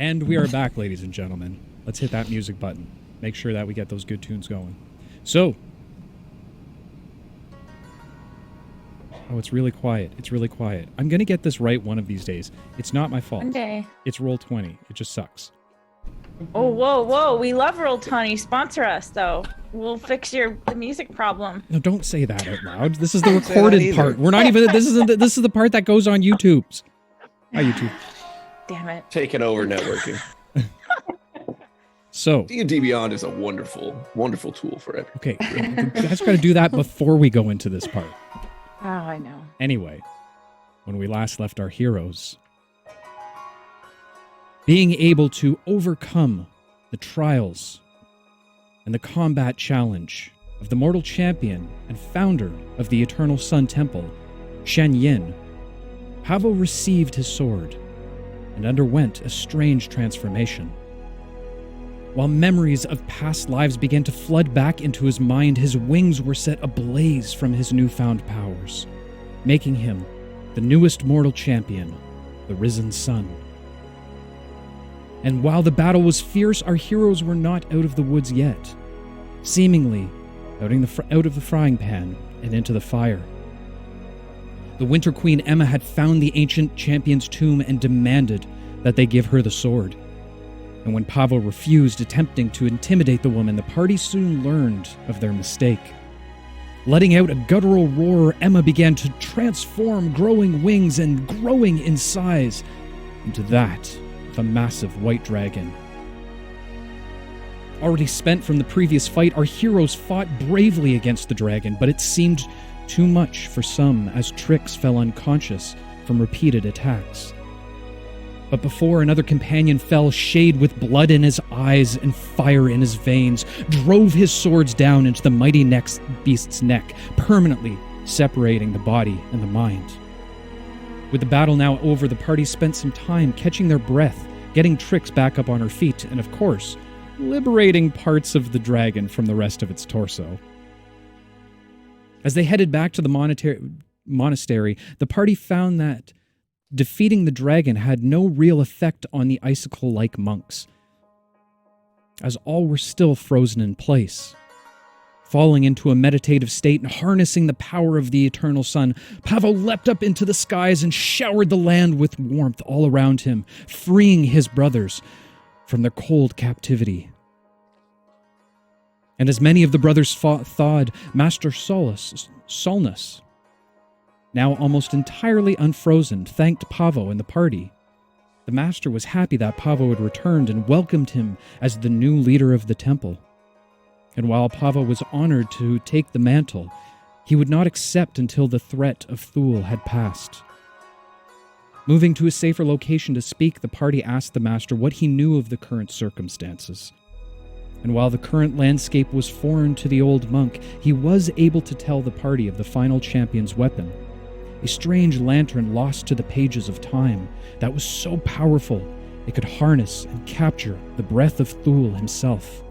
And we are back, ladies and gentlemen. Let's hit that music button. Make sure that we get those good tunes going. So. Oh, it's really quiet. It's really quiet. I'm going to get this right one of these days. It's not my fault. One day. It's Roll20. It just sucks. Oh, whoa, whoa. We love Roll20. Sponsor us, though. We'll fix the music problem. No, don't say that out loud. This is the recorded part. We're not even... This is the part that goes on YouTube's. Hi, YouTube. Damn it. Taking over networking. So D&D Beyond is a wonderful, wonderful tool for it. Okay, you guys got to do that before we go into this part. Oh, I know. Anyway, when we last left our heroes, being able to overcome the trials and the combat challenge of the mortal champion and founder of the Eternal Sun Temple, Shen Yin, Pavo received his sword and underwent a strange transformation. While memories of past lives began to flood back into his mind, his wings were set ablaze from his newfound powers, making him the newest mortal champion, the Risen Sun. And while the battle was fierce, our heroes were not out of the woods yet, seemingly out of the frying pan and into the fire. The Winter Queen Emma had found the ancient champion's tomb and demanded that they give her the sword. And when Pavo refused, attempting to intimidate the woman, the party soon learned of their mistake. Letting out a guttural roar, Emma began to transform, growing wings and growing in size into that of a massive white dragon. Already spent from the previous fight, our heroes fought bravely against the dragon, but it seemed too much for some as Trix fell unconscious from repeated attacks. But before another companion fell, Shade, with blood in his eyes and fire in his veins, drove his swords down into the mighty beast's neck, permanently separating the body and the mind. With the battle now over, the party spent some time catching their breath, getting Trix back up on her feet, and of course, liberating parts of the dragon from the rest of its torso. As they headed back to the monastery, the party found that defeating the dragon had no real effect on the icicle-like monks, as all were still frozen in place. Falling into a meditative state and harnessing the power of the eternal sun, Pavo leapt up into the skies and showered the land with warmth all around him, freeing his brothers from their cold captivity. And as many of the brothers thawed, Master Solnus, now almost entirely unfrozen, thanked Pavo and the party. The master was happy that Pavo had returned and welcomed him as the new leader of the temple. And while Pavo was honored to take the mantle, he would not accept until the threat of Thule had passed. Moving to a safer location to speak, the party asked the master what he knew of the current circumstances. And while the current landscape was foreign to the old monk, he was able to tell the party of the final champion's weapon, a strange lantern lost to the pages of time that was so powerful it could harness and capture the breath of Thule himself.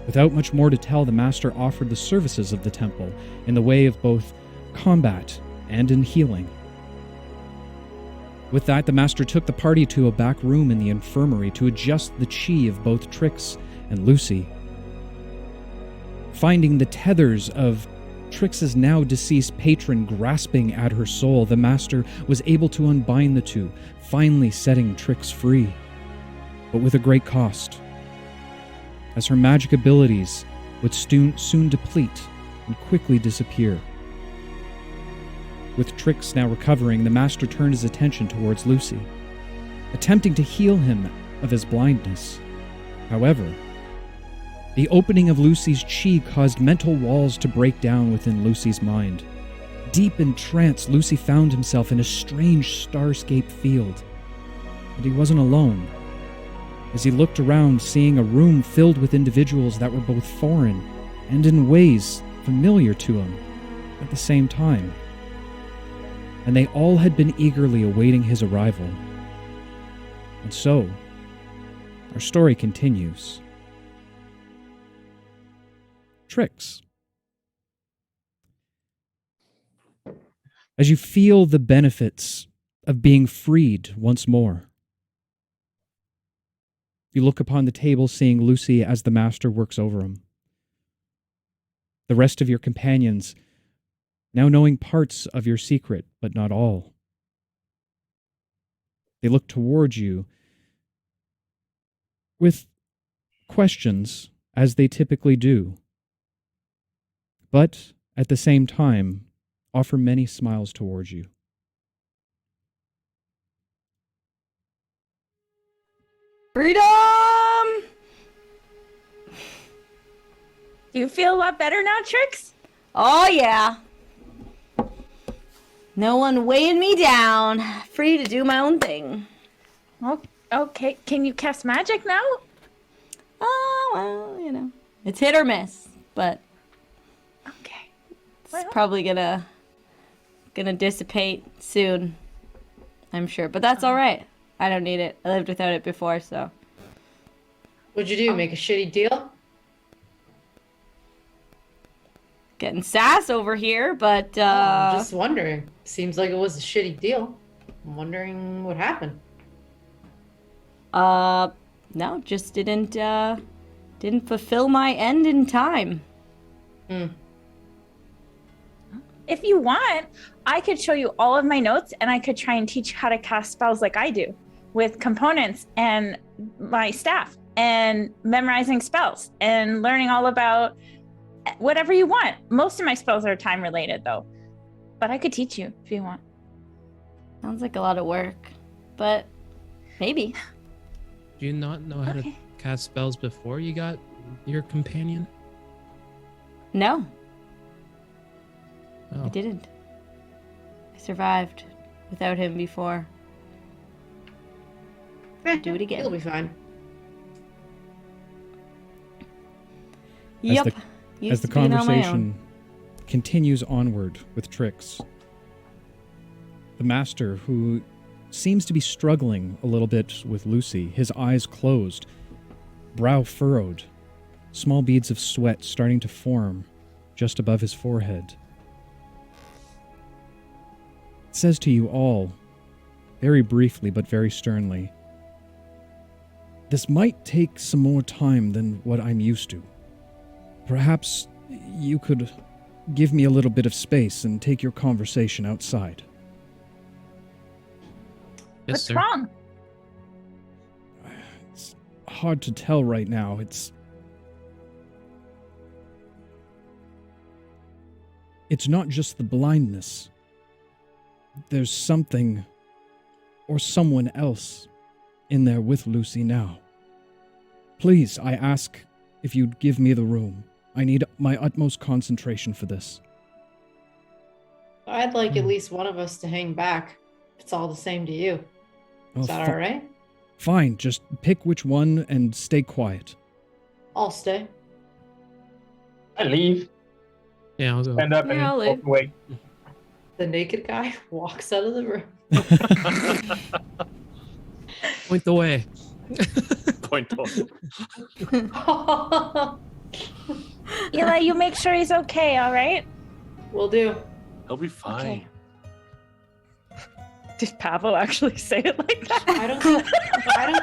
Without much more to tell, the master offered the services of the temple in the way of both combat and in healing. With that, the master took the party to a back room in the infirmary to adjust the chi of both Trix and Lucy. Finding the tethers of Trix's now deceased patron grasping at her soul, the master was able to unbind the two, finally setting Trix free, but with a great cost, as her magic abilities would soon deplete and quickly disappear. With Trix now recovering, the master turned his attention towards Lucy, attempting to heal him of his blindness. However, the opening of Lucy's chi caused mental walls to break down within Lucy's mind. Deep in trance, Lucy found himself in a strange starscape field. And he wasn't alone, as he looked around, seeing a room filled with individuals that were both foreign and in ways familiar to him at the same time. And they all had been eagerly awaiting his arrival. And so, our story continues. Trix. As you feel the benefits of being freed once more, You look upon the table, seeing Lucy as the master works over him. The rest of your companions, now knowing parts of your secret, but not all. They look towards you with questions, as they typically do, but at the same time, offer many smiles towards you. Freedom! Do you feel a lot better now, Trix? Oh, yeah. No one weighing me down. Free to do my own thing. Oh, okay. Can you cast magic now? Oh, well, you know. It's hit or miss, but Okay. it's probably gonna dissipate soon. I'm sure, but that's all right. I don't need it. I lived without it before, so. What'd you do? Make a shitty deal? Getting sass over here, but I'm just wondering. Seems like it was a shitty deal. I'm wondering what happened. no, just didn't fulfill my end in time. If you want, I could show you all of my notes and I could try and teach you how to cast spells like I do, with components and my staff and memorizing spells and learning all about whatever you want. Most of my spells are time related though, but I could teach you if you want. Sounds like a lot of work, but maybe. Do you not know how to cast spells before you got your companion? No, Oh. I didn't. I survived without him before. Do it again. It'll be fine. Yep. As the conversation continues onward with Trix, the master, who seems to be struggling a little bit with Lucy, his eyes closed, brow furrowed, small beads of sweat starting to form just above his forehead, says to you all, very briefly but very sternly, "This might take some more time than what I'm used to. Perhaps you could give me a little bit of space and take your conversation outside." Yes, What's sir. wrong? It's hard to tell right now. It's not just the blindness. There's something or someone else in there with Lucy now. Please, I ask if you'd give me the room. I need my utmost concentration for this. I'd like at least one of us to hang back. If it's all the same to you. Is that all right? Fine, just pick which one and stay quiet. I'll stay. I leave. Yeah, I'll go. Stand up Yeah, and I'll walk leave. away. The naked guy walks out of the room. Point the way. Point off. Eli, you make sure he's okay, all right? Will do. He'll be fine. Okay. Did Pavo actually say it like that? I don't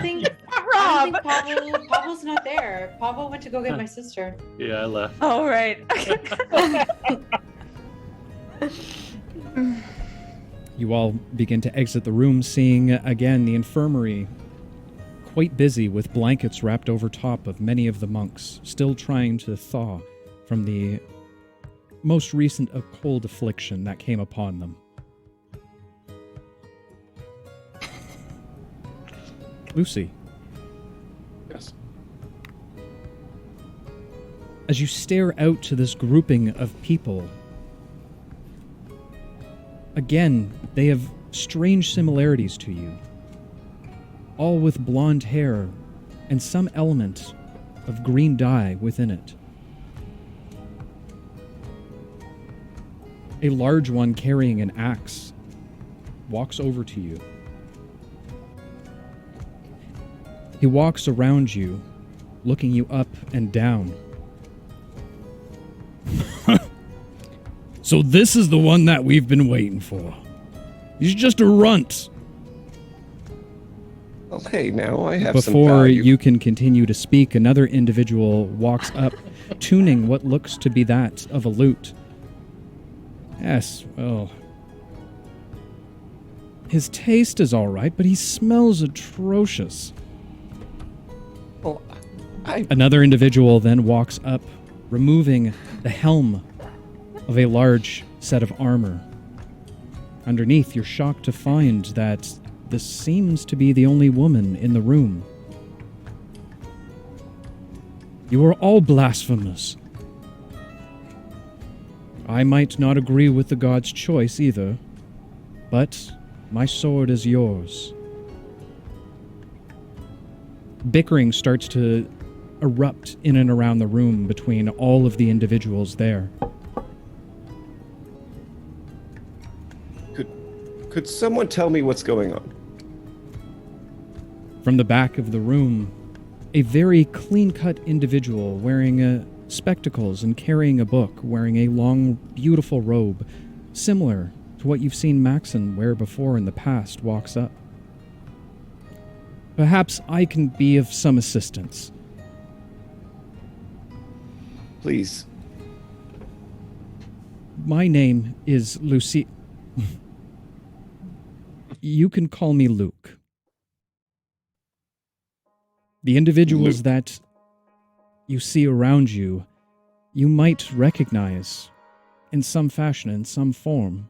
think Rob! Pavo's not there. Pavo went to go get my sister. Yeah, I left. Oh, right. You all begin to exit the room, seeing again the infirmary quite busy with blankets wrapped over top of many of the monks, still trying to thaw from the most recent cold affliction that came upon them. Lucy, Yes. as you stare out to this grouping of people, again, they have strange similarities to you. All with blonde hair and some element of green dye within it. A large one carrying an axe walks over to you. He walks around you, looking you up and down. So this is the one that we've been waiting for. He's just a runt. Well, hey, now I have some Before value. you can continue to speak, another individual walks up, tuning what looks to be that of a lute. Yes, well... His taste is all right, but he smells atrocious. Well, I Another individual then walks up, removing the helm of a large set of armor. Underneath, you're shocked to find that this seems to be the only woman in the room. You are all blasphemous. I might not agree with the god's choice either, but my sword is yours. Bickering starts to erupt in and around the room between all of the individuals there. could someone tell me what's going on? From the back of the room, a very clean-cut individual wearing spectacles and carrying a book, wearing a long, beautiful robe, similar to what you've seen Maxon wear before in the past, walks up. Perhaps I can be of some assistance. Please. My name is Lucy. You can call me Luke. The individuals Luke. that you see around you, you might recognize in some fashion, in some form.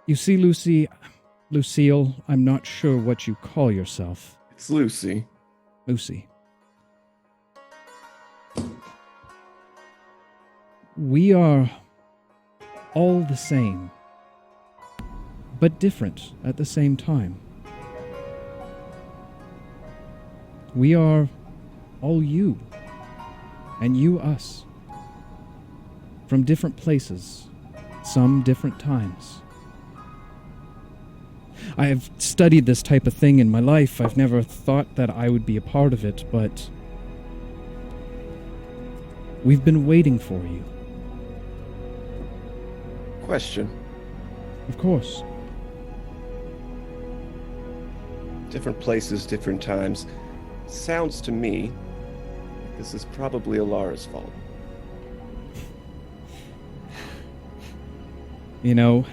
You see, Lucille, I'm not sure what you call yourself. It's Lucy. Lucy. We are all the same, but different at the same time. We are all you, and you us, from different places, some different times. I have studied this type of thing in my life. I've never thought that I would be a part of it, but we've been waiting for you. Question. Of course. Different places, different times. Sounds to me like this is probably Alara's fault. You know,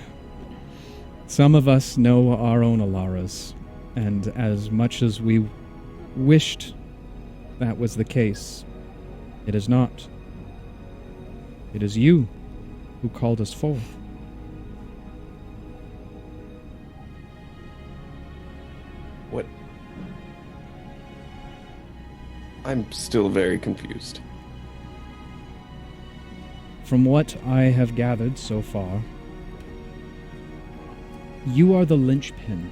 some of us know our own Alaras, and as much as we wished that was the case, it is not. It is you who called us forth. What? I'm still very confused. From what I have gathered so far, you are the linchpin,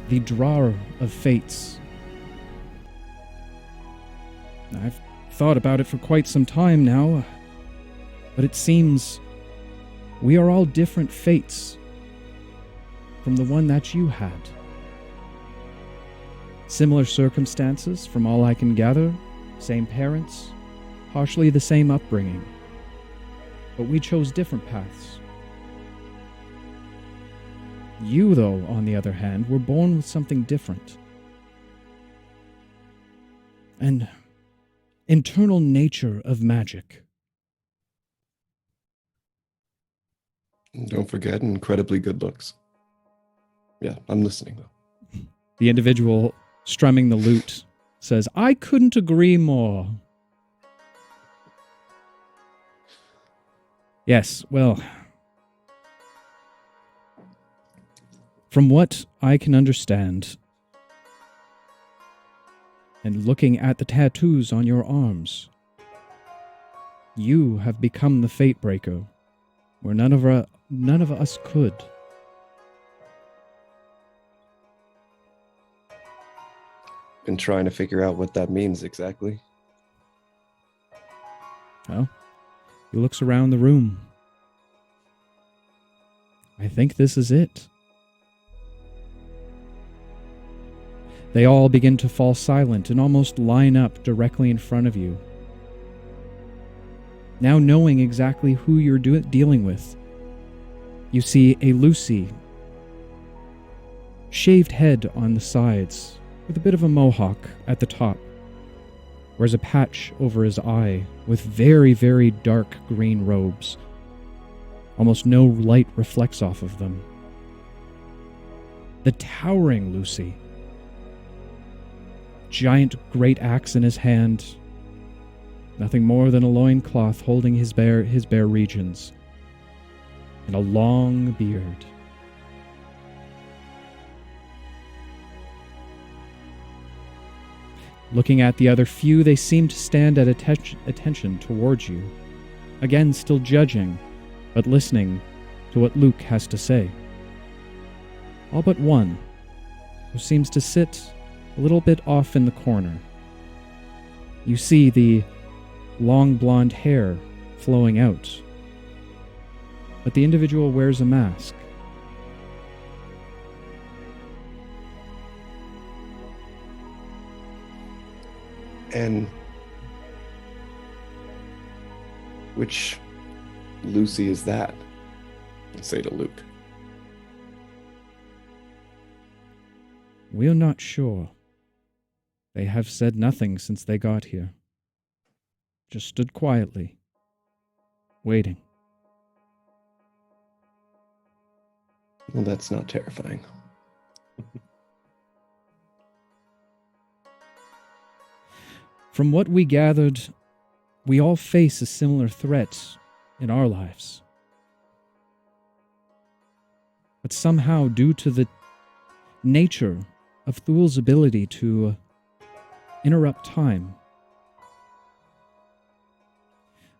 the drawer of fates. I've thought about it for quite some time now, but it seems we are all different fates from the one that you had. Similar circumstances, from all I can gather, same parents, partially the same upbringing, but we chose different paths. You, though, on the other hand, were born with something different. An internal nature of magic. Don't forget, incredibly good looks. Yeah, I'm listening, though. The individual strumming the lute says, I couldn't agree more. Yes, well, from what I can understand, and looking at the tattoos on your arms, you have become the Fate Breaker, where none of us could. Been trying to figure out what that means exactly. Well, he looks around the room. I think this is it. They all begin to fall silent and almost line up directly in front of you. Now knowing exactly who you're dealing with, you see a Lucy shaved head on the sides, with a bit of a mohawk at the top. Wears a patch over his eye with very, very dark green robes. Almost no light reflects off of them. The towering Lucy. Giant great axe in his hand. Nothing more than a loincloth holding his bare regions. And a long beard. Looking at the other few, they seem to stand at attention towards you. Again, still judging, but listening to what Luke has to say. All but one, who seems to sit a little bit off in the corner. You see the long blonde hair flowing out, but the individual wears a mask. And which Lucy is that? I say to Luke. We're not sure. They have said nothing since they got here. Just stood quietly, waiting. Well, that's not terrifying. From what we gathered, we all face a similar threat in our lives. But somehow, due to the nature of Thul's ability to interrupt time,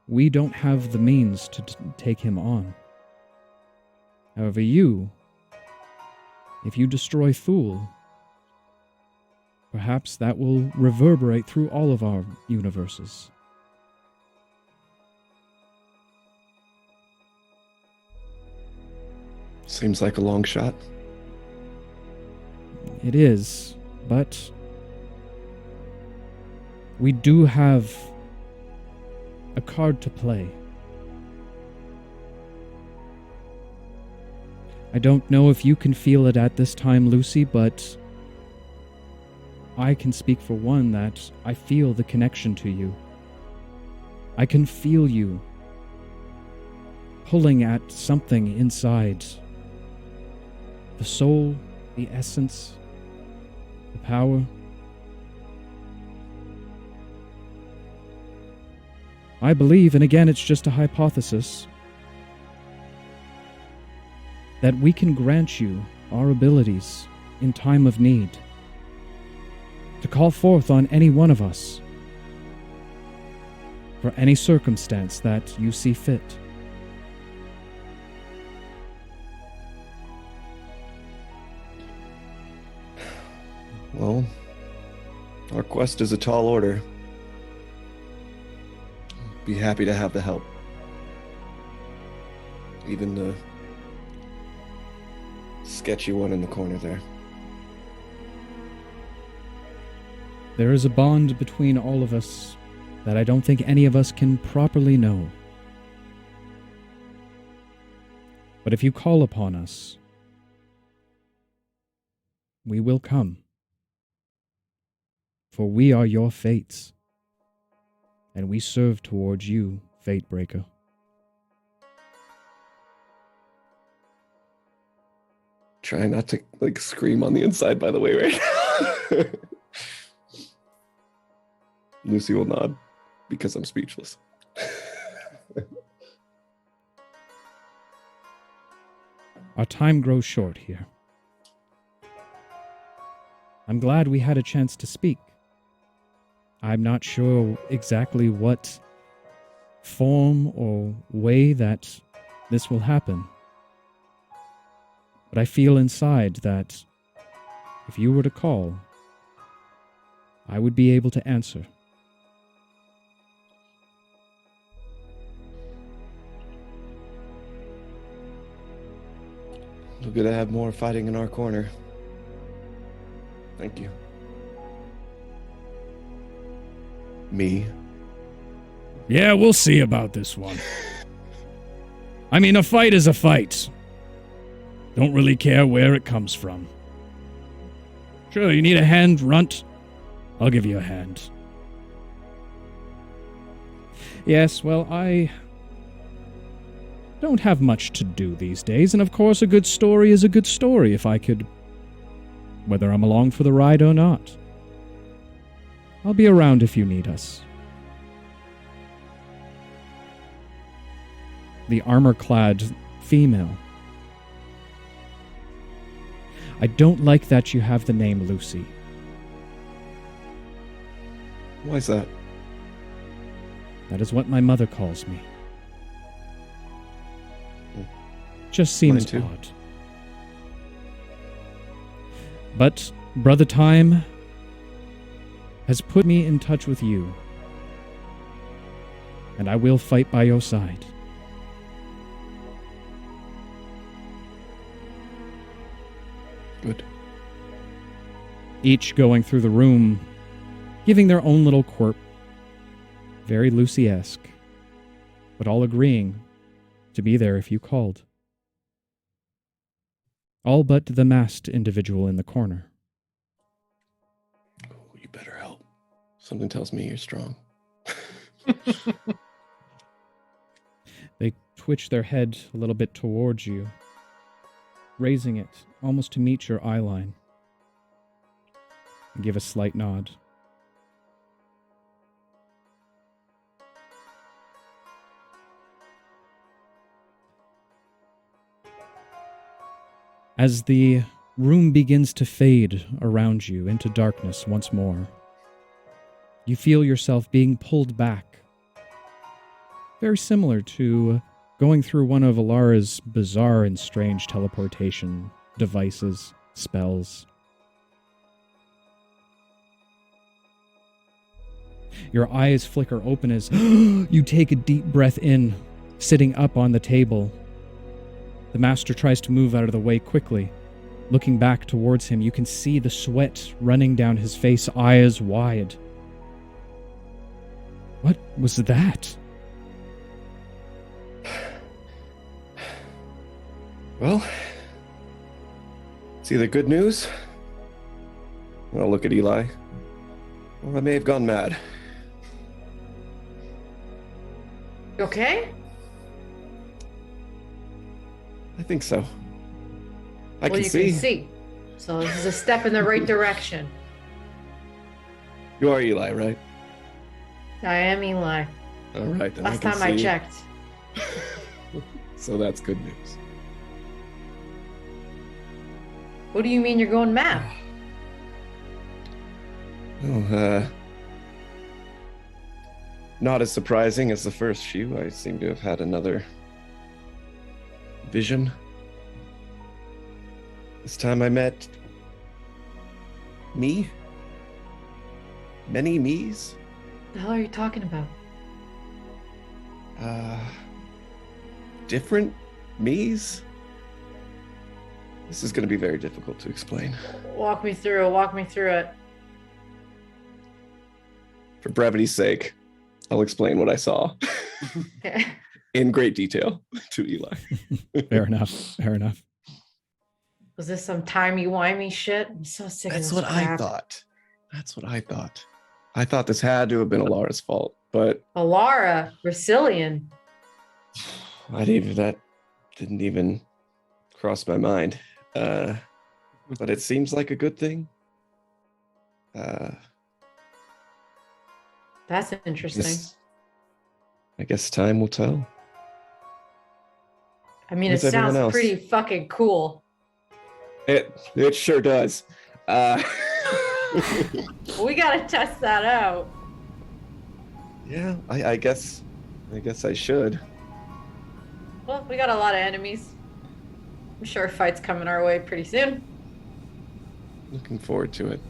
we don't have the means to take him on. However, if you destroy Thul, perhaps that will reverberate through all of our universes. Seems like a long shot. It is, but we do have a card to play. I don't know if you can feel it at this time, Lucy, but I can speak for one that I feel the connection to you. I can feel you pulling at something inside. The soul, the essence, the power. I believe, and again it's just a hypothesis, that we can grant you our abilities in time of need, to call forth on any one of us, for any circumstance that you see fit. Well, our quest is a tall order. Be happy to have the help. Even the sketchy one in the corner there. There is a bond between all of us that I don't think any of us can properly know. But if you call upon us, we will come. For we are your fates, and we serve towards you, Fate Breaker. Try not to scream on the inside, by the way, right? Lucy will nod because I'm speechless. Our time grows short here. I'm glad we had a chance to speak. I'm not sure exactly what form or way that this will happen. But I feel inside that if you were to call, I would be able to answer. We're gonna have more fighting in our corner. Thank you. Me? Yeah, we'll see about this one. I mean, a fight is a fight. Don't really care where it comes from. Sure, you need a hand, runt? I'll give you a hand. Yes, well, I don't have much to do these days, and of course a good story is a good story if I could... whether I'm along for the ride or not. I'll be around if you need us. The armor-clad female. I don't like that you have the name Lucy. Why's that? That is what my mother calls me. Hmm. Just seems Mine too. odd. But Brother Time has put me in touch with you, and I will fight by your side. Good. Each going through the room, giving their own little quirk, very Lucy-esque, but all agreeing to be there if you called. All but the masked individual in the corner. Oh, you better help. Something tells me you're strong. They twitch their head a little bit towards you, raising it almost to meet your eye line, and give a slight nod. As the room begins to fade around you into darkness once more, you feel yourself being pulled back. Very similar to going through one of Alara's bizarre and strange teleportation devices, spells. Your eyes flicker open as you take a deep breath in, sitting up on the table. The master tries to move out of the way quickly. Looking back towards him, you can see the sweat running down his face, eyes wide. What was that? Well, it's either good news, I'll look at Eli, or I may have gone mad. You okay? I think so. I Well, can you see. can see. So this is a step in the right direction. You are Eli, right? I am Eli. All right, then Last I can time I see. checked. So that's good news. What do you mean you're going mad? Oh, not as surprising as the first few. I seem to have had another vision. This time I met me. Many me's. What the hell are you talking about? Different me's. This is going to be very difficult to explain. Walk me through it. Walk me through it. For brevity's sake, I'll explain what I saw Okay. in great detail to Eli. Fair enough. Fair enough. Was this some timey-wimey shit? I'm so sick of That's this what I crap. thought. That's what I thought. I thought this had to have been Alara's fault, but Alara, Brasilian. that didn't even cross my mind. But it seems like a good thing. That's interesting. I guess time will tell. I mean, Where's it everyone sounds else? pretty fucking cool. It sure does. We gotta test that out. Yeah, I guess I should. Well, we got a lot of enemies. I'm sure a fight's coming our way pretty soon. Looking forward to it.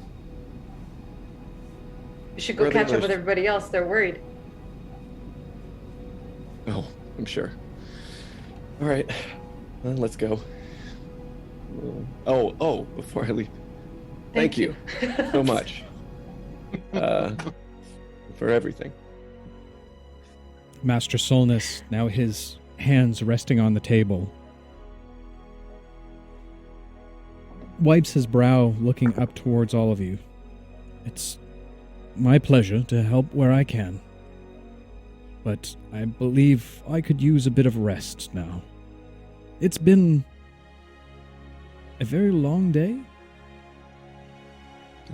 We should Where go are they catch up with listed? everybody else. They're worried. Oh, I'm sure. All right, well, let's go. Oh, before I leave, thank you so much for everything. Master Solnus, now his hands resting on the table, wipes his brow, looking up towards all of you. It's my pleasure to help where I can. But I believe I could use a bit of rest now. It's been a very long day.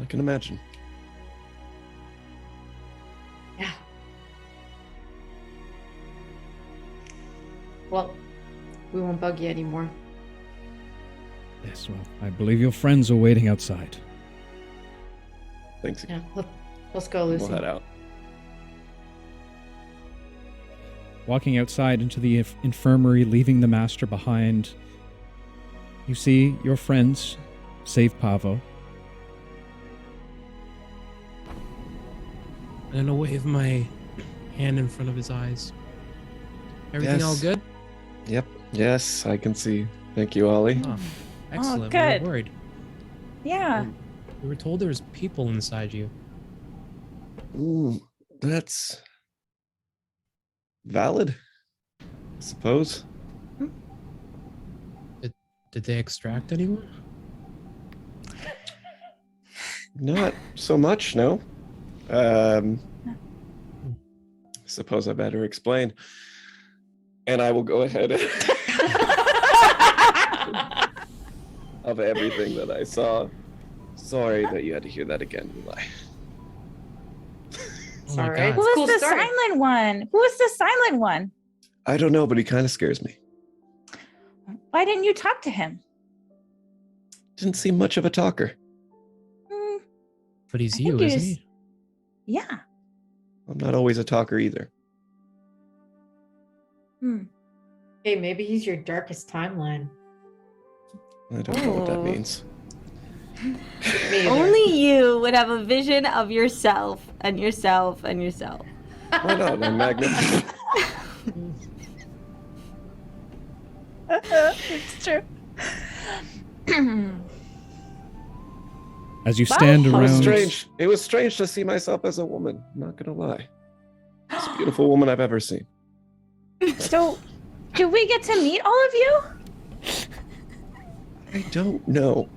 I can imagine. Yeah. Well, we won't bug you anymore. Yes, well, I believe your friends are waiting outside. Thanks. Yeah, let's go, Lucy. We'll head out. Walking outside into the infirmary, leaving the master behind, you see your friends save Pavo. I'm gonna wave my hand in front of his eyes. Everything Yes. all good? Yep. Yes, I can see. Thank you, Ollie. Oh, excellent. We good. were worried. Yeah. We were told there was people inside you. Ooh, that's valid, I suppose. Did they extract anyone? Not so much, no. Suppose I better explain. And I will go ahead of everything that I saw. Sorry that you had to hear that again, Eli. It's Oh my all right. God. Who was Cool the story. silent one? Who was the silent one? I don't know, but he kind of scares me. Why didn't you talk to him? Didn't seem much of a talker. Hmm, But he's I you, think isn't he's- he? yeah. I'm not always a talker either. Hmm. Hey, maybe he's your darkest timeline. I don't know what that Oh. means. Me either. Only you would have a vision of yourself and yourself and yourself. Why not? I'm magnificent. It's true. As you Wow. stand It was around, strange. It was strange to see myself as a woman. I'm not gonna lie. It's a beautiful woman I've ever seen. So, do we get to meet all of you? I don't know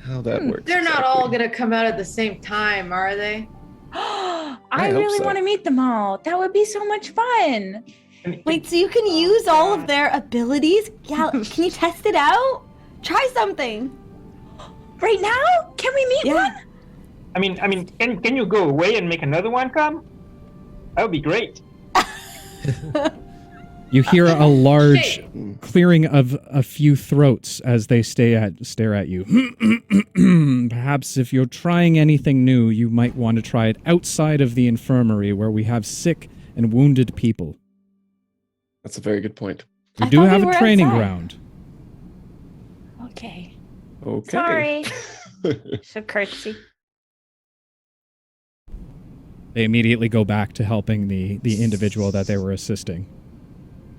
how that works. They're not all exactly. gonna come out at the same time, are they? I hope really so. want to meet them all. That would be so much fun. Wait, so you can use all of their abilities? Yeah, can you test it out? Try something. Right now? Can we meet Yeah. one? I mean, can you go away and make another one come? That would be great. you hear a large Hey, clearing of a few throats as they stare at you. Perhaps if you're trying anything new, you might want to try it outside of the infirmary where we have sick and wounded people. That's a very good point. We I do thought have we a were training outside. ground. Okay. Okay. Sorry. So curtsy. They immediately go back to helping the individual that they were assisting.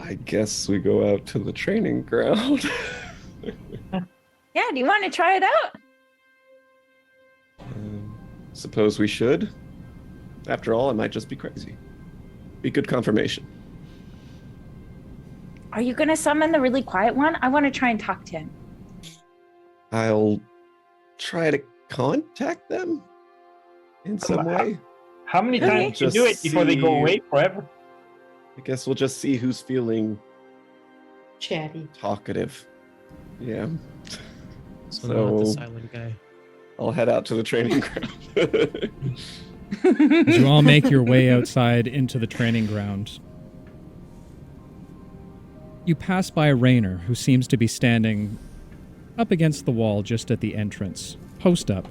I guess we go out to the training ground. Yeah, do you want to try it out? Suppose we should. After all, I might just be crazy. Be good confirmation. Are you going to summon the really quiet one? I want to try and talk to him. I'll try to contact them in some way. How many Okay. times do you do it before they go See- away forever? I guess we'll just see who's feeling chatty. talkative. Yeah. So not the So- silent guy. I'll head out to the training ground. As you all make your way outside into the training ground, you pass by Raynor, who seems to be standing up against the wall just at the entrance, post up.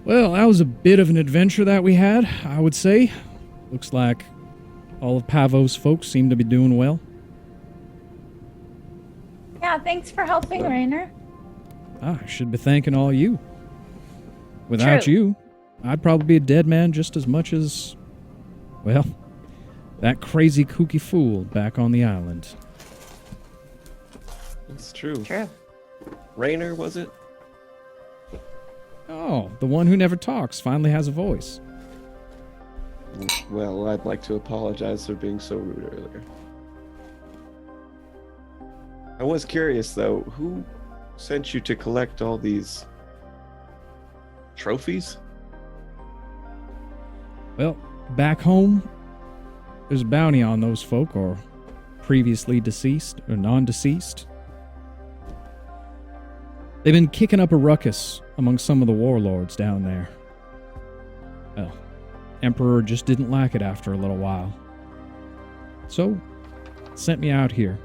Well, that was a bit of an adventure that we had, I would say. Looks like all of Pavo's folks seem to be doing well. Yeah, thanks for helping, Rainer. I should be thanking all you. Without True. you, I'd probably be a dead man just as much as, well, that crazy kooky fool back on the island. That's true. True. Raynor, was it? Oh, the one who never talks finally has a voice. Well, I'd like to apologize for being so rude earlier. I was curious though, who sent you to collect all these trophies? Well, back home, there's a bounty on those folk, or previously deceased or non-deceased. They've been kicking up a ruckus among some of the warlords down there. Well, Emperor just didn't like it after a little while. So, sent me out here.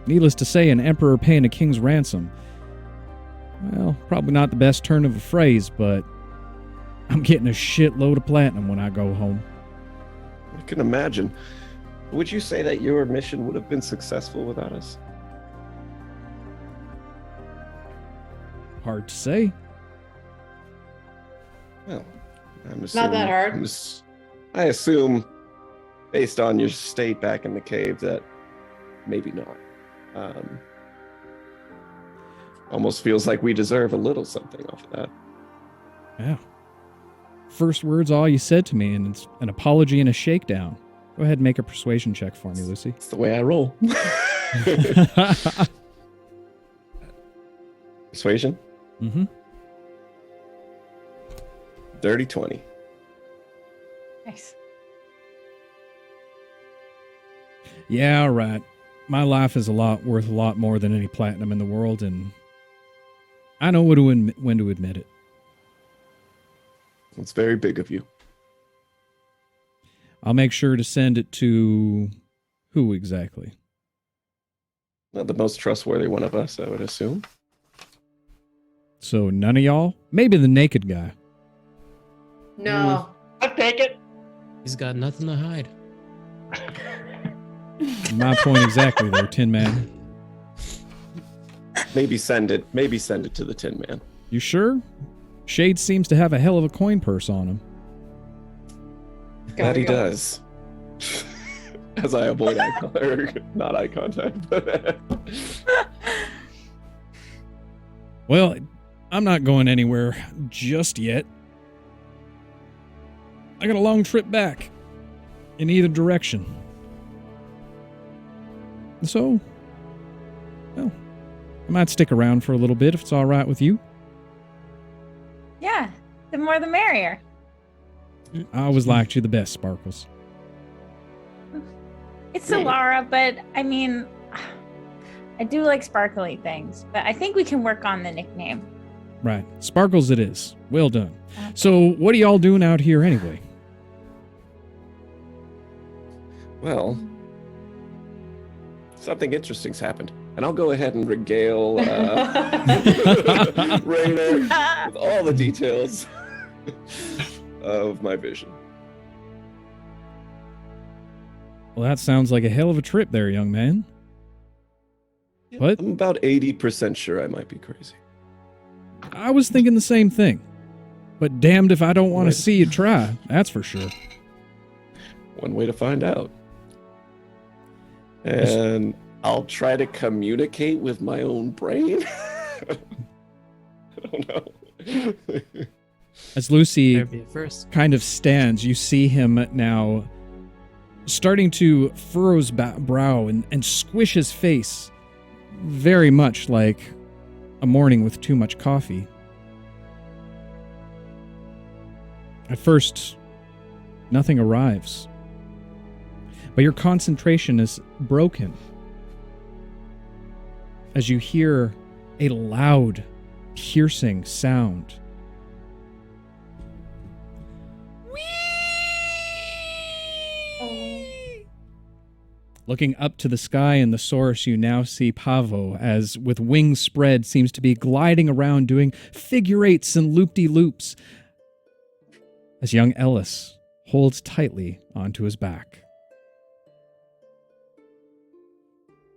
Needless to say, an emperor paying a king's ransom. Well, probably not the best turn of a phrase, but I'm getting a shitload of platinum when I go home. I can imagine. Would you say that your mission would have been successful without us? Hard to say. Well, I'm It's not that hard. I assume, based on your state back in the cave, that maybe not. Almost feels like we deserve a little something off of that. Yeah. First words all you said to me, and it's an apology and a shakedown. Go ahead and make a persuasion check for me, Lucy. It's the way I roll. Persuasion? Mm-hmm. Dirty 20. Nice. Yeah, all right. My life is worth a lot more than any platinum in the world, and I know when to admit it. It's very big of you. I'll make sure to send it to who exactly? Not the most trustworthy one of us, I would assume. So none of y'all? Maybe the naked guy. No. I'll take it. He's got nothing to hide. My point exactly there, Tin Man. Maybe send it to the Tin Man. You sure? Shade seems to have a hell of a coin purse on him. That he does. As I avoid not eye contact, but Well, I'm not going anywhere just yet. I got a long trip back in either direction. So, well, I might stick around for a little bit if it's all right with you. Yeah, the more the merrier. I always liked you the best, Sparkles. It's Solara, but I mean, I do like sparkly things, but I think we can work on the nickname. Right. Sparkles it is. Well done. So, what are y'all doing out here anyway? well, something interesting's happened. And I'll go ahead and regale Rainer with all the details of my vision. Well, that sounds like a hell of a trip there, young man. What? I'm about 80% sure I might be crazy. I was thinking the same thing. But damned if I don't want to see you try, that's for sure. One way to find out. And I'll try to communicate with my own brain. I don't know. As Lucy Better be first. kind of stands, you see him now starting to furrow his brow and squish his face, very much like a morning with too much coffee. At first, nothing arrives, but your concentration is broken as you hear a loud, piercing sound. Looking up to the sky and the source, you now see Pavo, as with wings spread, seems to be gliding around doing figure eights and loop-de-loops, as young Ellis holds tightly onto his back.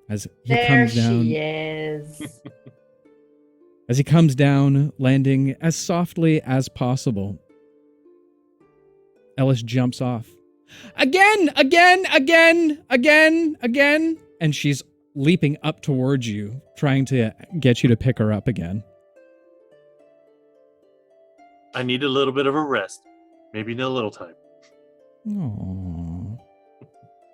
As he comes down, she is. as he comes down, landing as softly as possible, Ellis jumps off. Again! And she's leaping up towards you, trying to get you to pick her up again. I need a little bit of a rest. Maybe in a little time. Aww.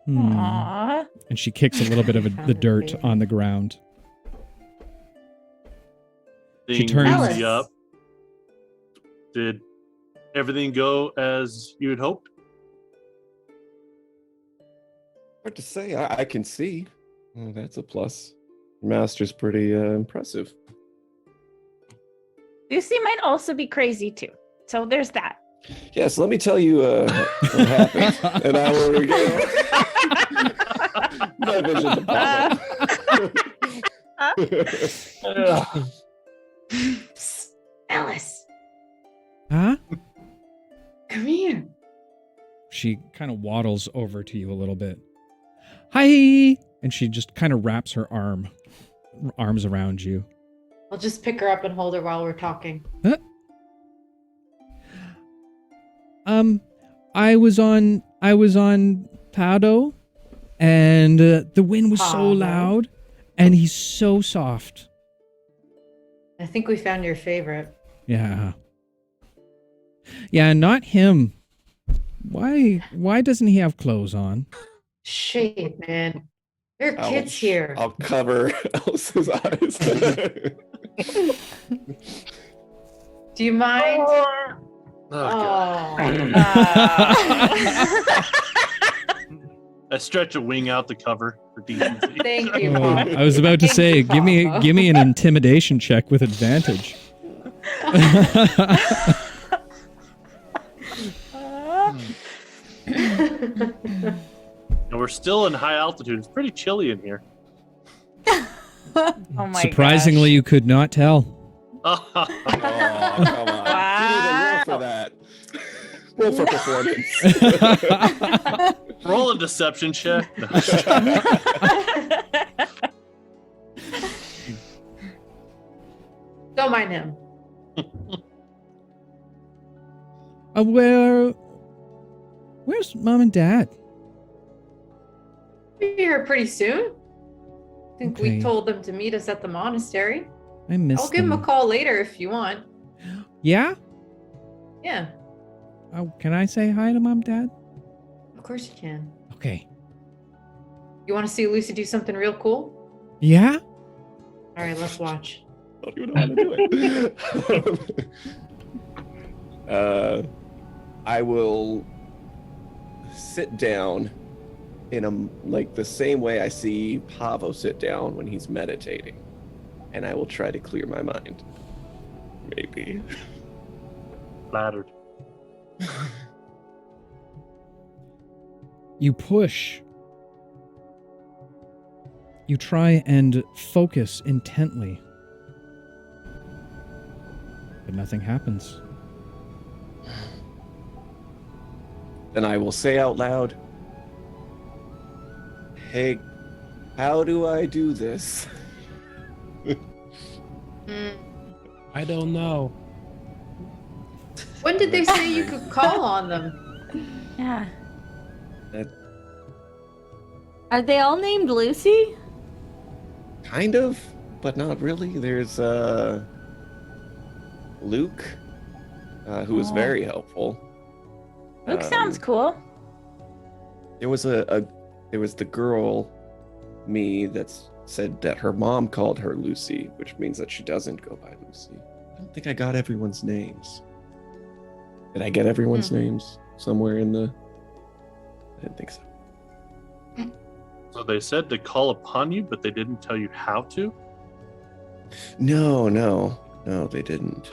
Aww. And she kicks a little bit of the dirt on the ground. She Being turns- Lucy up. Did everything go as you had hoped? Hard to say. I can see. Oh, that's a plus. Master's pretty impressive. Lucy might also be crazy too. So there's that. Yes, let me tell you what happened, and I will regale my vision to Pavo. Psst, Alice, Huh? come here. She kind of waddles over to you a little bit. Hi! And she just kind of wraps her arms around you. I'll just pick her up and hold her while we're talking. Huh? I was on Pavo, and the wind was so Pavo? loud, and he's so soft. I think we found your favorite. Yeah. Yeah, not him. Why doesn't he have clothes on? Shade, man. There are kids here. I'll cover Elsa's eyes. Do you mind? Oh, God. I stretch a wing out to cover for decency. Thank you, Oh, Pop. I was about to Thank say, you, give me Papa. an intimidation check with advantage. And we're still in high altitude. It's pretty chilly in here. Oh my Surprisingly, gosh. you could not tell. Oh, come on. You didn't even roll for that. Roll for performance. Roll a deception check. Don't mind him. Where's Mom and Dad? We'll be here pretty soon. I think Okay. we told them to meet us at the monastery. I missed I'll give them a call later if you want. Yeah? Yeah, Oh, can I say hi to Mom, Dad? of course you can. Okay. You want to see Lucy do something real cool? Yeah? All right, let's watch. I don't even know how to do it. I will sit down in like the same way I see Pavo sit down when he's meditating, and I will try to clear my mind. Maybe. Flattered. You push. You try and focus intently. But nothing happens. Then I will say out loud, "Hey, how do I do this?" I don't know. When did they say you could call on them? Yeah. Are they all named Lucy? Kind of, but not really. There's Luke, who was Oh. very helpful. Luke sounds cool. There was there was the girl, me, that's said that her mom called her Lucy, which means that she doesn't go by Lucy. I don't think I got everyone's names. Did I get everyone's names somewhere in the? I didn't think so. So they said to call upon you, but they didn't tell you how to? No, they didn't.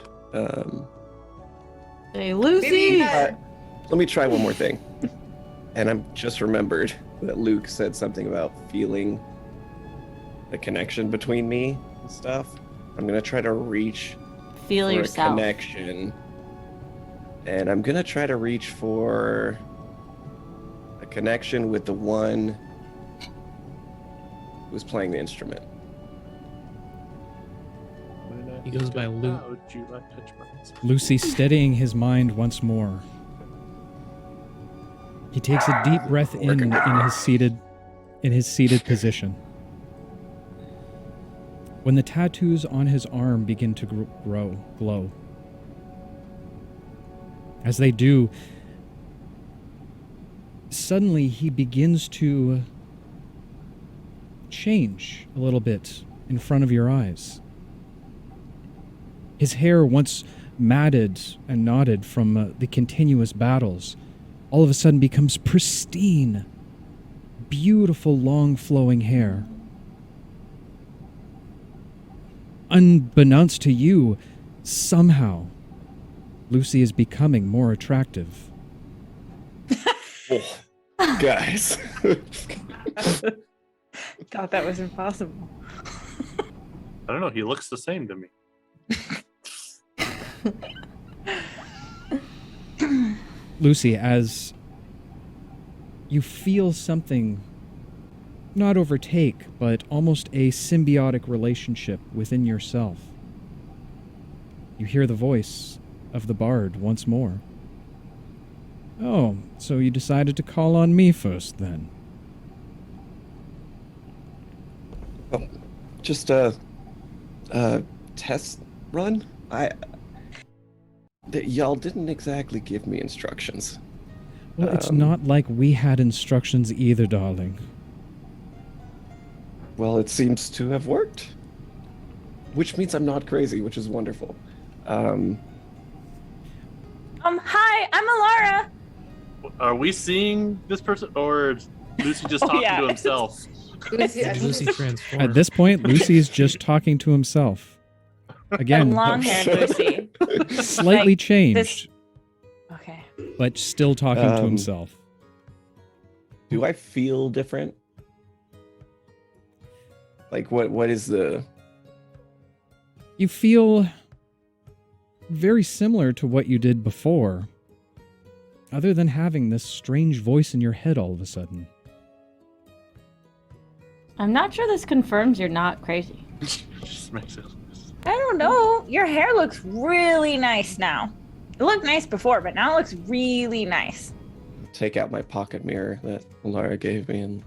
Hey, Lucy! Let me try one more thing. And I'm just remembered that Luke said something about feeling the connection between me and stuff. I'm gonna try to reach Feel for yourself. a connection, and I'm gonna try to reach for a connection with the one who's playing the instrument. He goes by Luke. How would you like to touch buttons? Lucy steadying his mind once more. He takes a deep breath in his seated position. When the tattoos on his arm begin to glow. As they do, suddenly he begins to change a little bit in front of your eyes. His hair, once matted and knotted from the continuous battles, all of a sudden becomes pristine, beautiful, long flowing hair. Unbeknownst to you, somehow, Lucy is becoming more attractive. Oh, guys. Thought that was impossible. I don't know. He looks the same to me. Lucy, as you feel something not overtake, but almost a symbiotic relationship within yourself, you hear the voice of the bard once more. Oh, so you decided to call on me first, then? Oh, just a test run? Y'all didn't exactly give me instructions. Well, it's not like we had instructions either, darling. Well, it seems to have worked. Which means I'm not crazy, which is wonderful. Hi, I'm Alara. Are we seeing this person, or is Lucy just talking to himself? Did Lucy transform? At this point, Lucy is just talking to himself. Again, Long-haired Lucy. slightly Like, changed, Okay. but still talking to himself. Do I feel different? Like, what is the... You feel very similar to what you did before, other than having this strange voice in your head all of a sudden. I'm not sure this confirms you're not crazy. Just makes it. I don't know. Your hair looks really nice now. It looked nice before, but now it looks really nice. Take out my pocket mirror that Lara gave me and...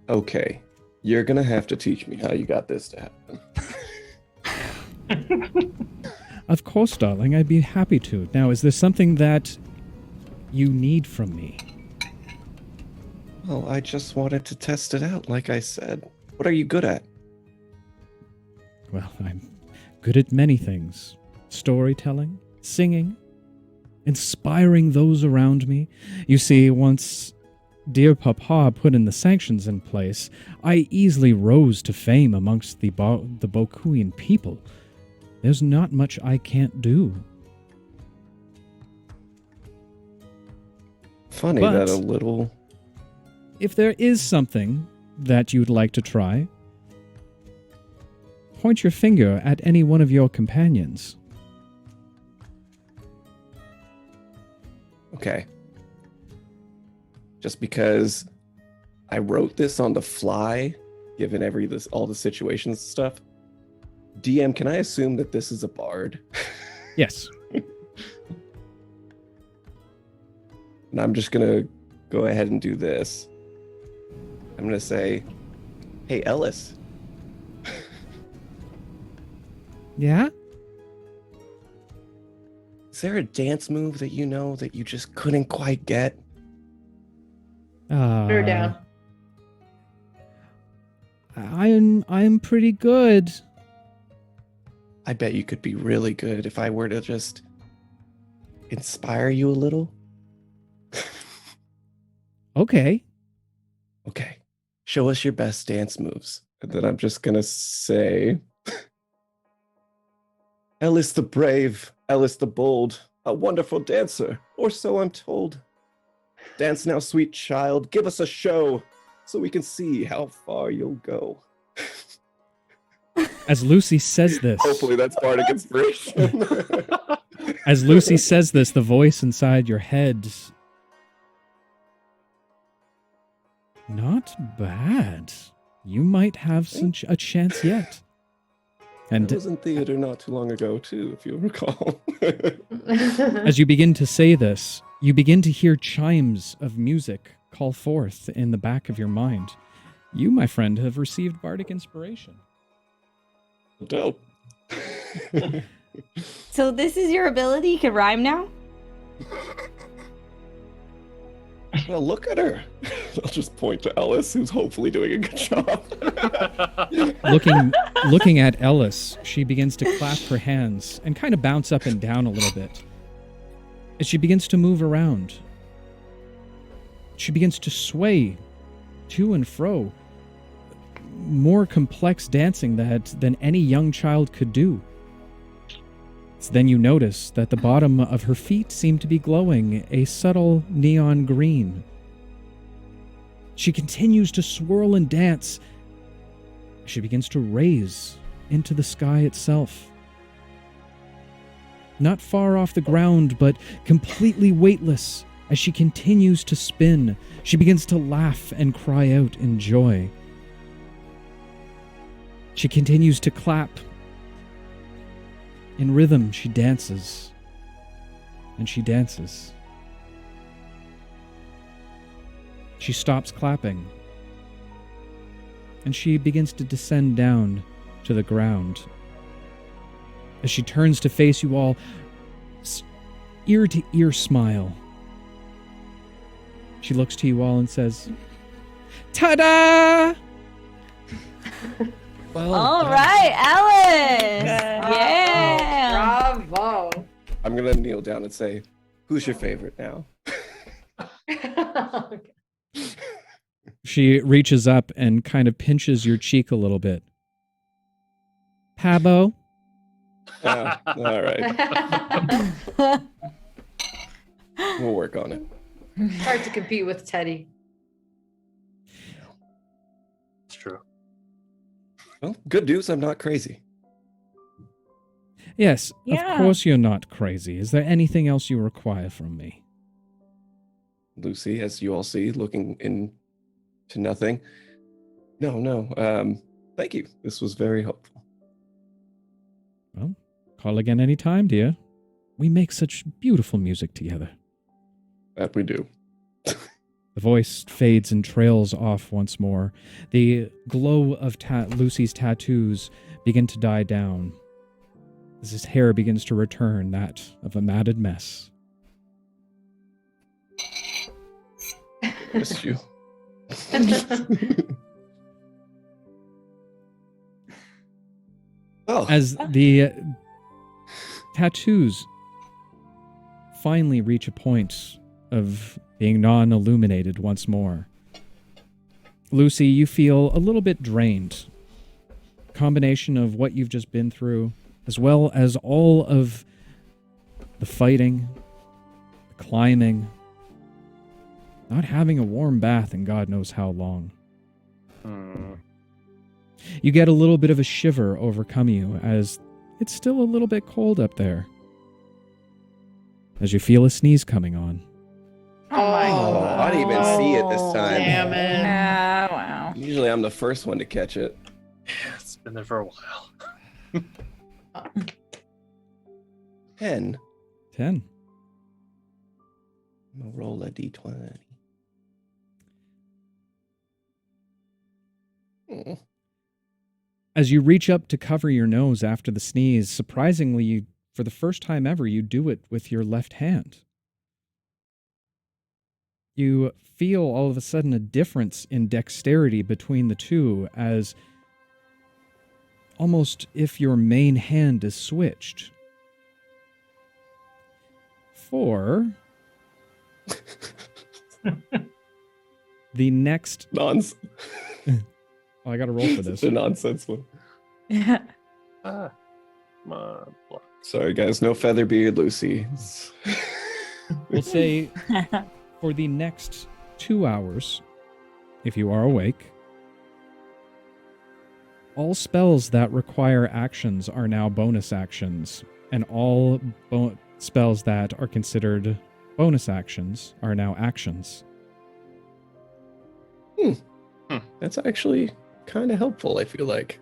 Okay, you're gonna have to teach me how you got this to happen. Of course, darling, I'd be happy to. Now, is there something that you need from me? Well, I just wanted to test it out, like I said. What are you good at? Well, I'm good at many things. Storytelling, singing, inspiring those around me. You see, once dear Papa put in the sanctions in place, I easily rose to fame amongst the Bokuian people. There's not much I can't do. Funny But- that a little... If there is something that you'd like to try, point your finger at any one of your companions. Okay. Just because I wrote this on the fly, given all the situations and stuff. DM, can I assume that this is a bard? Yes. And I'm just gonna go ahead and do this. I'm gonna say, hey, Ellis. Yeah? Is there a dance move that you know that you just couldn't quite get? Put her down. I'm pretty good. I bet you could be really good if I were to just inspire you a little. Okay. Okay, show us your best dance moves. And then I'm just gonna say, Ellis the brave, Ellis the bold, a wonderful dancer, or so I'm told. Dance now, sweet child, give us a show, so we can see how far you'll go. As Lucy says this, Hopefully that's bardic inspiration. as Lucy says this, the voice inside your head. Not bad. You might have a chance yet. And I was in theater not too long ago, too, if you'll recall. as you begin to say this, you begin to hear chimes of music call forth in the back of your mind. You, my friend, have received bardic inspiration. Dope. So this is your ability? You can rhyme now? Well, look at her. I'll just point to Ellis, who's hopefully doing a good job. Looking at Ellis, she begins to clap her hands and kind of bounce up and down a little bit. As she begins to move around, she begins to sway to and fro. More complex dancing than any young child could do. Then you notice that the bottom of her feet seem to be glowing a subtle neon green. She continues to swirl and dance. She begins to raise into the sky itself. Not far off the ground, but completely weightless. As she continues to spin, she begins to laugh and cry out in joy. She continues to clap. In rhythm, she dances. And she dances. She stops clapping. And she begins to descend down to the ground. As she turns to face you all, ear-to-ear smile. She looks to you all and says, "Ta-da!" Well, All right, Alice. Good. Yeah. Bravo. I'm gonna kneel down and say, "Who's your favorite now?" Okay. She reaches up and kind of pinches your cheek a little bit. Pavo? All right, we'll work on it. Hard to compete with Teddy. It's true. Well, good news, I'm not crazy. Yes, Yeah. of course you're not crazy. Is there anything else you require from me? Lucy, as you all see, looking into nothing. No. Thank you. This was very helpful. Well, call again any time, dear. We make such beautiful music together. That we do. The voice fades and trails off once more. The glow of Lucy's tattoos begin to die down as his hair begins to return that of a matted mess. I missed you. Oh, As the tattoos finally reach a point of being non-illuminated once more, Lucy, you feel a little bit drained. Combination of what you've just been through, as well as all of the fighting, the climbing, not having a warm bath in God knows how long. You get a little bit of a shiver overcome you as it's still a little bit cold up there. As you feel a sneeze coming on. Oh my Oh, god. I didn't even see it this time. Damn it. Wow. Usually I'm the first one to catch it. Yeah, it's been there for a while. 10. 10. I'm gonna roll a d20. Oh. As you reach up to cover your nose after the sneeze, surprisingly, you, for the first time ever, you do it with your left hand. You feel all of a sudden a difference in dexterity between the two, as almost if your main hand is switched. For the next... Nonsense. Oh, I gotta roll for this. Such a nonsense one. Yeah. Come on. Sorry, guys. No Featherbeard Lucy. We'll say for the next 2 hours, if you are awake, all spells that require actions are now bonus actions, and all spells that are considered bonus actions are now actions. That's actually kind of helpful, I feel like.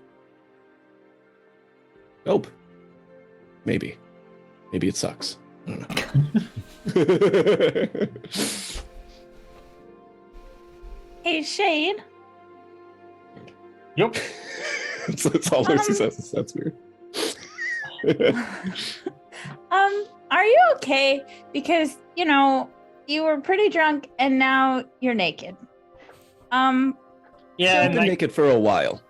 Nope. Maybe. Maybe it sucks. I don't know. Hey, Shade. Yep. That's all Lucy says. That's weird. Are you okay? Because, you you were pretty drunk and now you're naked. Yeah, I've and been naked for a while.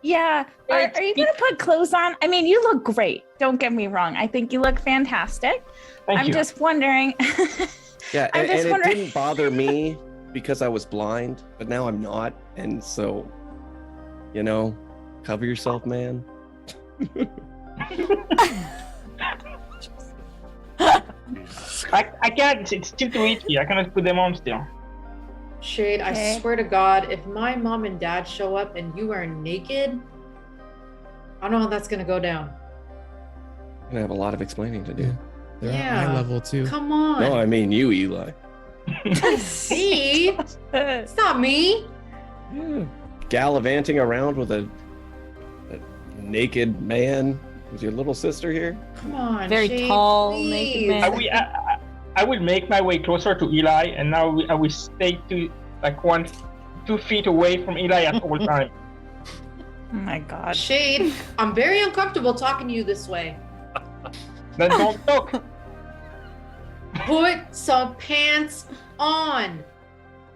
Yeah. Are you going to put clothes on? I mean, you look great. Don't get me wrong. I think you look fantastic. thank I'm you. just wondering. Yeah, I'm and just it wondering- didn't bother me because I was blind, but now I'm not, and so, cover yourself, man. I can't. It's still too itchy. I cannot put them on still. Shade, Okay. I swear to God, if my mom and dad show up and you are naked, I don't know how that's gonna go down. I'm gonna have a lot of explaining to do. Yeah. They're Yeah. eye level too. Come on. No, I mean you, Eli. See? It's not me. Yeah. Gallivanting around with a naked man with your little sister here. Come on. Very Shade, tall, please. naked man. I will make my way closer to Eli, and now I will stay to like 2 feet away from Eli at all times. Oh my God. Shade, I'm very uncomfortable talking to you this way. Then don't talk. Put some pants on.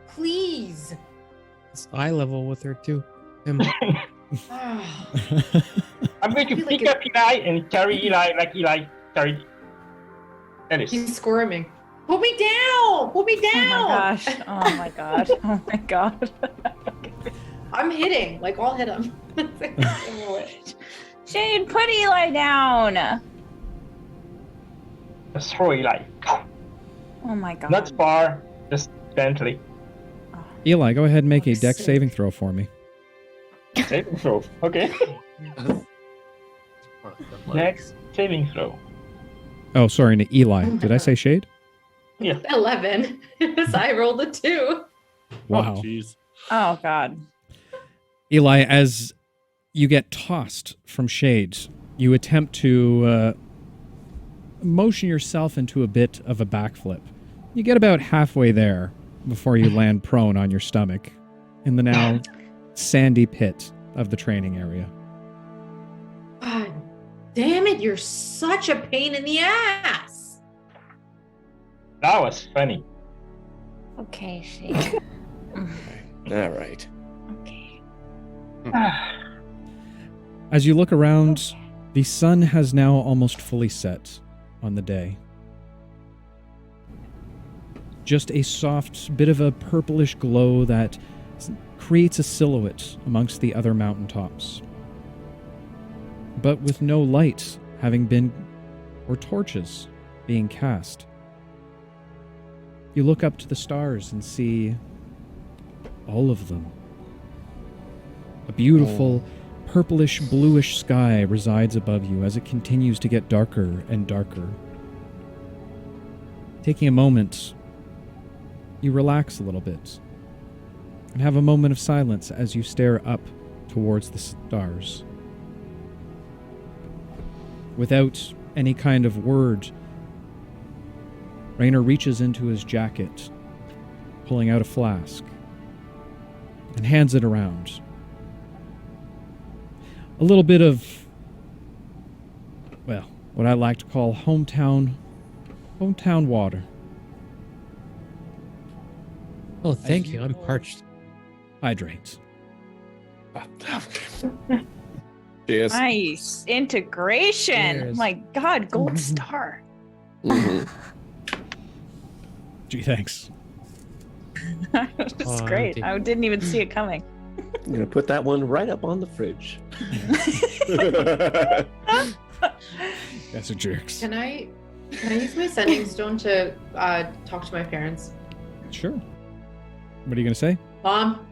Please. It's eye level with her too. Him. Ah. I'm going to I feel like pick up Eli and carry Eli like Eli carried Ellis. He's squirming. Put me down. Put me Oh down. my gosh. Oh my God. Oh my God. I'm hitting. Like, I'll hit him. Shade, put Eli down. Just throw Eli. Oh my God. Not far, just gently. Eli, go ahead and make a Looks dex sick. saving throw for me. Saving throw. Okay. Next saving throw. Oh, sorry, no, Eli. Did I say shade? Yeah. 11. So I rolled a 2. Wow. Jeez. Oh God. Eli, as you get tossed from shades, you attempt to motion yourself into a bit of a backflip. You get about halfway there before you land prone on your stomach in the now sandy pit of the training area. God damn it, you're such a pain in the ass. That was funny. Okay, Shade. All right. Okay. As you look around, the sun has now almost fully set on the day. Just a soft bit of a purplish glow that creates a silhouette amongst the other mountaintops. But with no light having been, or torches being cast. You look up to the stars and see all of them. A beautiful purplish bluish sky resides above you as it continues to get darker and darker. Taking a moment, you relax a little bit and have a moment of silence as you stare up towards the stars. Without any kind of word, Raynor reaches into his jacket, pulling out a flask, and hands it around. A little bit of, well, what I like to call hometown water. Oh, thank you. I'm parched. Hydrate. Cheers. Nice integration. Cheers. My God, gold star. Mhm. Gee, thanks. That's Oh, great. empty. I didn't even see it coming. I'm gonna put that one right up on the fridge. That's a jerks. Can I use my sending stone to talk to my parents? Sure. What are you going to say? Mom,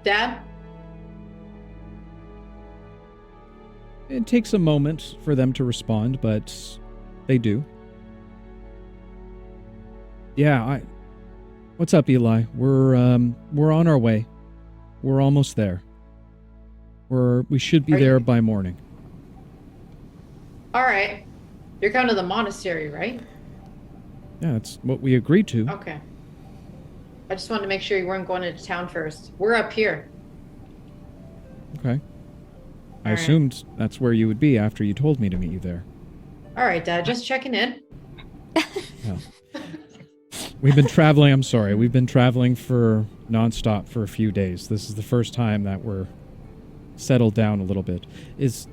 Dad, It takes a moment for them to respond, but they do. Yeah, What's up, Eli? We're on our way. We're almost there. We should be Are there you- by morning. all right. You're coming to the monastery, right? Yeah, that's what we agreed to. Okay. I just wanted to make sure you weren't going into town first. We're up here. Okay. I All right. assumed that's where you would be after you told me to meet you there. All right, Dad, just checking in. We've been traveling. I'm sorry. We've been traveling for nonstop for a few days. This is the first time that we're settled down a little bit. Is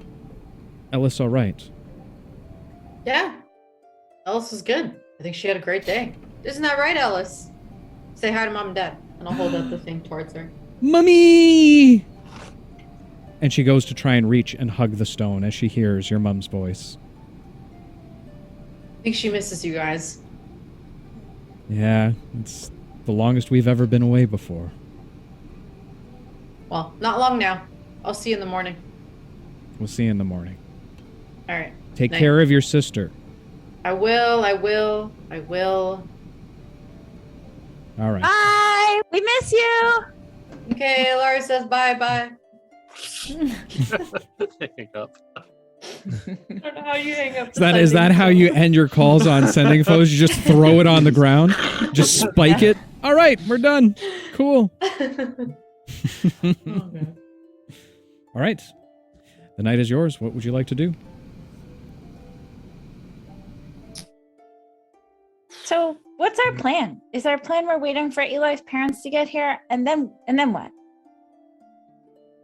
Ellis all right? Yeah. Ellis is good. I think she had a great day. Isn't that right, Ellis? Say hi to Mom and Dad, and I'll hold up the thing towards her. Mummy! And she goes to try and reach and hug the stone as she hears your mum's voice. I think she misses you guys. Yeah, it's the longest we've ever been away before. Well, not long now. I'll see you in the morning. We'll see you in the morning. All right. Take Night. care of your sister. I will. All right. Bye. We miss you. Okay, Laura says bye. Hang up. I don't know how you hang up. Is that how you end your calls on sending photos? You just throw it on the ground? Just spike it? All right, we're done. Cool. Okay. All right. The night is yours. What would you like to do? So, what's our plan? Is our plan we're waiting for Eli's parents to get here, and then what?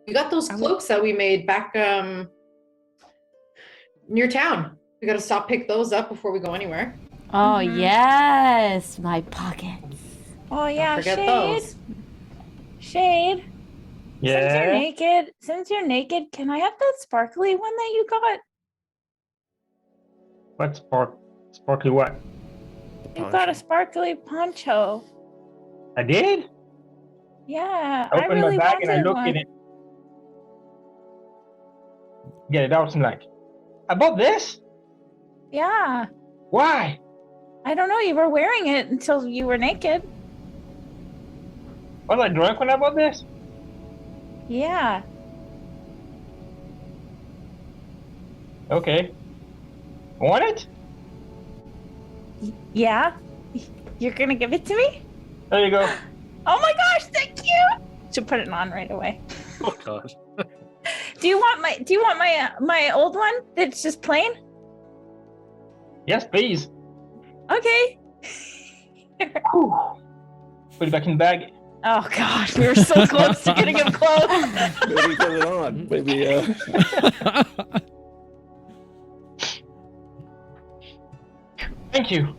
We got those cloaks that we made back near town. We got to stop pick those up before we go anywhere. Oh, yes. My pockets. Oh yeah, Don't forget Shade. those. Shade. Yeah. Since you're naked, can I have that sparkly one that you got? What sparkly what? You got a sparkly poncho. I did? Yeah, I I opened really my bag and I wanted looked one. at it. Get it out. I'm like, I bought this? Yeah, Why? I don't know. You were wearing it until you were naked. Was I drunk when I bought this? Yeah. Okay. Want it? Yeah. You're gonna give it to me? There you go. Oh my gosh! Thank you. Should put it on right away. Oh god. Do you want my old one that's just plain? Yes, please. Okay. Whew. Put it back in the bag. Oh gosh, we were so close to getting him close. Maybe put it on. Maybe. Thank you.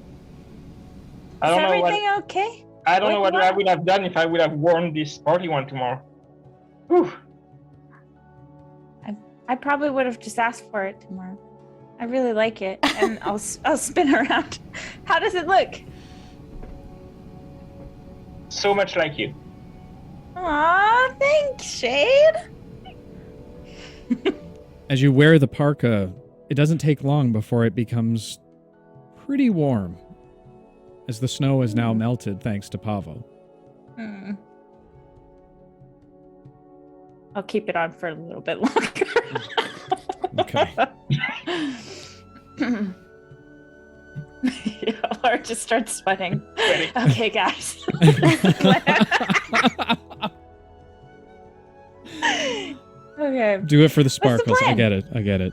Is everything okay? I don't know What what you I want? would have done if I would have worn this party one tomorrow. Whew. I probably would have just asked for it tomorrow. I really like it, and I'll spin around. How does it look? So much like you. Aw, thanks, Shade. As you wear the parka, it doesn't take long before it becomes pretty warm, as the snow is now melted thanks to Pavo. I'll keep it on for a little bit longer. Okay. Yeah, Laura just starts sweating. Ready. Okay, guys. Okay. Do it for the the sparkles. I plan? get it.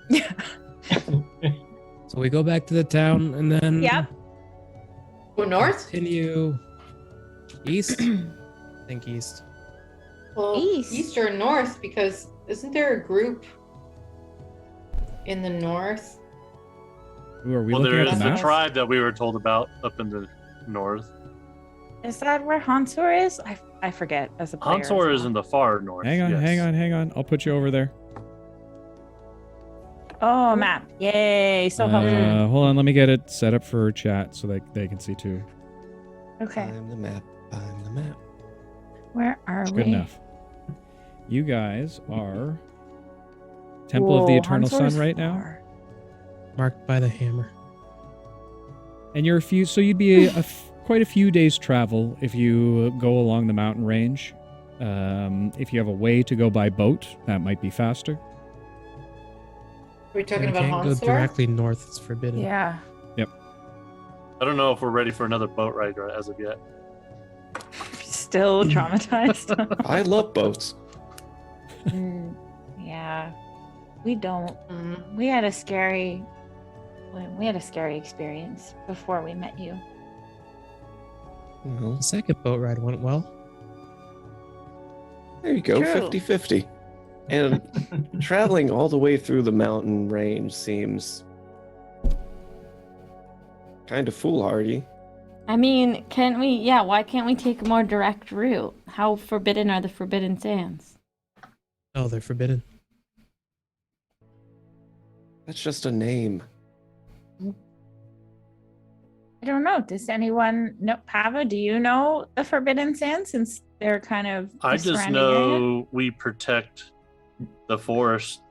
Yeah. So we go back to the town and then Yep. Go north? continue east. I think east. Well, East. east or north, because isn't there a group in the north? Ooh, are we Well, looking there at is the the map? tribe that we were told about up in the north. Is that where Hansor is? I forget as a player. Hansor as is well. in the far north. Hang on. I'll put you over there. Oh, map. Yay. So helpful. Hold on, let me get it set up for chat so that they can see too. Okay. I'm the map. Where are we? Good enough. You guys are Temple of the Whoa, Eternal Hansor's Sun right now, far. Marked by the hammer. and you're you'd be quite a few days travel if you go along the mountain range. If you have a way to go by boat, that might be faster. Are we talking We about can't go Hansor? directly north. It's forbidden. Yeah. I don't know if we're ready for another boat ride as of yet. Still traumatized. I love boats. Yeah. We don't. Mhm. We had a scary experience before we met you. Well, The second boat ride went well. there you go, True. 50-50. And traveling all the way through the mountain range seems kind of foolhardy. I mean, why can't we take a more direct route? How forbidden are the Forbidden Sands? Oh, they're forbidden. That's just a name. I don't know. Does anyone know? Pavo, do you know the Forbidden Sands since they're kind of the I just surrounding area? know we protect the forest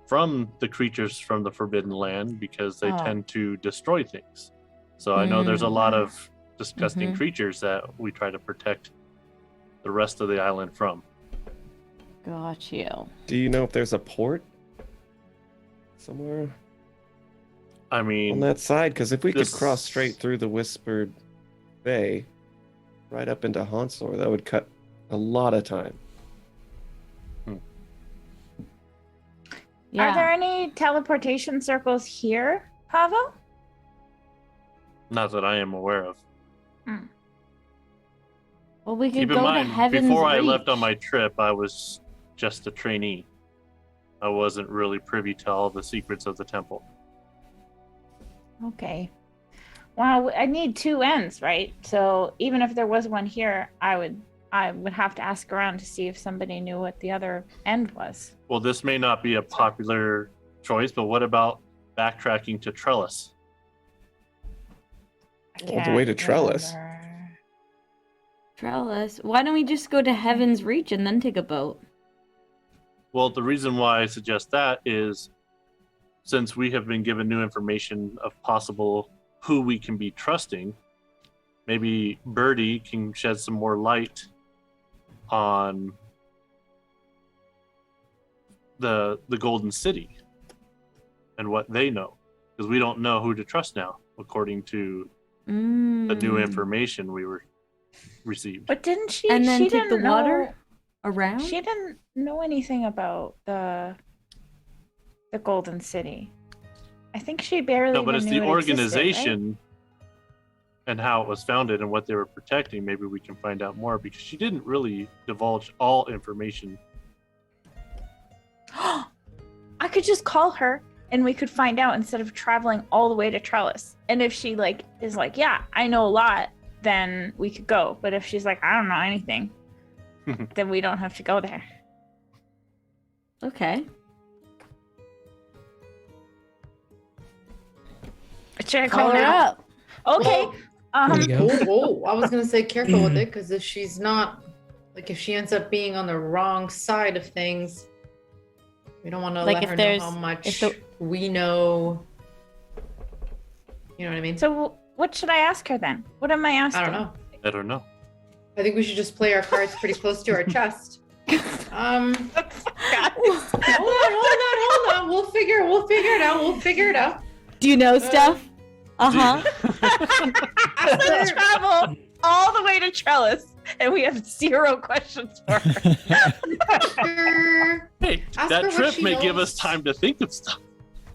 from the creatures from the Forbidden Land because they Oh. tend to destroy things. So I know there's a lot of disgusting Mhm. creatures that we try to protect the rest of the island from. Got you. Do you know if there's a port somewhere I on mean, that side? Because if we could this- cross straight through the Whispered Bay, right up into Hansor, that would cut a lot of time. Yeah. Are there any teleportation circles here, Pavo? not that I am aware of. Well, we could Keep in go to mind, Heaven's before I Reach. left on my trip, I was just a trainee. I wasn't really privy to all the secrets of the temple. Okay. Well, I need two ends, right? So even if there was one here, I would have to ask around to see if somebody knew what the other end was. Well, this may not be a popular choice, but what about backtracking to Trellis? I All the way to can't Trellis. remember. Trellis. Why don't we just go to Heaven's Reach and then take a boat? Well, the reason why I suggest that is since we have been given new information of possible who we can be trusting, maybe Birdie can shed some more light on the Golden City and what they know, because we don't know who to trust now, according to the new information we were received. But didn't she? And then she take the didn't water know- around? She didn't know anything about the Golden City. I think she barely. No, but even it's knew the it existed, right? organization and how it was founded and what they were protecting. Maybe we can find out more because she didn't really divulge all information. I could just call her and we could find out instead of traveling all the way to Trellis. And if she is like, yeah, I know a lot, then we could go. But if she's like, I don't know anything, then we don't have to go there. Okay. Should I Call call her now? up. Okay. There you go. I was gonna say careful with it because if she's not, like, if she ends up being on the wrong side of things, we don't want to Like let if her know there's- how much if the- we know. You know what I mean? So what should I ask her then? What am I asking? I don't know. I don't know. I think we should just play our cards pretty close to our chest. Hold on. We'll figure it out. Do you know stuff? Uh-huh. Let's travel all the way to Trellis, and we have 0 questions for her. Hey, Ask her that what trip she may give knows. us time to think of stuff.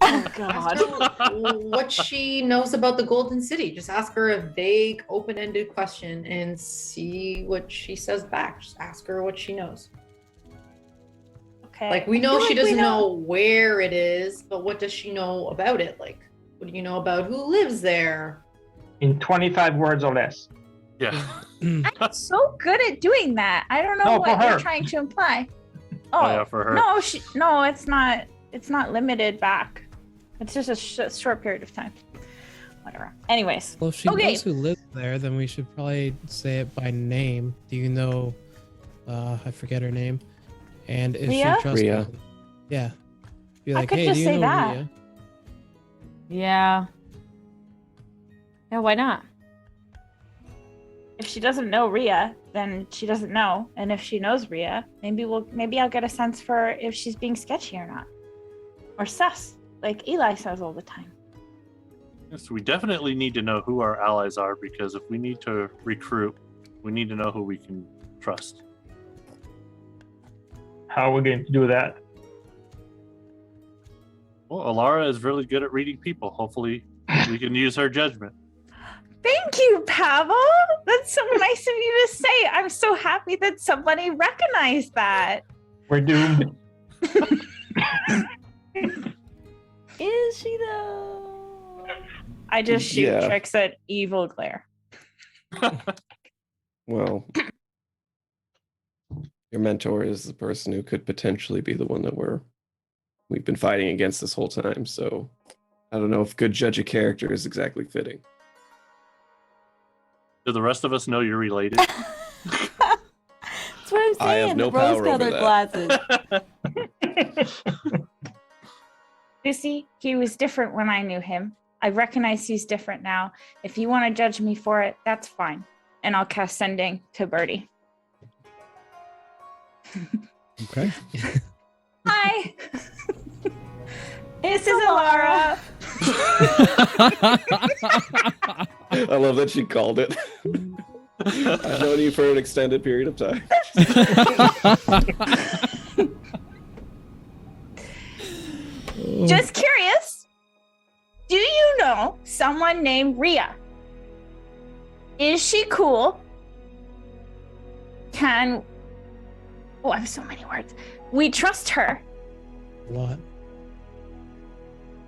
Oh Ask God. her what she knows about the Golden City. Just ask her a vague, open-ended question and see what she says back. Just ask her what she knows. Okay. Like, we I know feel she like we doesn't know where it is, but what does she know about it? Like, what do you know about who lives there? In 25 words or less. Yeah. I'm so good at doing that. I don't know No, what for you're her. trying to imply. Oh, yeah, for her. No, no, it's not. It's not limited back. It's just a short period of time. Whatever. Anyways, Well, if she Okay. knows who lives there, then we should probably say it by name. Do you know? I forget her name. And is Rhea? she trustworthy? Rhea. Yeah. Be I like, could hey, just do you say know that. Rhea? Yeah. Yeah, why not? if she doesn't know Rhea, then she doesn't know. And if she knows Rhea, maybe I'll get a sense for if she's being sketchy or not. Or sus, like Eli says all the time. Yes, we definitely need to know who our allies are, because if we need to recruit, we need to know who we can trust. How are we going to do that? Well, Alara is really good at reading people. Hopefully, we can use her judgment. Thank you, Pavo. That's so nice of you to say. I'm so happy that somebody recognized that. We're doomed. Is she though? I just shoot Yeah. tricks at evil glare. Well, your mentor is the person who could potentially be the one that we've been fighting against this whole time. So I don't know if good judge of character is exactly fitting. Do the rest of us know you're related? That's what I'm saying. I have no power over Rose-colored that. glasses. Lucy, he was different when I knew him. I recognize he's different now. If you want to judge me for it, that's fine. And I'll cast Sending to Birdie. Okay. Hi. This is Alara. I love that she called it. I've known you for an extended period of time. Just curious. Do you know someone named Rhea? Is she cool? I have so many words. We trust her. What?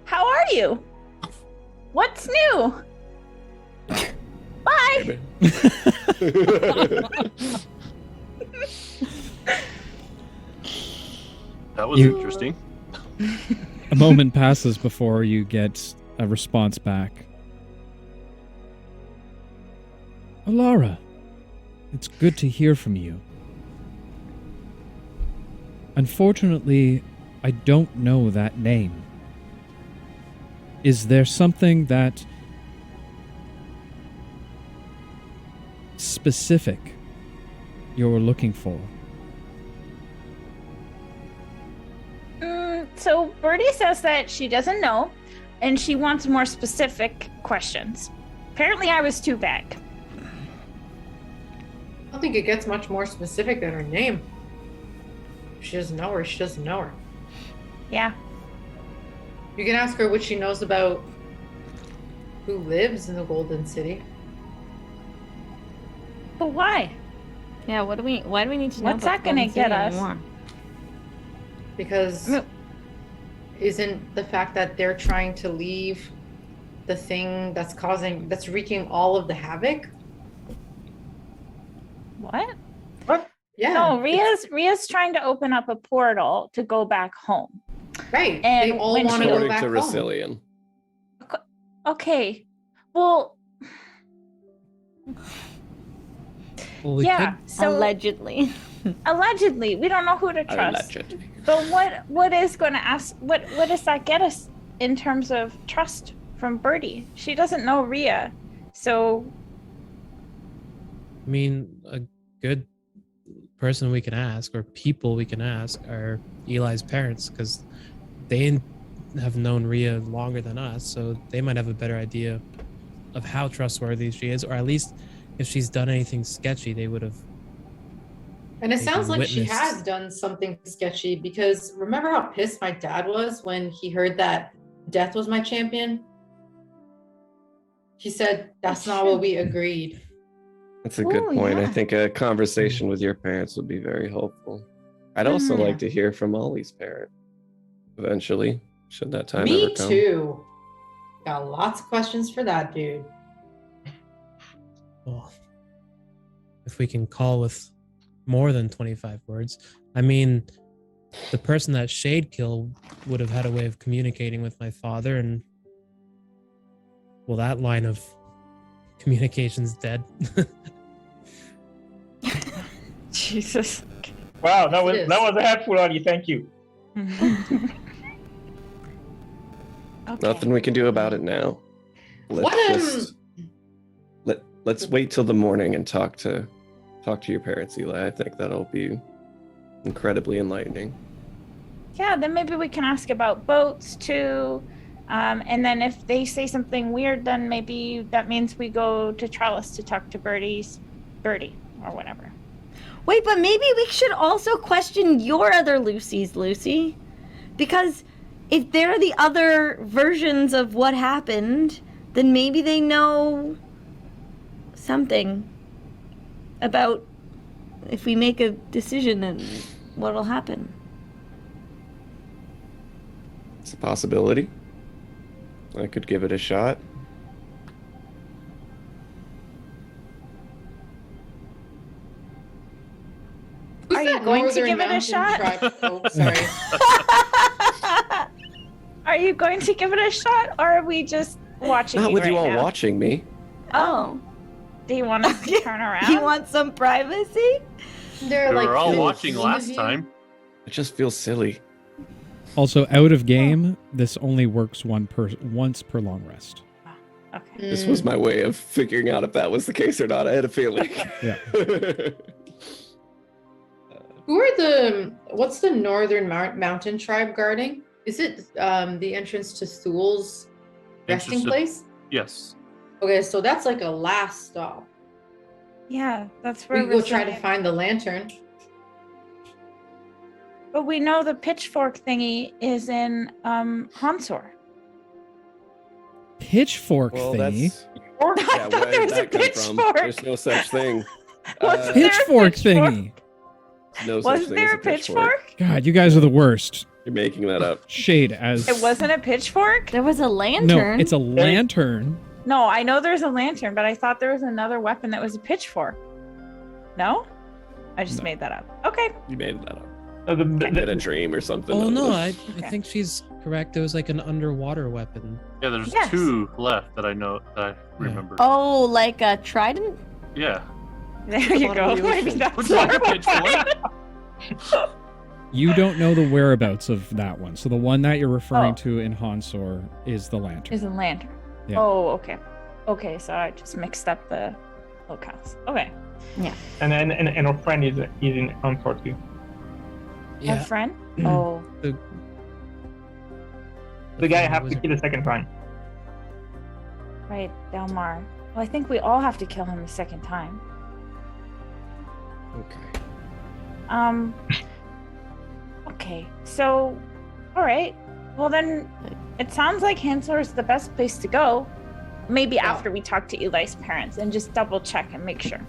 How are you? What's new? Bye. That was You- interesting. A moment passes before you get a response back. Alara, it's good to hear from you. Unfortunately, I don't know that name. Is there something that specific you're looking for? So Birdie says that she doesn't know, and she wants more specific questions. Apparently, I was too vague. I don't think it gets much more specific than her name. If she doesn't know her, she doesn't know her. Yeah. You can ask her what she knows about who lives in the Golden City. But why? Yeah, why do we need to know? What's about that gonna Golden get City us? anymore? Because isn't the fact that they're trying to leave the thing that's wreaking all of the havoc? What? What? Yeah. No, Rhea's trying to open up a portal to go back home. Right. And they all when want to go According back to home. Rasilian. Okay. Well, Well, we yeah. could So Allegedly. allegedly, we don't know who to trust. Allegedly. But what is going to ask? What does that get us in terms of trust from Birdie? She doesn't know Rhea, so I mean, a good person we can ask, or people we can ask, are Eli's parents, because they have known Rhea longer than us, so they might have a better idea of how trustworthy she is, or at least if she's done anything sketchy, they would have. And it Maybe sounds like she witnessed. has done something sketchy, because remember how pissed my dad was when he heard that Death was my champion? He said, that's not what we agreed. That's a good Ooh, point. I yeah. think a conversation with your parents would be very helpful. I'd also like to hear from Ollie's parent eventually, should that time ever Me come. too. Got lots of questions for that dude. Well, if we can call with more than 25 words. I mean, the person that Shade killed would have had a way of communicating with my father, and well, that line of communication's dead. Jesus. Wow, that It is. was helpful, Ollie. Thank you. Okay. Nothing we can do about it now. Let's wait till the morning and talk to your parents, Eli. I think that'll be incredibly enlightening. Yeah, then maybe we can ask about boats too. And then if they say something weird, then maybe that means we go to Trellis to talk to Birdie or whatever. Wait, but maybe we should also question your other Lucy's, Lucy. Because if they're the other versions of what happened, then maybe they know something about if we make a decision and what'll happen. It's a possibility. I could give it a shot. Who's Are you that going to northern give it a mountain shot? tribe? Oh, sorry. Are you going to give it a shot, or are we just watching Not you with right you all now? watching me. Oh. Do you want us to turn around? You want some privacy? They're We like were all 15 watching of last you. time. It just feels silly. Also, out of game, this only works once per long rest. Okay. This was my way of figuring out if that was the case or not. I had a feeling. Yeah. Who are what's the northern mountain tribe guarding? Is it the entrance to Thul's resting Entrance to- place? Yes. Okay, so that's like a last stop. Yeah, that's We where go we're try to going. find the lantern. But we know the pitchfork thingy is in Hansor. Pitchfork Well, thingy? that's I yeah. thought Where there did was a that come from? pitchfork. There's no such thing. Wasn't there a Pitchfork pitchfork? thingy. No such Was thing there as a pitchfork? God, you guys are the worst. You're making that up. Shade as... It wasn't a pitchfork? There was a No, lantern. it's a lantern. No, I know there's a lantern, but I thought there was another weapon that was a pitchfork. No? I just No. made that up. Okay. You made that up. The, You had a dream or something. Oh no, I I Okay. think she's correct. It was like an underwater weapon. Yeah, there's Yes. 2 left that I know that I remember. Oh, like a trident? Yeah. There you go. Bottom of the Maybe ocean. that's Would you like a what pitchfork? You don't know the whereabouts of that one. So the one that you're referring Oh. to in Hansor is the lantern. is a lantern. Yeah. Oh, okay. Okay, so I just mixed up the locales. Okay. and our friend is in Answer too. A Yeah. friend? Oh. The guy I final have to wizard. kill a second time. Right, Delmar. Well, I think we all have to kill him the second time. Okay. Okay, so, all right. Well, then it sounds like Hansor is the best place to go. Maybe Yeah. after we talk to Eli's parents and just double check and make sure.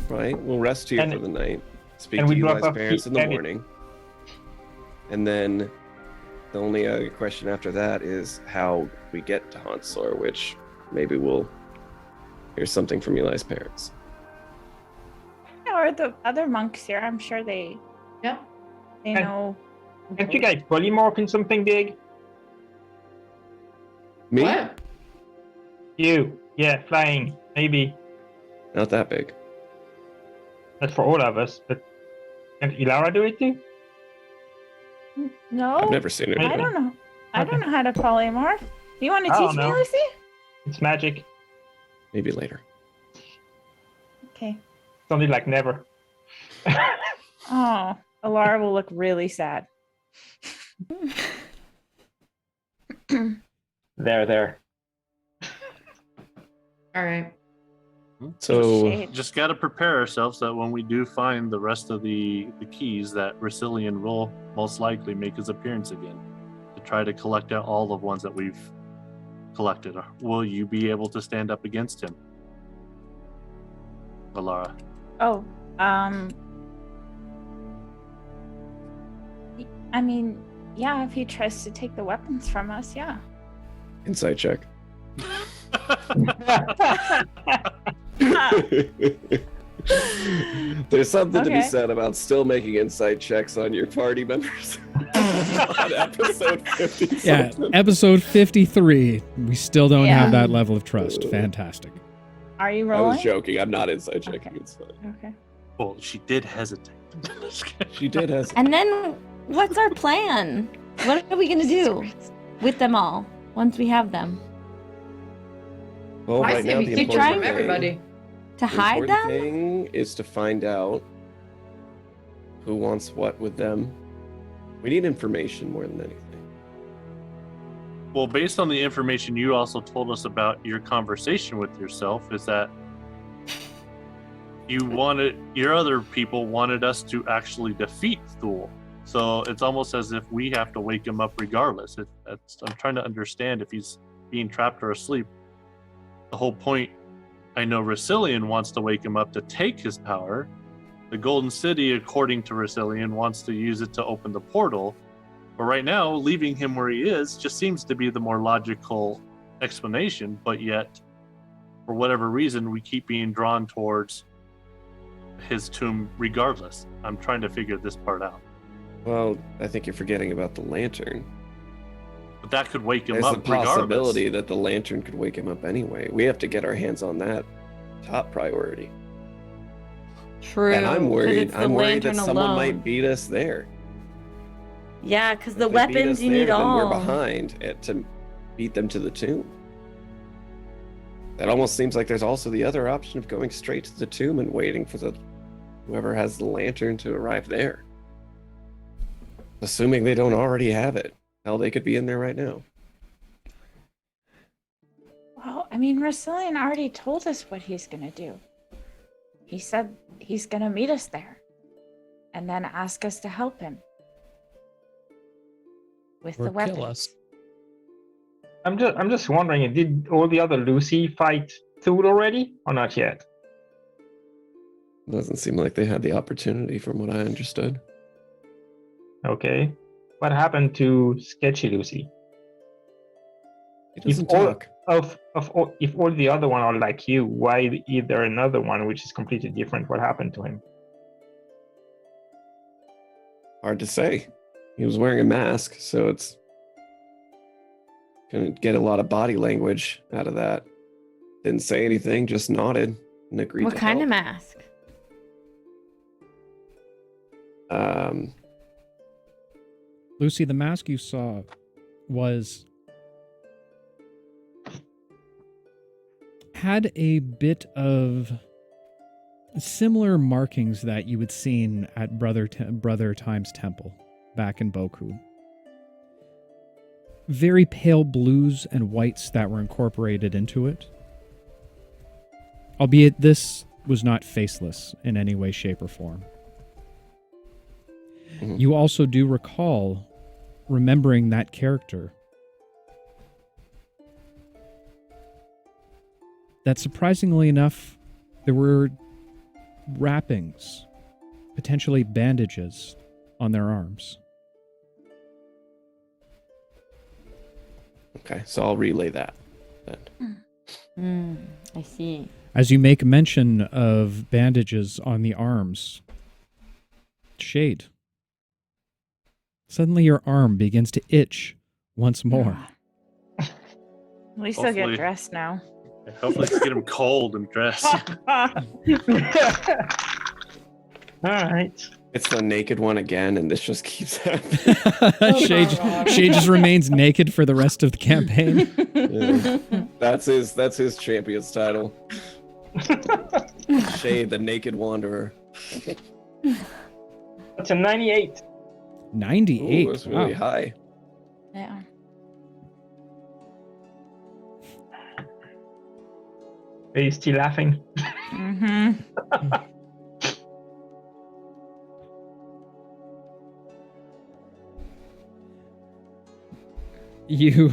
Right. We'll rest here And- for the night. Speak and to we drop Eli's off parents in the and it- morning. And then the only other question after that is how we get to Hansor, which maybe we'll hear something from Eli's parents. Or the other monks here. I'm sure they Yeah. they And- know. Can't you guys polymorph in something big? Me? What? You. Yeah, flying. Maybe. Not that big. That's for all of us, but can Ilara do it too? No, I've never seen it. I don't know. I don't know how to polymorph. Do you want to I teach don't me, know. Lucy? It's magic. Maybe later. Okay. Something like never. Oh, Alara will look really sad. There. All right. So Shade. Just got to prepare ourselves that when we do find the rest of the keys, that Rasilian will most likely make his appearance again to try to collect out all the ones that we've collected. Will you be able to stand up against him, Alara? Oh, I mean, yeah, if he tries to take the weapons from us, yeah. insight check. There's something to be Okay. said about still making insight checks on your party members. On episode 50 Yeah, something. episode 53. We still don't Yeah. have that level of trust. Fantastic. Are you I rolling? was joking. I'm not insight checking. Okay. It's fine. Okay. Well, she did hesitate. She did has. And then what's our plan? What are we going to do with them all once we have them? Well, I right say now we the keep important from thing, everybody. To hide important them? thing is to find out who wants what with them. We need information more than anything. Well, based on the information you also told us about your conversation with yourself, is that your other people wanted us to actually defeat Thule. So it's almost as if we have to wake him up regardless. I'm trying to understand if he's being trapped or asleep. The whole point I know Rasilian wants to wake him up to take his power. The Golden City, according to Rasilian, wants to use it to open the portal. But right now, leaving him where he is just seems to be the more logical explanation, but yet, for whatever reason, we keep being drawn towards his tomb regardless. I'm trying to figure this part out. Well, I think you're forgetting about the lantern. But that could wake him There's up a regardless. possibility that the lantern could wake him up anyway. We have to get our hands on that top priority. True. And I'm 'cause worried. it's the I'm worried that lantern someone alone. might beat us there. Yeah, because the If they beat weapons us you there, need then all. we're behind to beat them to the tomb. That almost seems like there's also the other option of going straight to the tomb and waiting for whoever has the lantern to arrive there. Assuming they don't already have it. Hell, they could be in there right now. Well, I mean, Rasilian already told us what he's gonna do. He said he's gonna meet us there, and then ask us to help him with Or the weapons. kill us. I'm just wondering, did all the other Lucy fight Thule already, or not yet? Doesn't seem like they had the opportunity from what I understood. Okay. What happened to Sketchy Lucy? He doesn't all, talk. if all the other one are like you, why either another one which is completely different? What happened to him? Hard to say. He was wearing a mask, so it's gonna get a lot of body language out of that. Didn't say anything, just nodded and agreed What to kind of help. mask? Lucy, the mask you saw was had a bit of similar markings that you had seen at Brother Time's temple back in Boku. Very pale blues and whites that were incorporated into it. Albeit this was not faceless in any way, shape, or form. Mhm. You also do recall remembering that character. That surprisingly enough, there were wrappings, potentially bandages, on their arms. Okay, so I'll relay that then. I see. As you make mention of bandages on the arms, Shade, suddenly your arm begins to itch once more. At least I'll get Hopefully. dressed now. Hopefully, to get him cold and dressed. All right. It's the naked one again, and this just keeps happening. Shade just remains naked for the rest of the campaign. Yeah. That's his champion's title. Shade, the naked wanderer. That's a 98. 98. Ooh, that's really Wow. high. Yeah. Are you still laughing? Mm-hmm. You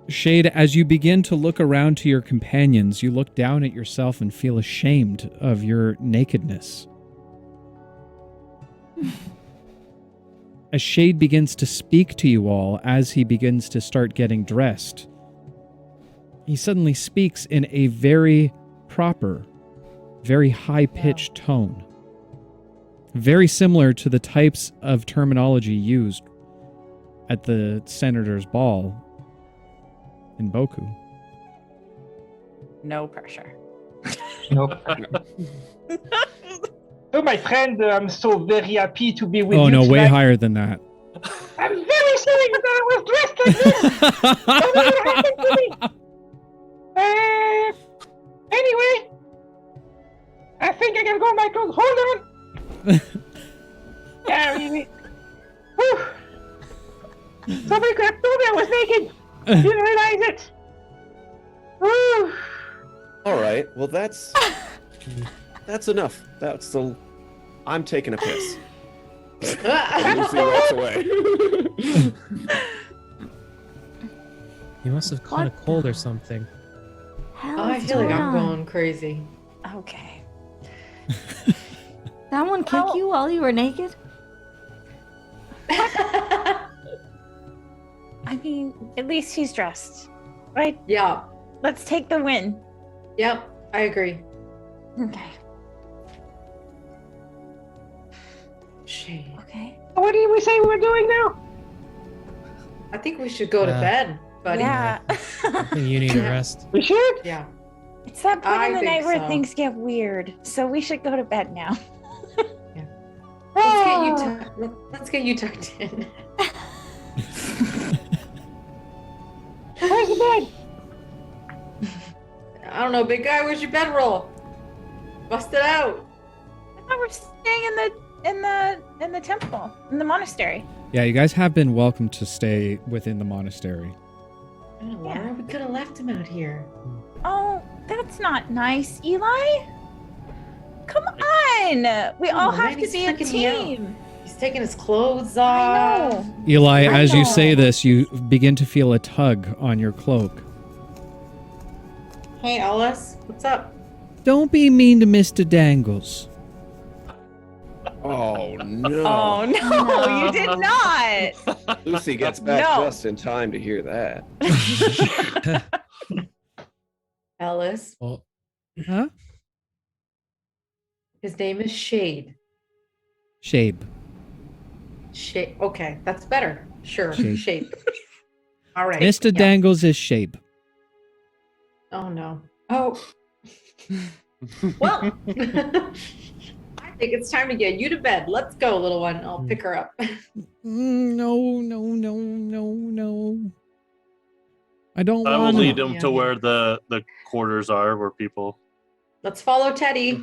Shade, as you begin to look around to your companions, you look down at yourself and feel ashamed of your nakedness. As Shade begins to speak to you all, as he begins to start getting dressed, he suddenly speaks in a very proper, very high-pitched tone. Very similar to the types of terminology used at the Senator's Ball in Boku. No pressure. Nope. So, my friend, I'm so very happy to be with Oh you no, way tonight. higher than that. I'm very sorry that I was dressed like this. Whatever happened to me? Anyway, I think I gotta go my clothes. Hold on. Yeah, really. Whew. Somebody could have told me I was naked. Didn't realize it. Whew. All right, well that's enough. I'm taking a piss. And Lucy walks away. You must have caught a cold or something. Hell I is feel like going I'm on? going crazy. Okay. Someone kick Well- you while you were naked? I mean, at least he's dressed, right? Yeah. Let's take the win. Yep. I agree. Okay. Shade. Okay. What do we say we're doing now? I think we should go to Uh, bed, buddy. Yeah. I think you need a rest. We should? Yeah. It's that point I in the think night where so. things get weird, so we should go to bed now. Let's get you tucked in. Where's the bed? I don't know, big guy. Where's your bedroll? Bust it out. I thought we're staying in the temple, in the monastery. Yeah, you guys have been welcome to stay within the monastery. Oh, Laura, we could have left him out here. Oh, that's not nice, Eli. Come on, we all Oh, have man, to he's be a freaking me out. team. He's taking his clothes I off. know. Eli, I as you know. say this, you begin to feel a tug on your cloak. Hey, Alice, what's up? Don't be mean to Mr. Dangles. Oh no. Oh no, you did not. Lucy gets back No. just in time to hear that. Alice, Well, Huh? his name is Shade. Shabe. Shade. Okay, that's better. Sure, Shade. Shade. All right. Mr. yeah. Dangles is Shabe. Oh no. Oh. Well, I think it's time to get you to bed. Let's go, little one. I'll pick her up. No. I don't I will want lead to. him Yeah, to yeah. where the quarters are, where people. Let's follow Teddy.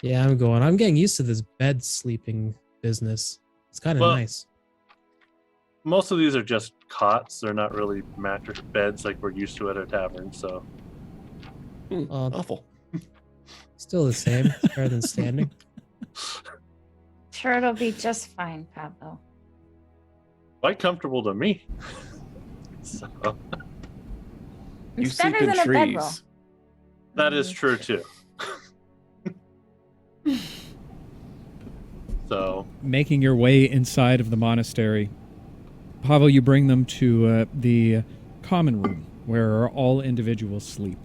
yeah, I'm going. I'm getting used to this bed sleeping business. It's kind of Well, nice. Most of these are just cots. They're not really mattress beds like we're used to at a tavern. So Awful. Still the same. It's better than standing. Sure, it'll be just fine, Pavo. quite comfortable to me. So You It's sleep better in than a bedroll. trees. that is true too. So Making your way inside of the monastery, Pavo, you bring them to the common room where all individuals sleep.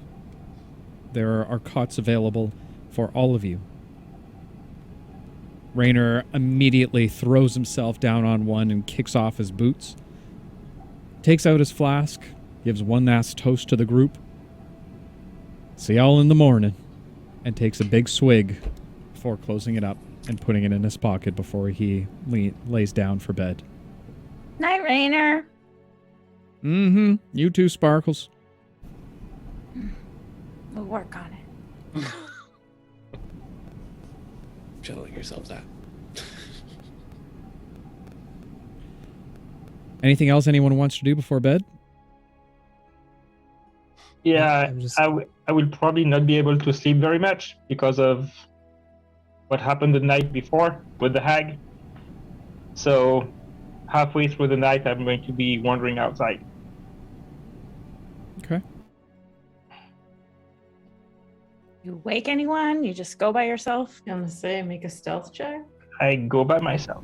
There are cots available for all of you. Raynor immediately throws himself down on one and kicks off his boots, takes out his flask, gives one last toast to the group. See y'all in the morning, and takes a big swig before closing it up and putting it in his pocket before he lays down for bed. Night, Rainer. Mm-hmm. You too, Sparkles. We'll work on it. Chilling yourselves out. Anything else anyone wants to do before bed? Yeah, I'm just- I will probably not be able to sleep very much because of what happened the night before with the hag. So halfway through the night, I'm going to be wandering outside. Okay. You wake anyone? You just go by yourself? I'm gonna say make a stealth check. I go by myself.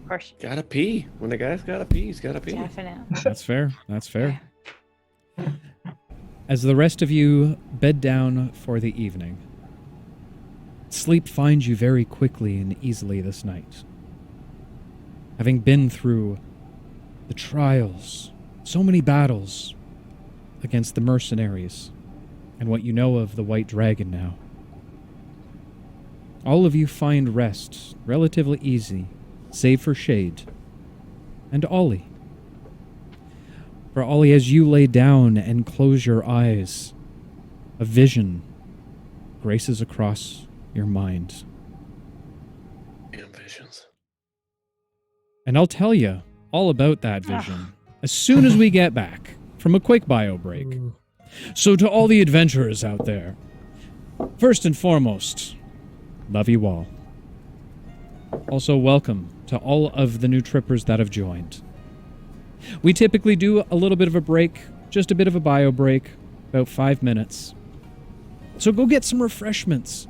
Of course, Gotta pee. When the guy's gotta pee, he's gotta pee. definitely. That's fair. That's fair. As the rest of you bed down for the evening, sleep finds you very quickly and easily this night. Having been through the trials, so many battles against the mercenaries, and what you know of the White Dragon now, all of you find rest relatively easy, save for Shade and Ollie. For Ollie, as you lay down and close your eyes, a vision graces across your mind. Damn visions. And I'll tell you all about that vision as soon as we get back from a quick bio break. Ooh. So to all the adventurers out there, first and foremost, love you all. Also, welcome to all of the new trippers that have joined. We typically do a little bit of a break, just a bit of a bio break, about 5 minutes. So go get some refreshments.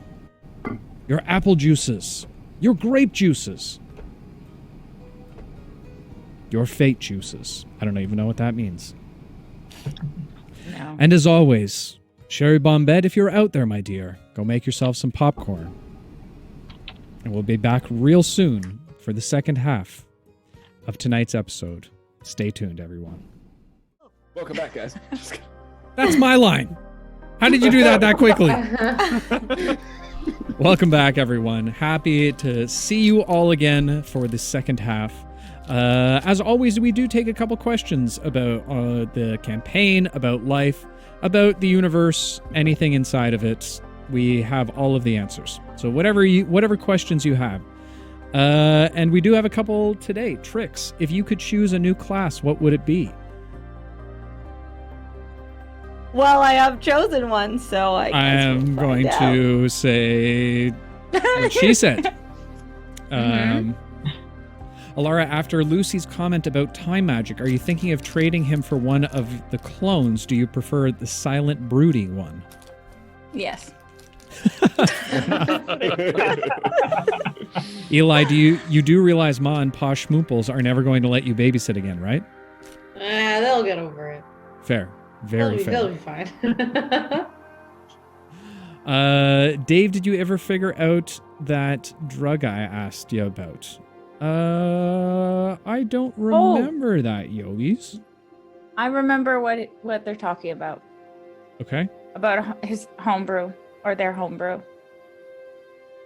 Your apple juices, your grape juices, your fate juices. I don't even know what that means. No. And as always, Sherry Bombette, if you're out there, my dear, go make yourself some popcorn. And we'll be back real soon for the second half of tonight's episode. Stay tuned, everyone. Welcome back, guys. That's my line. How did you do that quickly? Welcome back, everyone. Happy to see you all again for the second half. As always, we do take a couple questions about the campaign, about life, about the universe, anything inside of it. We have all of the answers. So whatever questions you have. And we do have a couple today. Tricks. If you could choose a new class, what would it be? Well, I have chosen one, so I am going to say what she said. Alara, after Lucy's comment about time magic, are you thinking of trading him for one of the clones? Do you prefer the silent, broody one? Yes. Eli, you do realize Ma and Pa Schmooples are never going to let you babysit again, right? They'll get over it. Fair. Very fair. They'll be fine. Dave, did you ever figure out that drug I asked you about? I don't remember that, Yogis. I remember what they're talking about. Okay. About his homebrew or their homebrew.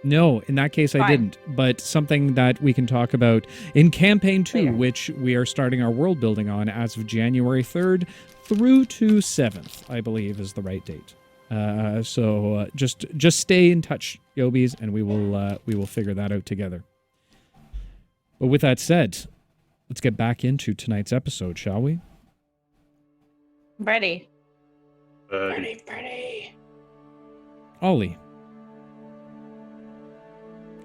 No, in that case, I didn't. But something that we can talk about in Campaign 2, Later. which we are starting our world building on as of January 3rd through to 7th, I believe is the right date. So just stay in touch, Yobis, and we will figure that out together. But with that said, let's get back into tonight's episode, shall we? Ready. Pretty. Ollie.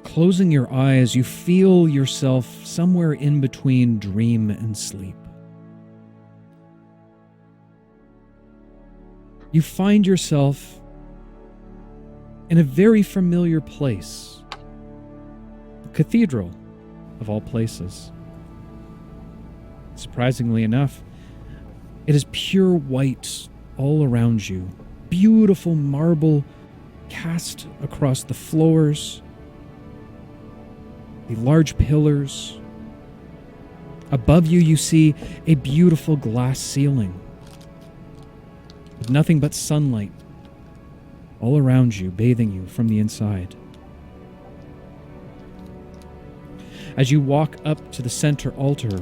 Closing your eyes, you feel yourself somewhere in between dream and sleep. You find yourself in a very familiar place. The cathedral, of all places. Surprisingly enough, it is pure white all around you. Beautiful marble cast across the floors. The large pillars. Above you, you see a beautiful glass ceiling with nothing but sunlight all around you, bathing you from the inside. As you walk up to the center altar,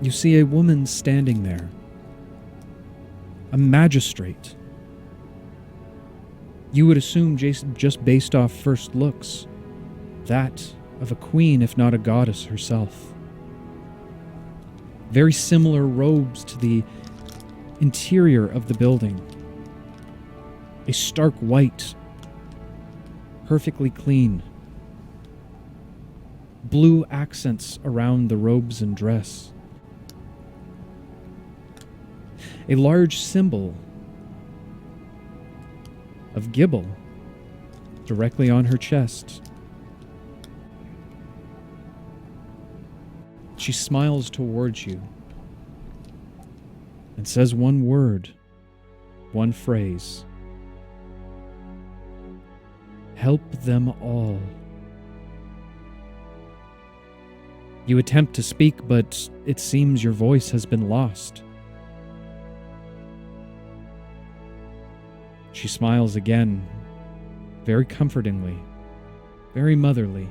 you see a woman standing there, a magistrate. You would assume, just based off first looks, that of a queen, if not a goddess herself. Very similar robes to the interior of the building. A stark white, perfectly clean. Blue accents around the robes and dress. A large symbol of Gibble directly on her chest. She smiles towards you and says one word, one phrase. Help them all. You attempt to speak, but it seems your voice has been lost. She smiles again, very comfortingly, very motherly.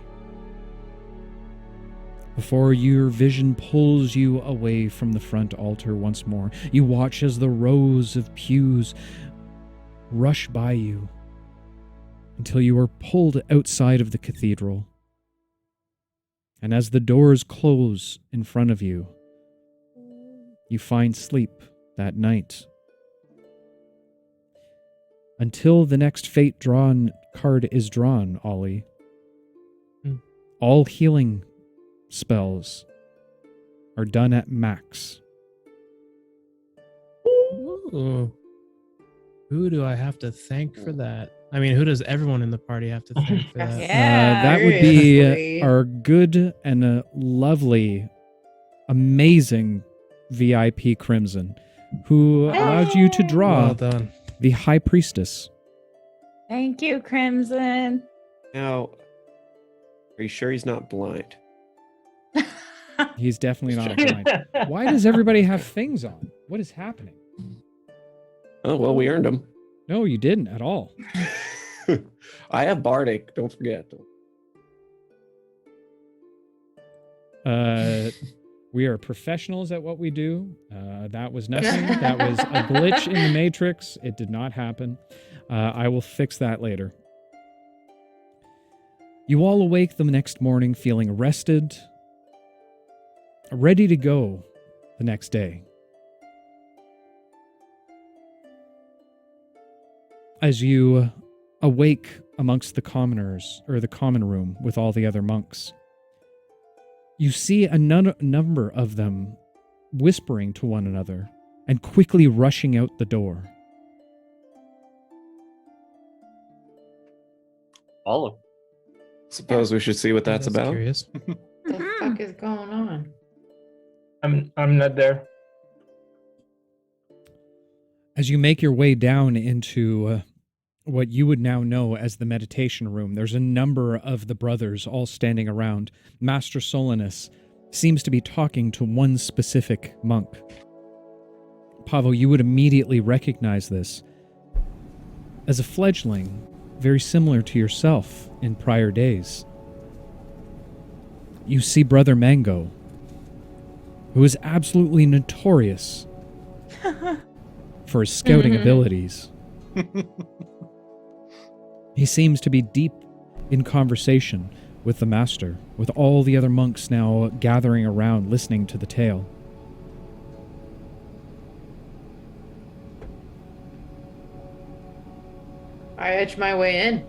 Before your vision pulls you away from the front altar once more, you watch as the rows of pews rush by you until you are pulled outside of the cathedral. And as the doors close in front of you, you find sleep that night. Until the next fate-drawn card is drawn, Ollie. Hmm. All healing spells are done at max. Ooh. Who do I have to thank for that? I mean, who does everyone in the party have to thank for that? Yeah. That would be seriously. our good and lovely, amazing VIP Crimson, who allowed you to draw Well done. the High Priestess. Thank you, Crimson. Now, are you sure he's not blind? He's definitely not blind. Why does everybody have things on? What is happening? Oh, well, we earned him. No, you didn't at all. I have Bardic, don't forget. We are professionals at what we do. That was nothing. That was a glitch in the Matrix. It did not happen. I will fix that later. You all awake the next morning feeling rested, ready to go the next day. As you awake amongst the commoners, or the common room with all the other monks, you see a number of them whispering to one another and quickly rushing out the door. All of them. Suppose we should see what that's about. Curious. What the fuck is going on? I'm not there. As you make your way down into what you would now know as the meditation room, there's a number of the brothers all standing around. Master Solinus seems to be talking to one specific monk. Pavo, you would immediately recognize this as a fledgling, very similar to yourself in prior days. You see Brother Mango, who is absolutely notorious for his scouting abilities. He seems to be deep in conversation with the master, with all the other monks now gathering around listening to the tale. I edge my way in.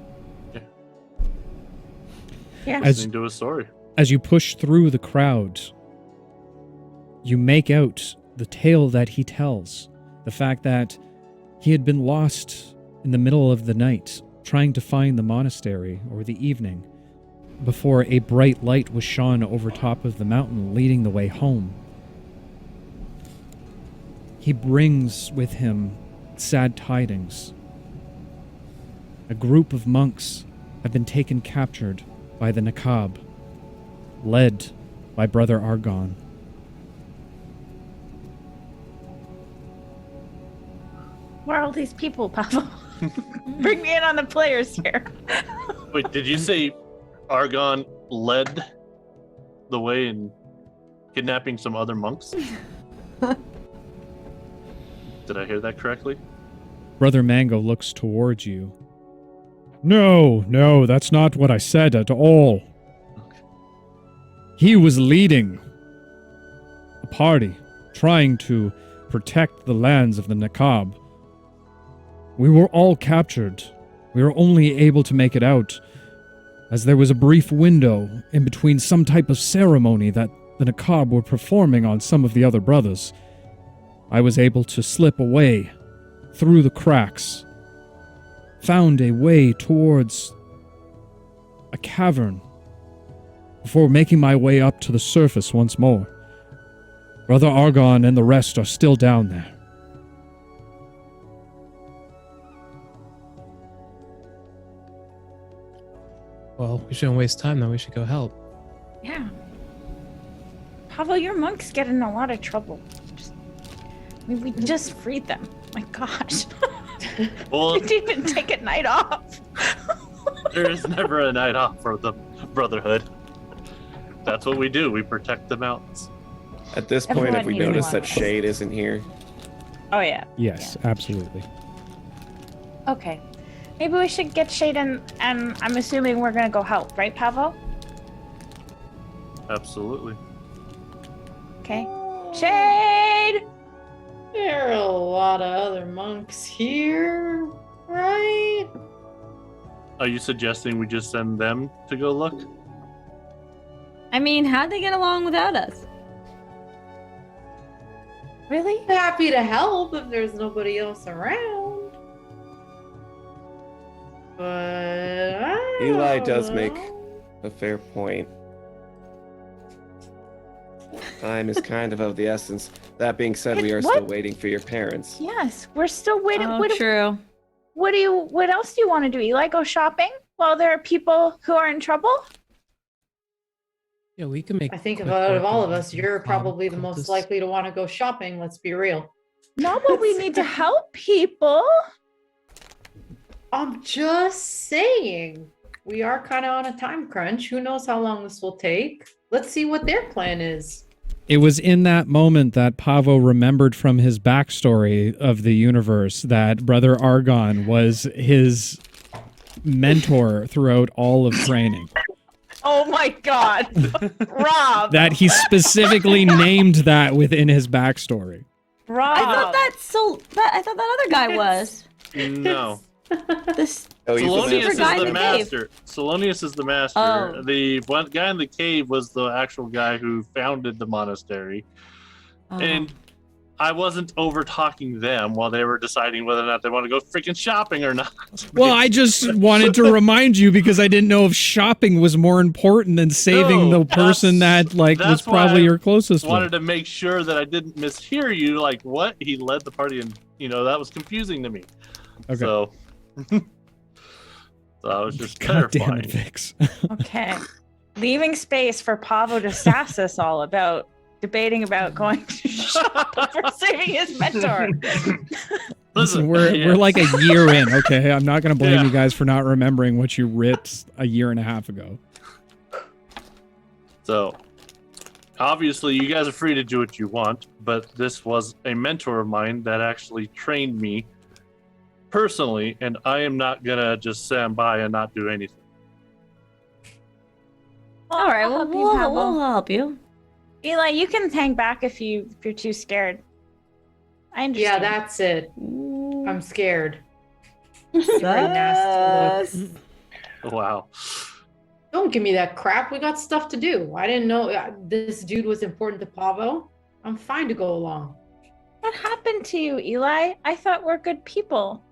Yeah. Listening to a story. As you push through the crowd, you make out the tale that he tells. The fact that he had been lost in the middle of the night, trying to find the monastery, or the evening, before a bright light was shone over top of the mountain, leading the way home. He brings with him sad tidings. A group of monks have been taken captured by the Nakab, led by Brother Argon. Where are all these people, Pavo? Bring me in on the players here. Wait, did you say Argon led the way in kidnapping some other monks? Did I hear that correctly? Brother Mango looks towards you. No, that's not what I said at all. He was leading a party, trying to protect the lands of the Nakab. We were all captured. We were only able to make it out as there was a brief window in between some type of ceremony that the Nakab were performing on some of the other brothers. I was able to slip away through the cracks, found a way towards a cavern before making my way up to the surface once more. Brother Argon and the rest are still down there. Well, we shouldn't waste time though. We should go help. Yeah. Pavo, your monks get in a lot of trouble. We just freed them. My gosh. Well, We didn't even take a night off. there is never a night off for the Brotherhood. That's what we do. We protect the mountains. At this point, Everyone if we needs notice one. that Shade isn't here, Oh, yeah. Yes, absolutely. Okay. Maybe we should get Shade and I'm assuming we're going to go help, right, Pavo? Absolutely. Okay. Shade! There are a lot of other monks here, right? Are you suggesting we just send them to go look? I mean, how'd they get along without us? Really? Happy to help if there's nobody else around. But I Eli don't does make know. a fair point. Time is kind of the essence. That being said, we are What? still waiting for your parents. Yes, we're still waiting. Oh, What true. else do you want to do? Eli, go shopping while there are people who are in trouble? Yeah, we can make. I think quick out of work all of these us, you're probably the most cultists. likely to want to go shopping. Let's be real. No, but we need to help people. I'm just saying. We are kind of on a time crunch. Who knows how long this will take? Let's see what their plan is. It was in that moment that Pavo remembered from his backstory of the universe that Brother Argon was his mentor throughout all of training. Oh my God, Rob! That he specifically named that within his backstory. Rob! I thought I thought that other guy was. No. This Oh, he's the Salonius master. is guy in the the cave. master. Salonius is the master. Oh. The one guy in the cave was the actual guy who founded the monastery. And I wasn't over talking them while they were deciding whether or not they want to go freaking shopping or not. Well, I just wanted to remind you because I didn't know if shopping was more important than saving No, the person that was that's why probably I your closest one. wanted to make sure that I didn't mishear you. Like, what? He led the party, and that was confusing to me. Okay. So, so I was just God damn clarifying. it, Vix. Okay. Leaving space for Pavo to sass us all about debating about going to shop for saving his mentor. Listen, we're like a year in, okay? I'm not going to blame you guys for not remembering what you writ a year and a half ago. So, obviously, you guys are free to do what you want, but this was a mentor of mine that actually trained me personally, and I am not gonna just stand by and not do anything. All right, I'll well, help you, we'll Pavo. help you. Eli, you can hang back if you're too scared. I Yeah, understand. that's it. I'm scared. Sus. nasty Wow. Don't give me that crap. We got stuff to do. I didn't know this dude was important to Pavo. I'm fine to go along. What happened to you, Eli? I thought we're good people.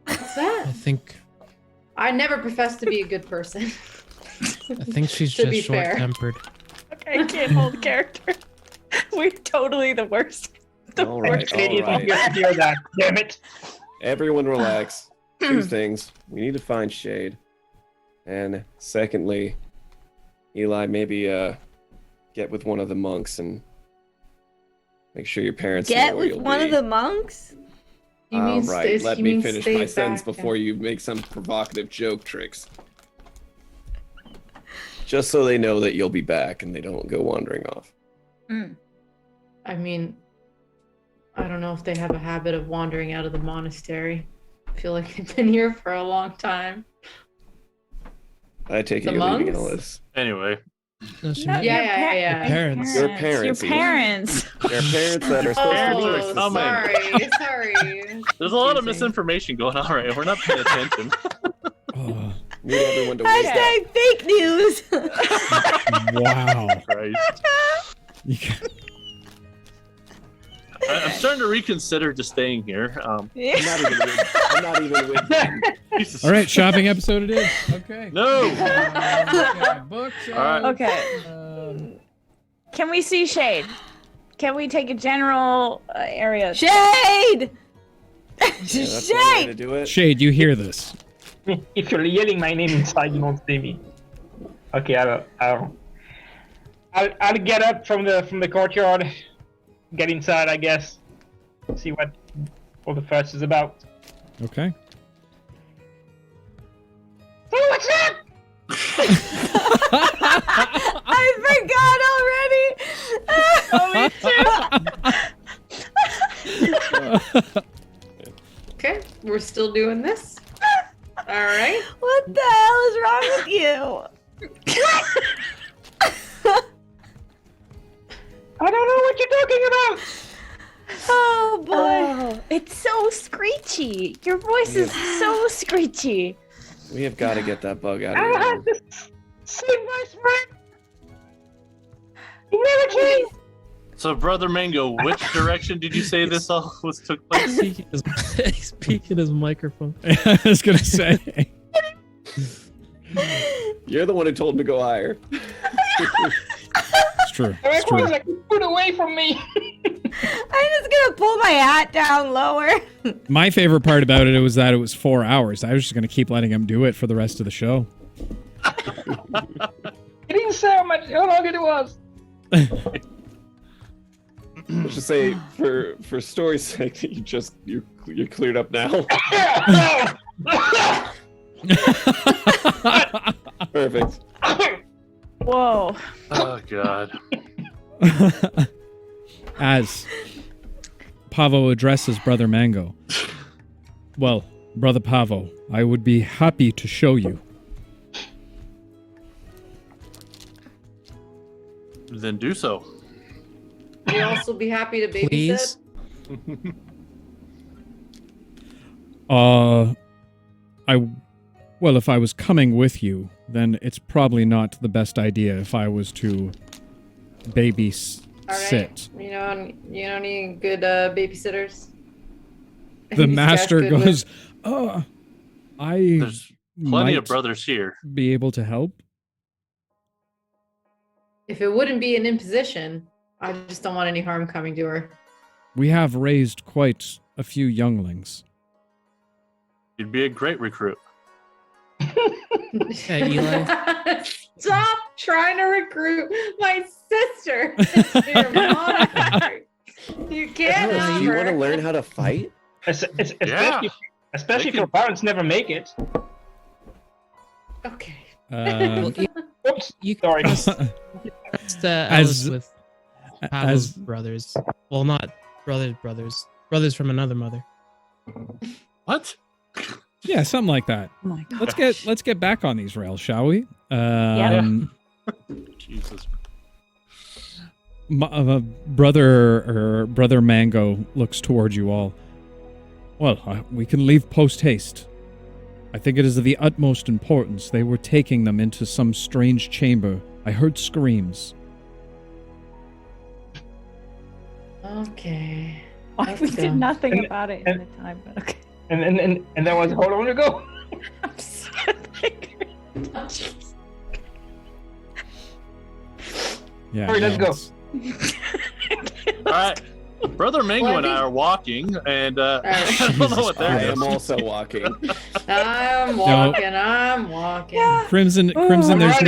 What's that? I think I never professed to be a good person. she's To be just fair. short-tempered. Okay, I can't hold character. We're totally the worst. All right, worst. all Lady, right. you hear that? Damn it! Everyone relax. Two things. We need to find Shade. And secondly, Eli, maybe get with one of the monks and make sure your parents Get know where with you'll one be. of the monks? You All mean right, stay- let you me mean finish stay my sentence back, before you make some provocative joke tricks. Just so they know that you'll be back and they don't go wandering off. I mean, I don't know if they have a habit of wandering out of the monastery. I feel like they've been here for a long time. I take it The you're leaving monks? Alice. Anyway, No, she No, meant- Yeah. Parents. Your parents, Your Eli. parents. Your parents that are supposed to be Oh, tricks this sorry, sorry. there's a lot of Confusing. misinformation going on right now. We're not paying attention. Oh, Need everyone to wake up. Hashtag fake news. wow. Christ. You ca- I'm starting to reconsider just staying here. I'm not even with them. Jesus. All right, shopping episode it is. Okay. No. Okay, books. All right. Okay. Can we see Shade? Can we take a general area? Shade! Yeah, that's one way to Shade! do it. Shade, you hear this? If you're yelling my name inside, you won't see me. Okay, I'll get up from the courtyard, get inside, I guess, see what all the fuss is about. Okay. So what's up? I forgot already. Okay, we're still doing this. All right. What the hell is wrong with you? I don't know what you're talking about. Oh boy. Oh, it's so screechy. Your voice is so screechy. We have got to get that bug out I of don't here. have to save my friend. He never came. So, Brother Mango, which direction did you say this all took place? He's peeking his microphone. I was gonna say. You're the one who told him to go higher. It's true. The It's true. record's like, put away from me. I'm just gonna pull my hat down lower. My favorite part about it was that it was 4 hours. I was just gonna keep letting him do it for the rest of the show. He didn't say how long it was. Let's just say, for story's sake, you're cleared up now. Perfect. Whoa. Oh, God. As Pavo addresses Brother Mango. Well, Brother Pavo, I would be happy to show you. Then do so. We'd also be happy to babysit. Please. Well, if I was coming with you, then it's probably not the best idea if I was to babysit. All right. You don't need good babysitters. The These master guys good goes, with- I There's plenty of might brothers here. be able to help. If it wouldn't be an imposition, I just don't want any harm coming to her. We have raised quite a few younglings. You'd be a great recruit. Yeah, Eli. Stop trying to recruit my sister into your monastery. You can't Alice, have do you her. want to learn how to fight? Yeah. Especially They if your parents never make it. Okay. Well, Oops. you Sorry. can trust Alice with Pavo's as- brothers. Well, not brothers. Brothers from another mother. What? Yeah, something like that. Oh my God. Let's get back on these rails, shall we? Jesus. Brother Mango looks towards you all. Well, we can leave post haste. I think it is of the utmost importance. They were taking them into some strange chamber. I heard screams. Okay. We Let's did go. nothing And- about it in the time, but okay. And that was how long ago? I'm so Yeah. All right, let's go. it's- All right. Brother Mango and I are walking, and I don't know what I they're am doing. also walking. I'm walking. Crimson, there's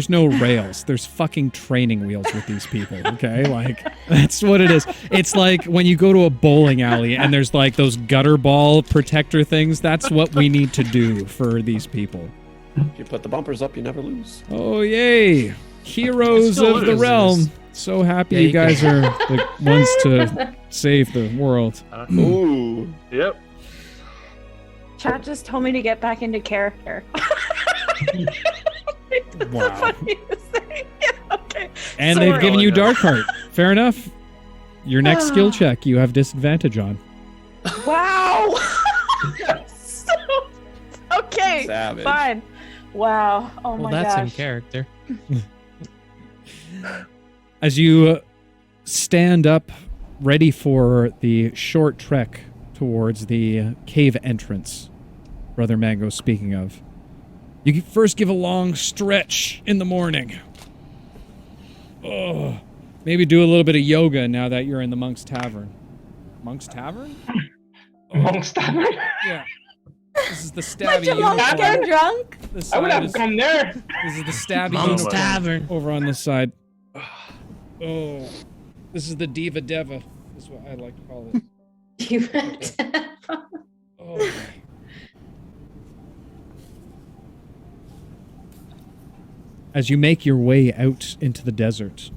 no rails. There's fucking training wheels with these people, okay? Like, that's what it is. It's like when you go to a bowling alley and there's like those gutter ball protector things. That's what we need to do for these people. If you put the bumpers up, you never lose. Oh, yay. Heroes Still of the losers. realm. So happy Yeah, you you guys are the ones to save the world. Ooh. Yep. Chat just told me to get back into character. That's Wow. funny to say. Yeah, okay. And Sorry. they've given you Oh, no. Dark Heart. Fair enough. Your next skill check, you have disadvantage on. Wow. So, okay. Savage. Fine. Wow. Oh Well, my that's in gosh. character. As you stand up, ready for the short trek towards the cave entrance, Brother Mango speaking of, you first give a long stretch in the morning. Oh, maybe do a little bit of yoga now that you're in the Monk's Tavern. Monk's Tavern? Monk's Tavern? Yeah. This is the stabby Bunch of monks uniform. get drunk. This I would side have is- gone there. This is the stabby Monk's uniform Tavern. over on this side. Oh, this is the Diva Deva. Is what I like to call it. Oh. As you make your way out into the desert,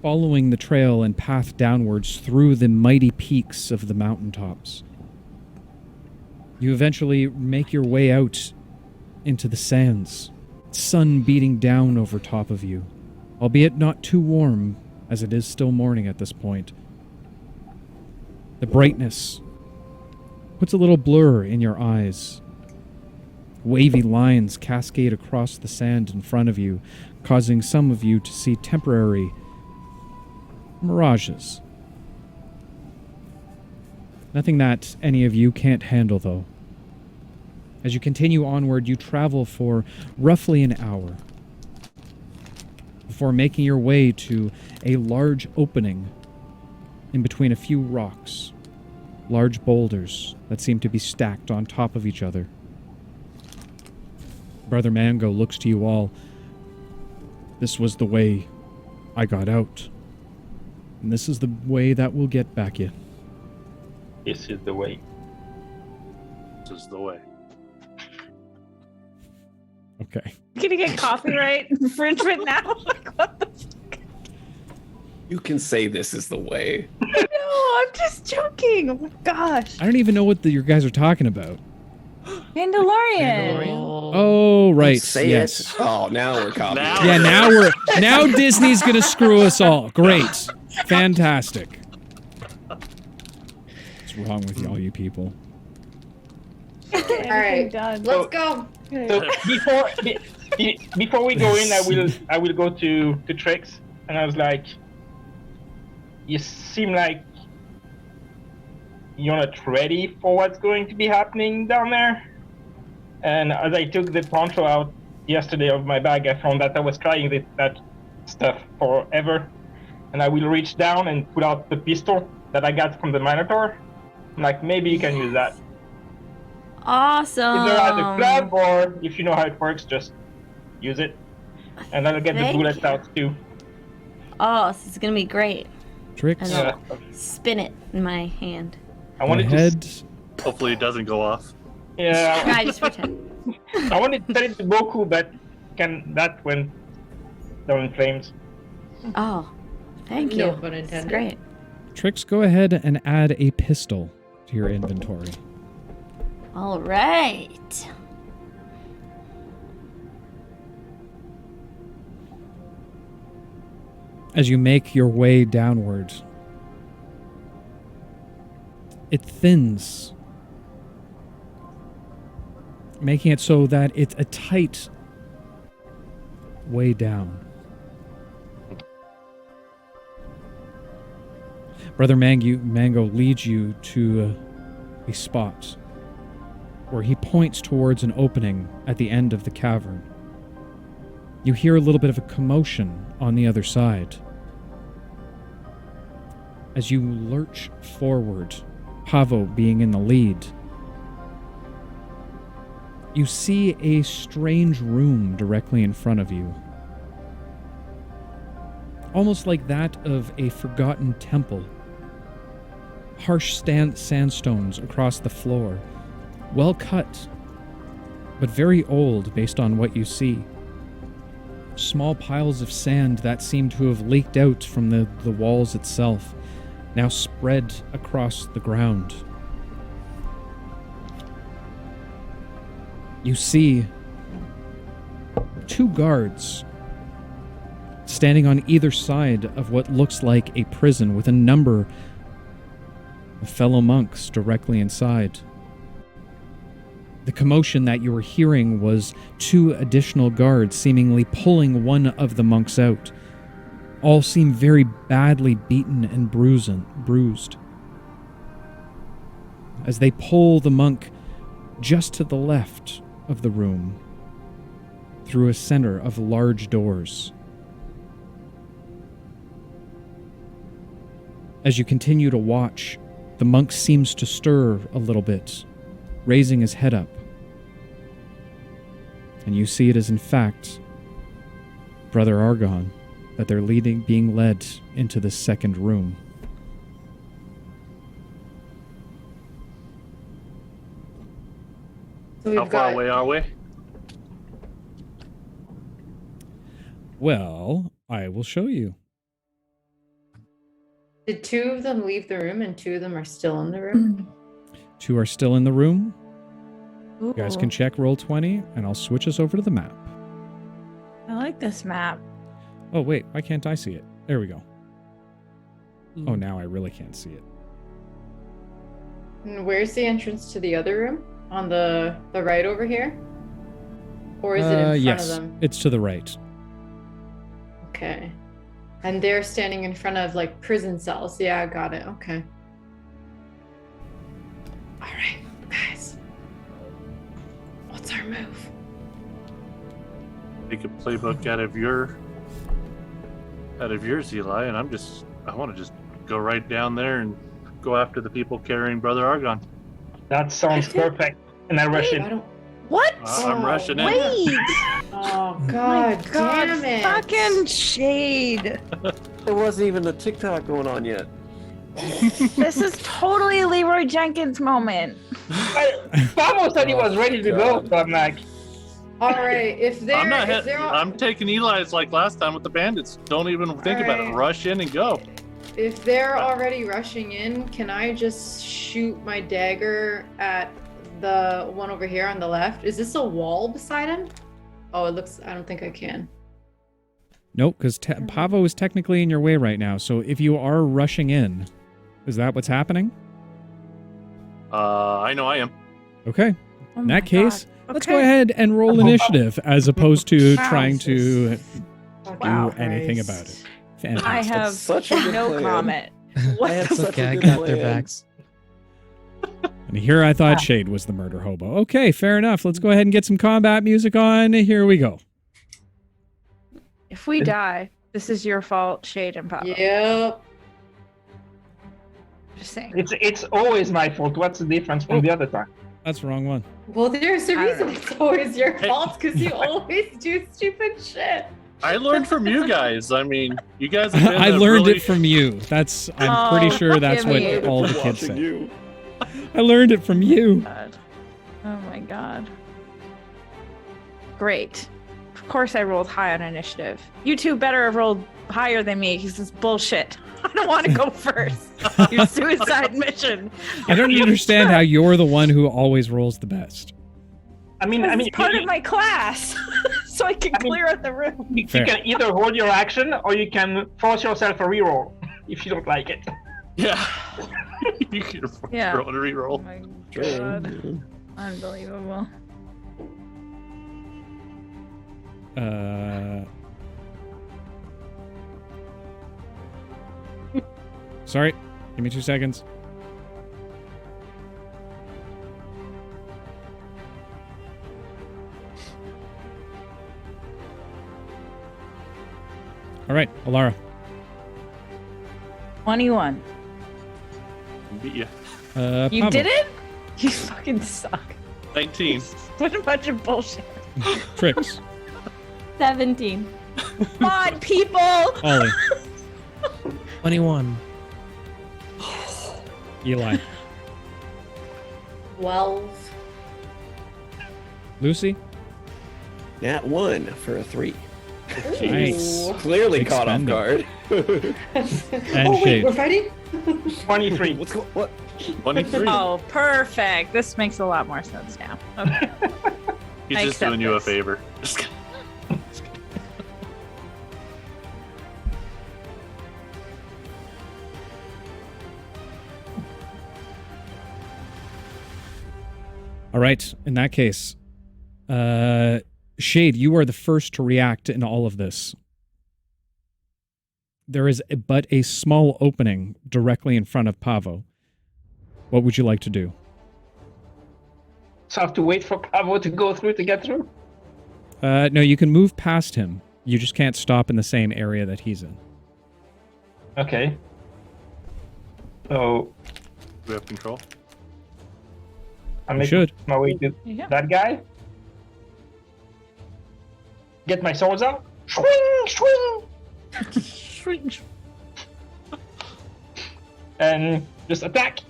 following the trail and path downwards through the mighty peaks of the mountaintops, you eventually make your way out into the sands, sun beating down over top of you, albeit not too warm, as it is still morning at this point. The brightness puts a little blur in your eyes Wavy lines cascade across the sand in front of you, causing some of you to see temporary mirages. Nothing that any of you can't handle, though. As you continue onward, you travel for roughly an hour before making your way to a large opening in between a few rocks, large boulders that seem to be stacked on top of each other. Brother Mango looks to you all. This was the way I got out, and this is the way that will get back in. This is the way. This is the way. Okay. Can you get copyright infringement now? Like, what the fuck? You can say this is the way. No, I'm just joking. Oh my gosh. I don't even know what your guys are talking about. Mandalorian. Oh, right. Say yes. it. Oh, now we're copying. Now- Yeah, now Disney's gonna screw us all. Great. Fantastic. What's wrong with y'all, you people? All right, Done. let's go. So before we go in, I will go to Trix, and I was like, you seem like you're not ready for what's going to be happening down there. And as I took the poncho out yesterday of my bag, I found that I was trying that stuff forever. And I will reach down and pull out the pistol that I got from the Minotaur. I'm like, maybe you can use that. Awesome. Either as a club, or if you know how it works, just use it. And I'll get the Thank bullets you. out too. Oh, this is gonna be great. Tricks. And Yeah. I'll spin it in my hand. I Go wanted to ahead. Hopefully it doesn't go off. Yeah, I just pretend. I wanted to tell it to Boku, but that went down in flames. Oh, thank you. No pun It's intended. great. Tricks, go ahead and add a pistol to your inventory. All right. As you make your way downward, it thins, making it so that it's a tight way down. Brother Mango leads you to a spot where he points towards an opening at the end of the cavern. You hear a little bit of a commotion on the other side. As you lurch forward, Pavo being in the lead, you see a strange room directly in front of you. Almost like that of a forgotten temple. Harsh sandstones across the floor. Well cut, but very old based on what you see. Small piles of sand that seem to have leaked out from the walls itself, now spread across the ground. You see two guards standing on either side of what looks like a prison with a number of fellow monks directly inside. The commotion that you were hearing was two additional guards seemingly pulling one of the monks out. All seem very badly beaten and bruised. As they pull the monk just to the left of the room, through a center of large doors. As you continue to watch, the monk seems to stir a little bit, raising his head up. And you see it is in fact Brother Argon that they're being led into the second room. So How we've far got away are we? Well, I will show you. Did two of them leave the room and two of them are still in the room? Two are still in the room. You guys Ooh, can check Roll20, and I'll switch us over to the map. I like this map. Oh, wait, why can't I see it? There we go. Oh, now I really can't see it. And where's the entrance to the other room? On the right over here? Or is it in front yes, of them? it's to the right. Okay. And they're standing in front of like prison cells. Yeah, I got it. Okay. All right, guys. What's our move? Take a playbook out of yours, Eli, and I want to just go right down there and go after the people carrying Brother Argon. That sounds perfect. And I rush in. What? I'm rushing in. Wait! Oh My God, God, damn it! fucking shade. There wasn't even a TikTok going on yet. This is totally a Leroy Jenkins moment. Pavo said he was ready to go, so I'm like, All right, if they're I'm not. if they're all, I'm taking Eli's like last time with the bandits. Don't even think about it. Alright. Rush in and go. if they're already rushing in, can I just shoot my dagger at the one over here on the left? Is this a wall beside him? Oh, it looks. I don't think I can. Nope, because Pavo is technically in your way right now. So if you are rushing in, is that what's happening? I know I am. Okay. Oh In my that case, God. let's Okay. go ahead and roll initiative as opposed to trying to Wow. do anything about it. Fantastic. I have such a good no plan. comment. I had It's such okay, a I good got their plan. backs. And here I thought Shade was the murder hobo. Okay, fair enough. Let's go ahead and get some combat music on. Here we go. If we die, this is your fault, Shade and Papa. Yep. Just saying. it's always my fault. What's the difference from the other time? That's the wrong one. Well, there's a I don't reason know. it's always your Hey. fault because you always do stupid shit. I learned from you guys. I mean, you guys have been I a learned really- it from you. I'm pretty Oh, sure that's what give me. all the From kids watching say. you. I learned it from you. God. Oh my God. Great. Of course I rolled high on initiative. You two better have rolled higher than me because it's bullshit. I don't want to go first. Your suicide mission. I don't understand how you're the one who always rolls the best. I mean, It's part of my class. So I can I mean- clear out the room. you Fair. can either hold your action or you can force yourself a reroll if you don't like it. Yeah. You can Yeah. roll and Oh reroll. my Sure. God. Unbelievable. Sorry. Give me 2 seconds. All right, Alara. 21. Beat you. You Pavo. did it? You fucking suck. 19. What a bunch of bullshit. Tricks. 17. Come on, people! Ollie. 21. Eli. 12. Lucy. Nat 1 for a 3. Nice. Clearly Big caught off spending. guard. Oh wait, Shade. we're fighting? 23. What? 23. Oh, perfect. This makes a lot more sense now. Okay. He's I just accept doing you a this. favor. Just kidding. All right. In that case, Shade, you are the first to react in all of this. There is but a small opening directly in front of Pavo. What would you like to do? So I have to wait for Pavo to go through to get through? No, you can move past him. You just can't stop in the same area that he's in. Okay. So Do we have control? I You make should. my way to Yeah. that guy. Get my swords out. Swing, swing, and just attack.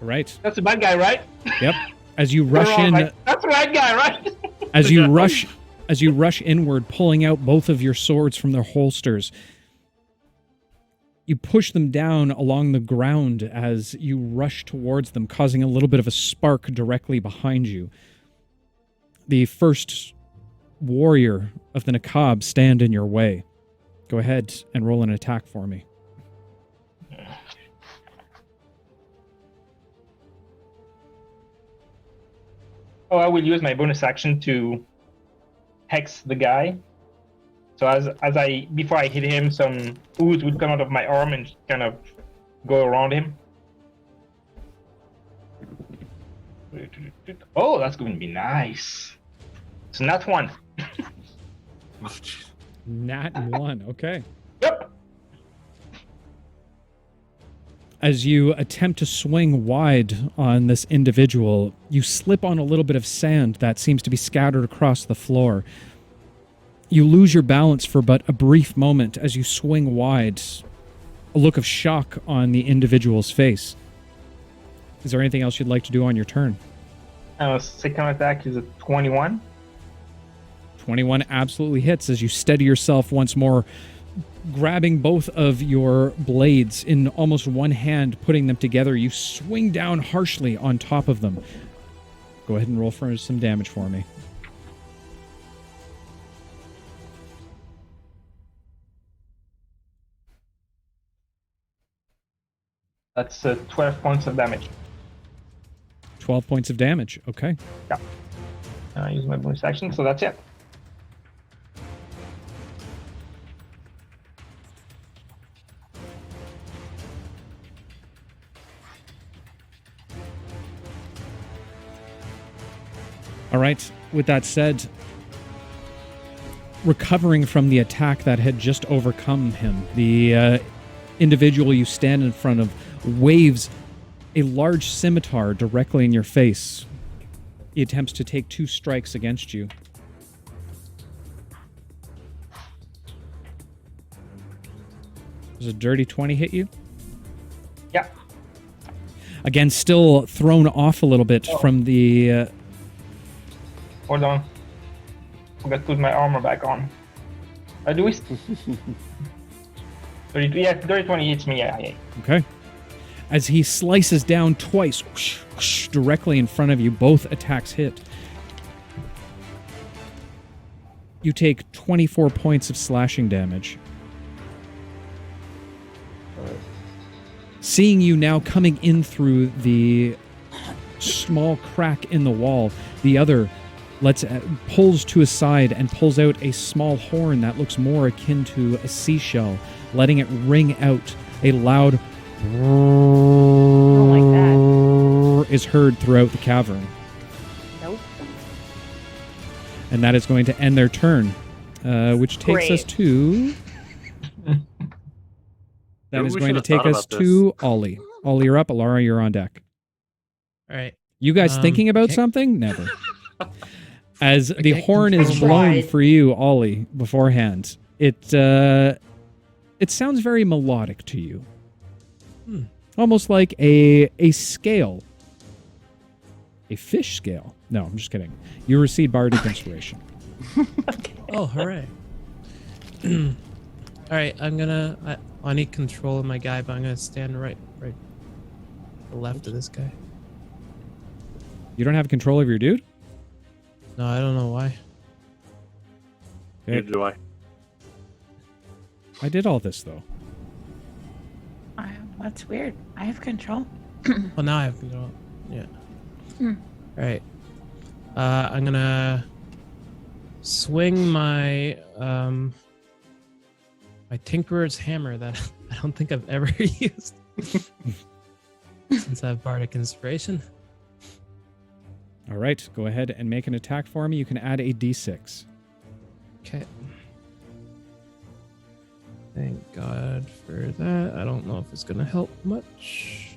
All right. That's the bad guy, right? Yep. As you rush We're all in, like, that's the right guy, right? as you rush inward, pulling out both of your swords from their holsters, you push them down along the ground as you rush towards them, causing a little bit of a spark directly behind you. The first warrior of the Nakab stand in your way. Go ahead and roll an attack for me. Oh, I will use my bonus action to hex the guy. So before I hit him, some ooze would come out of my arm and kind of go around him. Oh, that's going to be nice. It's not one. Nat 1. Okay. Yep. As you attempt to swing wide on this individual, you slip on a little bit of sand that seems to be scattered across the floor. You lose your balance for but a brief moment as you swing wide, a look of shock on the individual's face. Is there anything else you'd like to do on your turn? Second attack is a 21. 21 absolutely hits as you steady yourself once more, grabbing both of your blades in almost one hand, putting them together. You swing down harshly on top of them. Go ahead and roll for some damage for me. That's 12 points of damage. 12 points of damage. Okay. Yeah. I use my bonus action, so that's it. All right. With that said, recovering from the attack that had just overcome him, the individual you stand in front of waves a large scimitar directly in your face. He attempts to take 2 strikes against you. Does a dirty 20 hit you? Yeah. Again, still thrown off a little bit from the... Hold on. Forgot to put my armor back on. Do we... 30, 20 hits me, yeah. Okay. As he slices down twice, whoosh, whoosh, directly in front of you, both attacks hit. You take 24 points of slashing damage. Seeing you now coming in through the small crack in the wall, the other pulls to his side and pulls out a small horn that looks more akin to a seashell, letting it ring out. A loud Like that. is heard throughout the cavern. Nope. And that is going to end their turn, which takes us to... That Maybe is we going to should have take thought us about to Ollie. Ollie, you're up. Alara, you're on deck. All right. You guys thinking about okay. something? Never. As the Okay, horn is control. blown Tried. for you, Ollie, beforehand, it sounds very melodic to you. Almost like a scale. A fish scale. No, I'm just kidding. You receive bardic inspiration. Oh, hooray. All right, I need control of my guy, but I'm going to stand right to the left of this guy. You don't have control of your dude? No, I don't know why. Okay. Neither do I. I did all this, though. That's weird. I have control. Well, now I have control. Yeah. Hmm. All right. I'm going to swing my my Tinkerer's Hammer that I don't think I've ever used since I have bardic inspiration. All right, go ahead and make an attack for me. You can add a d6. Okay. Thank God for that. I don't know if it's going to help much.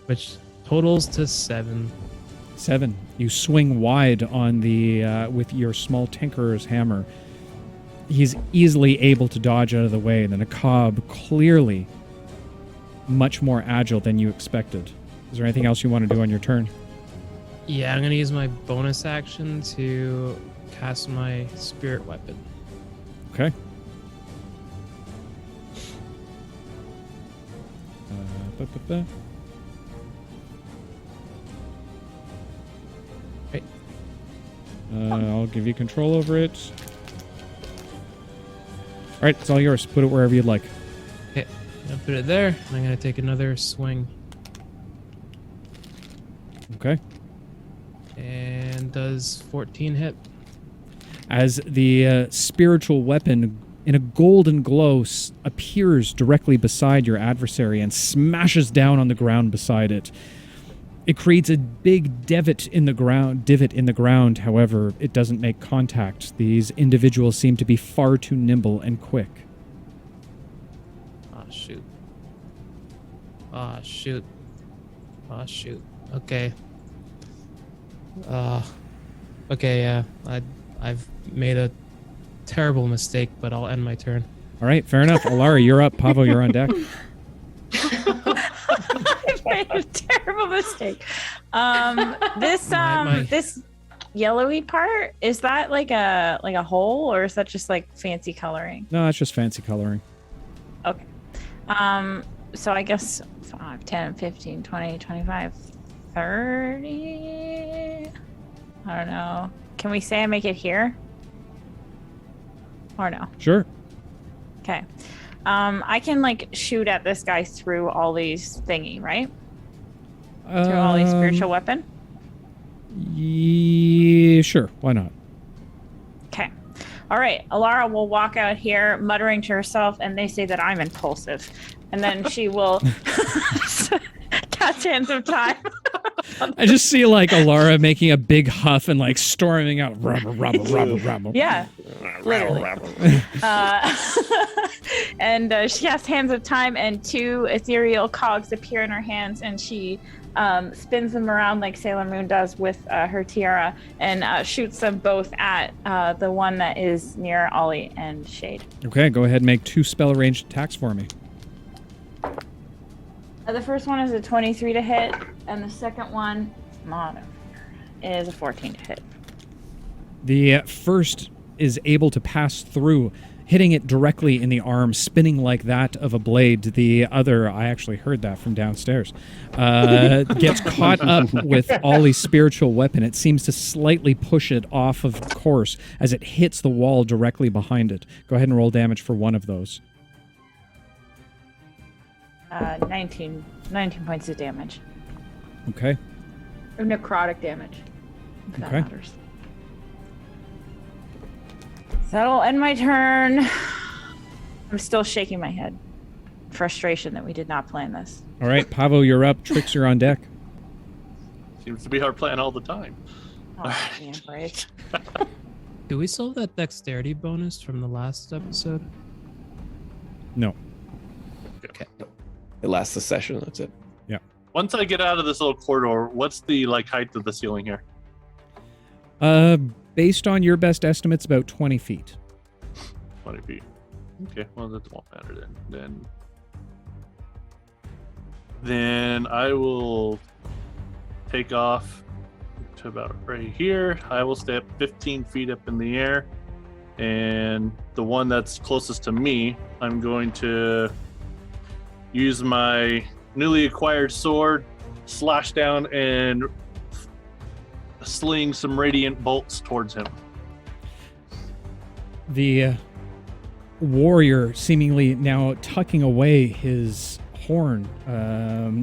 Which totals to 7. 7. You swing wide on the with your small Tinkerer's Hammer. He's easily able to dodge out of the way. Then a cob, clearly much more agile than you expected. Is there anything else you want to do on your turn? Yeah, I'm going to use my bonus action to cast my spirit weapon. Okay. Right. I'll give you control over it. All right, it's all yours. Put it wherever you'd like. Okay, I'm going to put it there. And I'm going to take another swing. Okay. And does 14 hit? As the spiritual weapon in a golden glow appears directly beside your adversary and smashes down on the ground beside it. It creates a big divot in the ground. However, it doesn't make contact. These individuals seem to be far too nimble and quick. Oh, shoot. Oh, shoot. Oh, shoot. Okay. Okay, yeah. I've made a terrible mistake, but I'll end my turn. All right, fair enough. Alara, you're up. Pavo, you're on deck. I made a terrible mistake. This yellowy part, is that like a hole, or is that just like fancy coloring? No, that's just fancy coloring. Okay. So I guess 5, 10, 15, 20, 25, 30. I don't know. Can we say I make it here? Or no? Sure. Okay. I can like shoot at this guy through all these thingy, right? Through all these spiritual weapon? Yeah, sure. Why not? Okay. All right. Alara will walk out here muttering to herself, and they say that I'm impulsive. And then she will cast Hands of Time. I just see like Alara making a big huff and like storming out. Rabble. Yeah. Literally. And she casts Hands of Time, and 2 ethereal cogs appear in her hands, and she spins them around like Sailor Moon does with her tiara, and shoots them both at the one that is near Ollie and Shade. Okay, go ahead and make 2 spell ranged attacks for me. The first one is a 23 to hit, and the second one is a 14 to hit. The first is able to pass through, hitting it directly in the arm, spinning like that of a blade. The other, I actually heard that from downstairs, gets caught up with Ollie's spiritual weapon. It seems to slightly push it off of course as it hits the wall directly behind it. Go ahead and roll damage for one of those. 19 points of damage. Okay. Or necrotic damage, if that Okay. matters. So that'll end my turn. I'm still shaking my head. Frustration that we did not plan this. All right, Pavo, you're up. Trix, you're on deck. Seems to be our plan all the time. Oh, yeah, right. Do we still have that dexterity bonus from the last episode? No. Okay. It lasts the session. That's it. Once I get out of this little corridor, what's the height of the ceiling here? Based on your best estimates, about 20 feet. 20 feet. Okay, well that won't matter then. Then I will take off to about right here. I will stay up 15 feet up in the air, and the one that's closest to me, I'm going to use my newly acquired sword, slash down, and sling some radiant bolts towards him. The warrior seemingly now tucking away his horn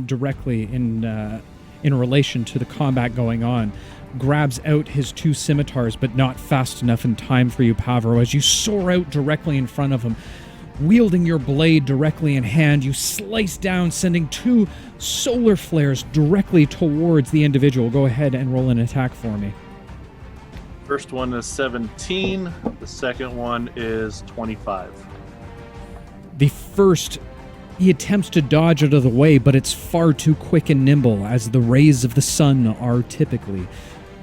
directly in relation to the combat going on, grabs out his 2 scimitars, but not fast enough in time for you, Pavo. As you soar out directly in front of him, wielding your blade directly in hand, you slice down, sending 2 solar flares directly towards the individual. Go ahead and roll an attack for me. First one is 17. The second one is 25. The first, he attempts to dodge out of the way, but it's far too quick and nimble, as the rays of the sun are typically.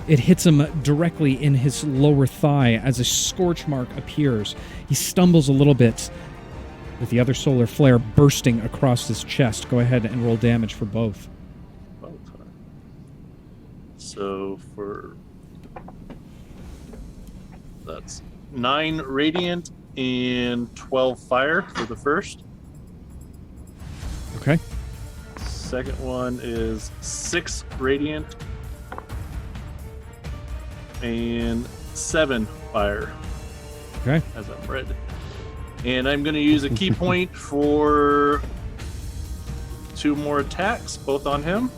It hits him directly in his lower thigh as a scorch mark appears. He stumbles a little bit, with the other solar flare bursting across his chest. Go ahead and roll damage for both. So that's 9 radiant and 12 fire for the first. Okay. Second one is 6 radiant and 7 fire. Okay. As I'm red. And I'm going to use a key point for 2 more attacks, both on him.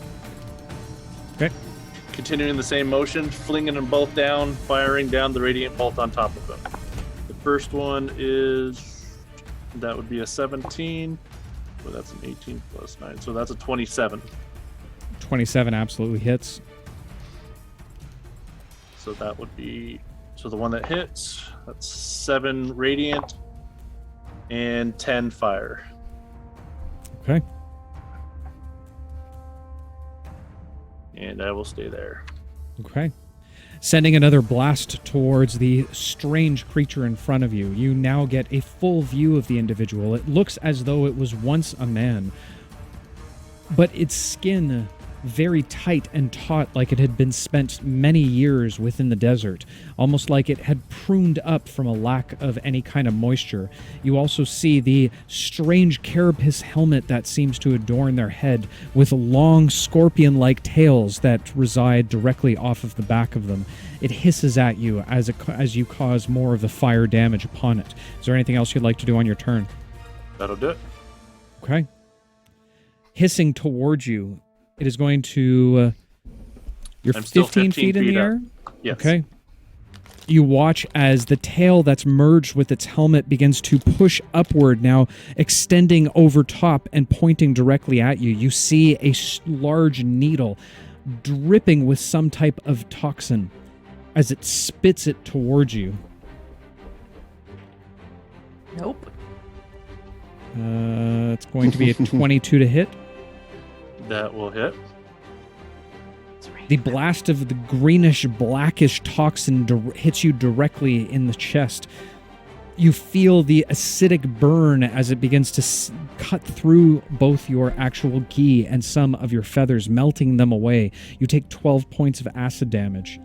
Okay. continuing the same motion, flinging them both down, firing down the radiant bolt on top of them. The first one that would be a 17. Well, that's an 18 plus 9, so that's a 27. 27 absolutely hits. So that would be, so the one that hits, that's 7 radiant and 10 fire. Okay. And I will stay there. Okay. Sending another blast towards the strange creature in front of you. You now get a full view of the individual. It looks as though it was once a man, but its skin very tight and taut, like it had been spent many years within the desert, almost like it had pruned up from a lack of any kind of moisture. You also see the strange carapace helmet that seems to adorn their head, with long scorpion-like tails that reside directly off of the back of them. It hisses at you as you cause more of the fire damage upon it. Is there anything else you'd like to do on your turn? That'll do it. Okay. Hissing towards you, it is going to... you're I'm still 15 feet in the up. air? Yes. Okay. You watch as the tail that's merged with its helmet begins to push upward, now extending over top and pointing directly at you. You see a large needle dripping with some type of toxin as it spits it towards you. Nope. It's going to be a 22 to hit. That will hit. The blast of the greenish, blackish toxin hits you directly in the chest. You feel the acidic burn as it begins to cut through both your actual gi and some of your feathers, melting them away. You take 12 points of acid damage.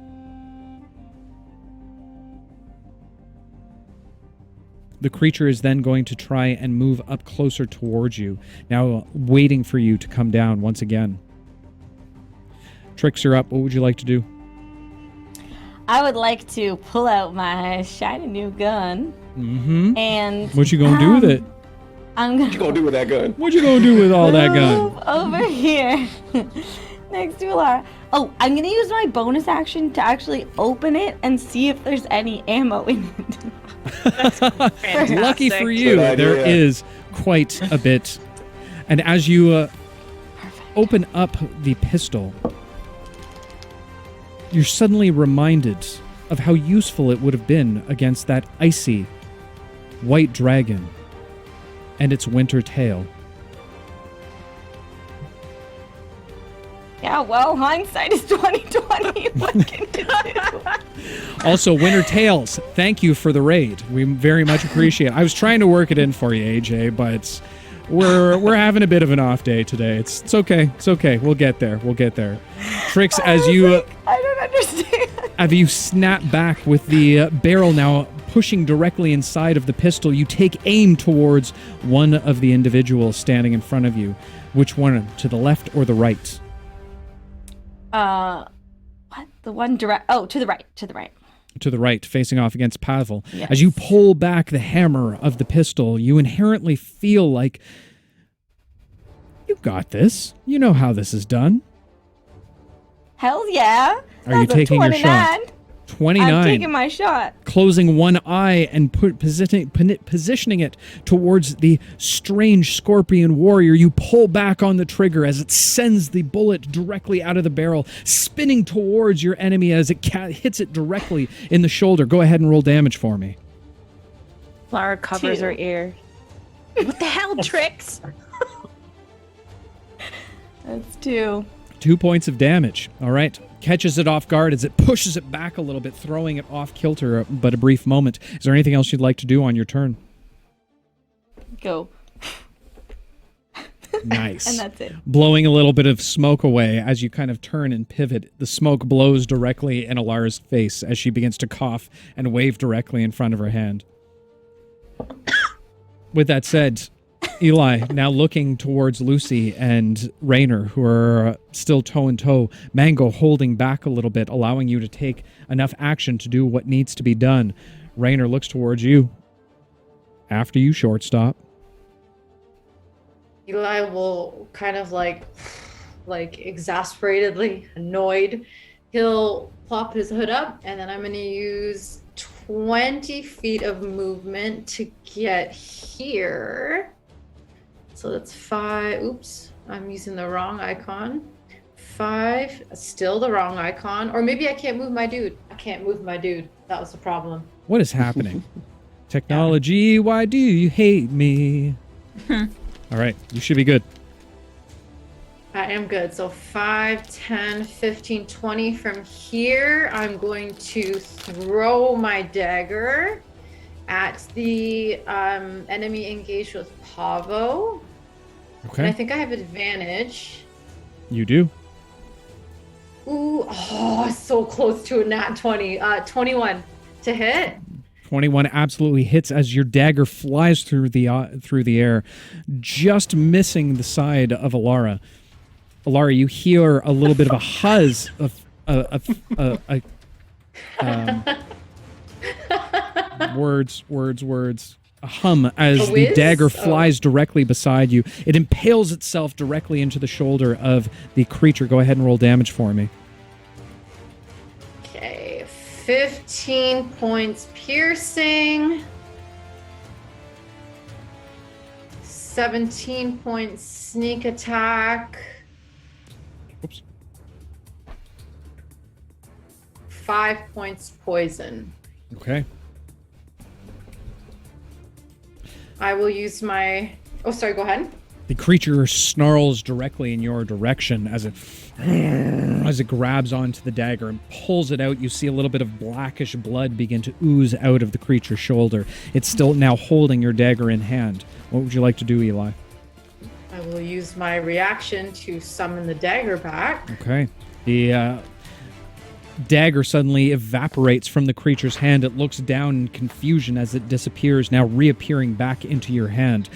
The creature is then going to try and move up closer towards you, now waiting for you to come down once again. Tricks are up. What would you like to do? I would like to pull out my shiny new gun. Mm-hmm. And what you gonna do with it? I'm gonna. What you gonna do with that gun? What you gonna do with all that gun? Move over here, next to Alara. Oh, I'm gonna use my bonus action to actually open it and see if there's any ammo in it. Lucky for you, Good idea. there is quite a bit. And as you open up the pistol, you're suddenly reminded of how useful it would have been against that icy white dragon and its winter tail. Yeah, well, hindsight is 2020. What can you do? Also, Winter Tales, thank you for the raid. We very much appreciate it. I was trying to work it in for you, AJ, but we're having a bit of an off day today. It's okay. It's okay. We'll get there. We'll get there. Tricks, as you... I don't understand. As you snap back with the barrel now pushing directly inside of the pistol, you take aim towards one of the individuals standing in front of you. Which one? To the left or the right? What? The one direct... Oh, to the right. To the right. To the right, facing off against Pavo. Yes. As you pull back the hammer of the pistol, you inherently feel like you got this. You know how this is done. Hell yeah. Are you That's a taking your shot? 29. 29. I'm taking my shot. Closing one eye and positioning it towards the strange scorpion warrior, you pull back on the trigger as it sends the bullet directly out of the barrel, spinning towards your enemy as it hits it directly in the shoulder. Go ahead and roll damage for me. Lara covers 2. her ear. What the hell, Tricks? That's 2. 2 points of damage. All right. Catches it off guard as it pushes it back a little bit, throwing it off kilter, but a brief moment. Is there anything else you'd like to do on your turn? Go. Nice. And that's it. Blowing a little bit of smoke away as you kind of turn and pivot. The smoke blows directly in Alara's face as she begins to cough and wave directly in front of her hand. With that said, Eli, now looking towards Lucy and Raynor, who are still toe-in-toe, Mango holding back a little bit, allowing you to take enough action to do what needs to be done. Raynor looks towards you. After you, shortstop. Eli will kind of like exasperatedly annoyed, He'll plop his hood up, and then I'm going to use 20 feet of movement to get here. So that's 5. Oops, I'm using the wrong icon. 5, still the wrong icon. Or maybe I can't move my dude. I can't move my dude. That was the problem. What is happening? Technology, why do you hate me? All right, you should be good. I am good. So 5, 10, 15, 20 from here. I'm going to throw my dagger at the enemy engaged with Pavo. Okay. And I think I have advantage. You do. Ooh, oh, so close to a nat 20. 21 to hit. 21 absolutely hits as your dagger flies through the air, just missing the side of Alara. Alara, you hear a little bit of a huzz of words, a hum as A the whiz? dagger flies directly beside you. It impales itself directly into the shoulder of the creature. Go ahead and roll damage for me. Okay, 15 points piercing. 17 points sneak attack. Oops. 5 points poison. Okay. I will use my... Oh, sorry, go ahead. The creature snarls directly in your direction as it grabs onto the dagger and pulls it out. You see a little bit of blackish blood begin to ooze out of the creature's shoulder. It's still now holding your dagger in hand. What would you like to do, Eli? I will use my reaction to summon the dagger back. Okay. The dagger suddenly evaporates from the creature's hand. It looks down in confusion as it disappears, now reappearing back into your hand.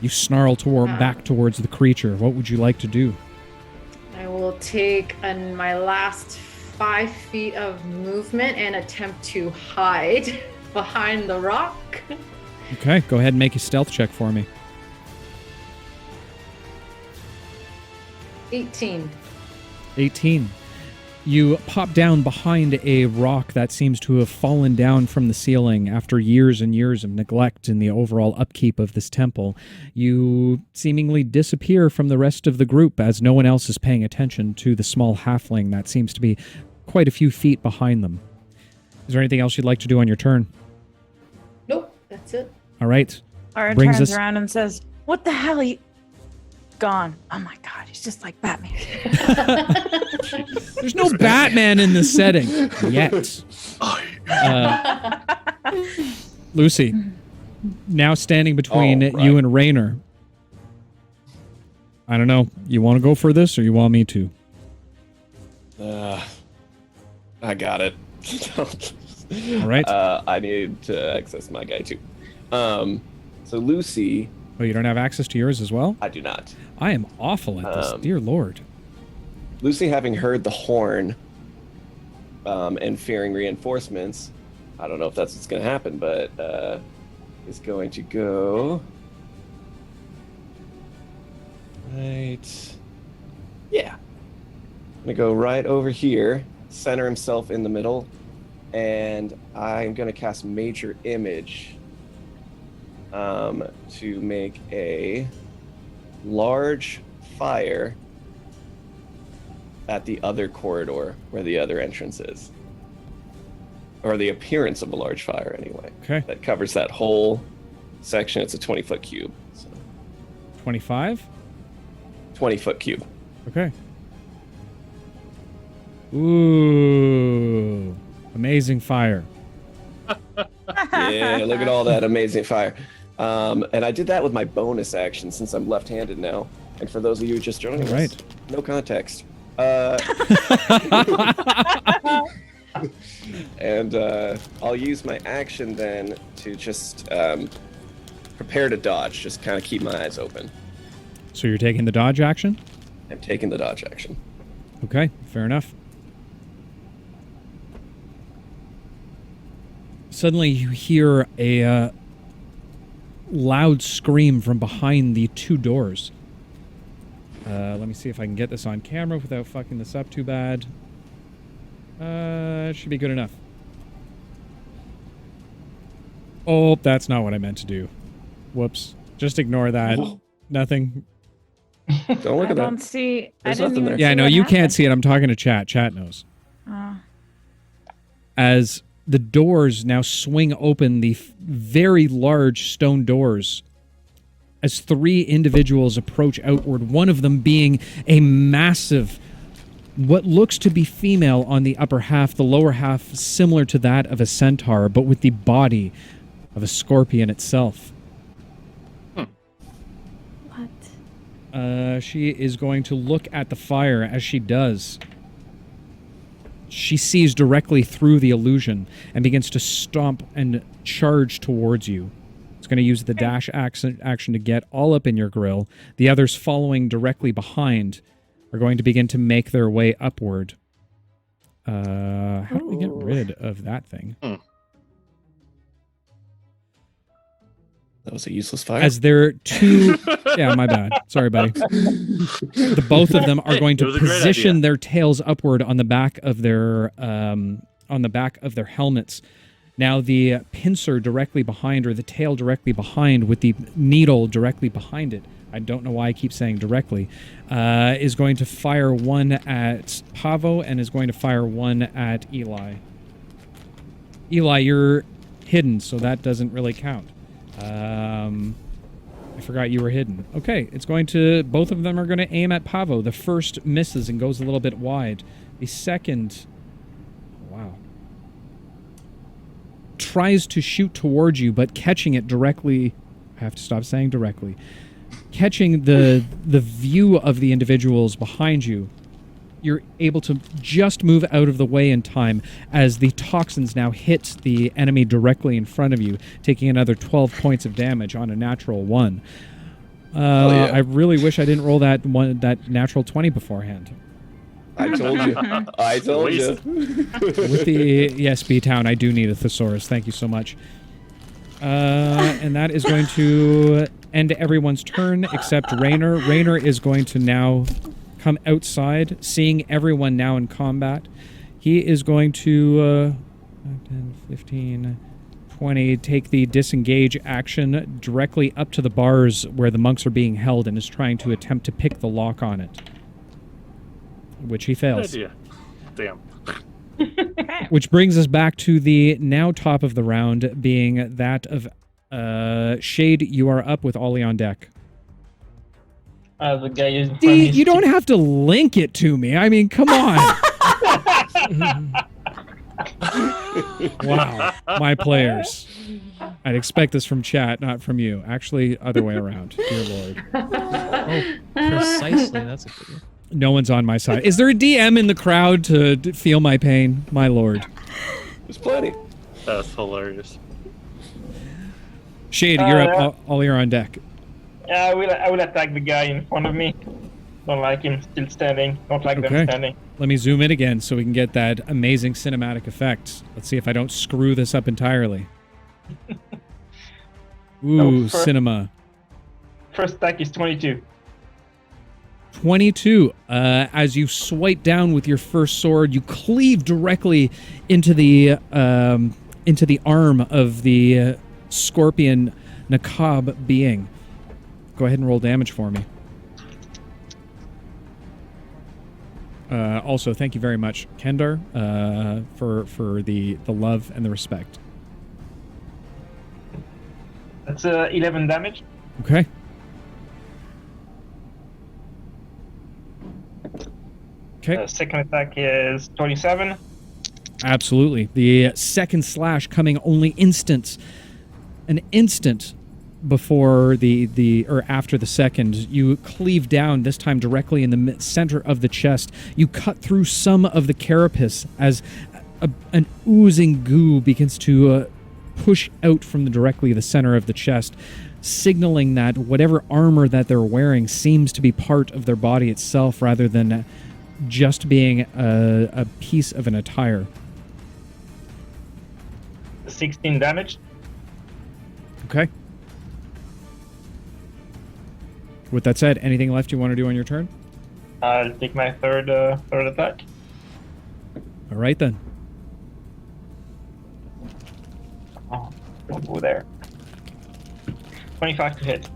You snarl back towards the creature. What would you like to do? I will take my last 5 feet of movement and attempt to hide behind the rock. Okay, go ahead and make a stealth check for me. 18. 18. You pop down behind a rock that seems to have fallen down from the ceiling after years and years of neglect in the overall upkeep of this temple. You seemingly disappear from the rest of the group as no one else is paying attention to the small halfling that seems to be quite a few feet behind them. Is there anything else you'd like to do on your turn? Nope, that's it. All right. Aaron Brings turns us- around and says, "What the hell? Gone. Oh my god, he's just like Batman." There's no Batman in this setting yet. Lucy, now standing between Oh, right. you and Raynor. I don't know. You want to go for this or you want me to? I got it. All right. I need to access my guy too. So Lucy, Oh, you don't have access to yours as well? I do not. I am awful at this. Dear Lord. Lucy, having heard the horn and fearing reinforcements, I don't know if that's what's going to happen, but is going to go right. Yeah, I'm going to go right over here, center himself in the middle, and I'm going to cast Major Image to make a large fire at the other corridor where the other entrance is. Or the appearance of a large fire, anyway. Okay. That covers that whole section. It's a 20-foot cube. So 25? 20-foot cube. Okay. Ooh. Amazing fire. Yeah, look at all that amazing fire. And I did that with my bonus action since I'm left-handed now. And for those of you just joining Right. us, no context. And I'll use my action then to just prepare to dodge. Just kind of keep my eyes open. So you're taking the dodge action? I'm taking the dodge action. Okay, fair enough. Suddenly you hear a loud scream from behind the two doors. Let me see if I can get this on camera without fucking this up too bad. Should be good enough. Oh, that's not what I meant to do. Whoops. Just ignore that. Nothing. Don't look I at don't that. see. There's I didn't nothing even there. Yeah, see no, what you can't happened. see it. I'm talking to chat. Chat knows. Oh. As the doors now swing open, the very large stone doors, as 3 individuals approach outward, one of them being a massive, what looks to be female on the upper half, the lower half similar to that of a centaur, but with the body of a scorpion itself. What? She is going to look at the fire. As she does, she sees directly through the illusion and begins to stomp and charge towards you. It's going to use the dash action to get all up in your grill. The others following directly behind are going to begin to make their way upward. How do we get rid of that thing? That was a useless fire. As there are 2... Yeah, my bad. Sorry, buddy. The both of them are going It to was a great position idea. their tails upward on the back of their helmets. Now the pincer directly behind, or the tail directly behind, with the needle directly behind it, I don't know why I keep saying directly, is going to fire one at Pavo and is going to fire one at Eli. Eli, you're hidden, so that doesn't really count. I forgot you were hidden. Okay, it's going to... Both of them are going to aim at Pavo. The first misses and goes a little bit wide. The second... Wow. Tries to shoot towards you, but catching it directly... I have to stop saying directly. Catching the view of the individuals behind you, you're able to just move out of the way in time as the toxins now hit the enemy directly in front of you, taking another 12 points of damage on a natural 1. yeah. I really wish I didn't roll that natural 20 beforehand. I told you. I told you. With the ESB town, I do need a thesaurus. Thank you so much. And that is going to end everyone's turn except Raynor. Raynor is going to now come outside, seeing everyone now in combat. He is going to 10, 15, 20, take the disengage action directly up to the bars where the monks are being held and is trying to attempt to pick the lock on it. Which he fails. Good idea. Damn. Which brings us back to the now top of the round, being that of Shade. You are up with Ollie on deck. The guy is in front See, of his you don't have to link it to me. I mean, come on. Wow. My players. I'd expect this from chat, not from you. Actually, other way around. Dear Lord. Oh, precisely. That's a good one. No one's on my side. Is there a DM in the crowd to feel my pain? My lord. There's plenty. That's hilarious. Shade, you're up. All you're on deck. Yeah, I will attack the guy in front of me. Don't like him still standing. Don't like them standing. Let me zoom in again so we can get that amazing cinematic effect. Let's see if I don't screw this up entirely. Ooh, cinema. First attack is 22. 22. As you swipe down with your first sword, you cleave directly into the arm of the scorpion Nakab being. Go ahead and roll damage for me. Also, thank you very much, Kendar, for the love and the respect. That's 11 damage. Okay. Okay. Second attack is 27. Absolutely. The second slash coming only an instant before or after the second. You cleave down, this time directly in the center of the chest. You cut through some of the carapace as an oozing goo begins to push out from directly the center of the chest, signaling that whatever armor that they're wearing seems to be part of their body itself rather than just being a piece of an attire. 16 damage. Okay. With that said, anything left you want to do on your turn? I'll take my third attack. All right then. Oh, don't go there. 25 to hit.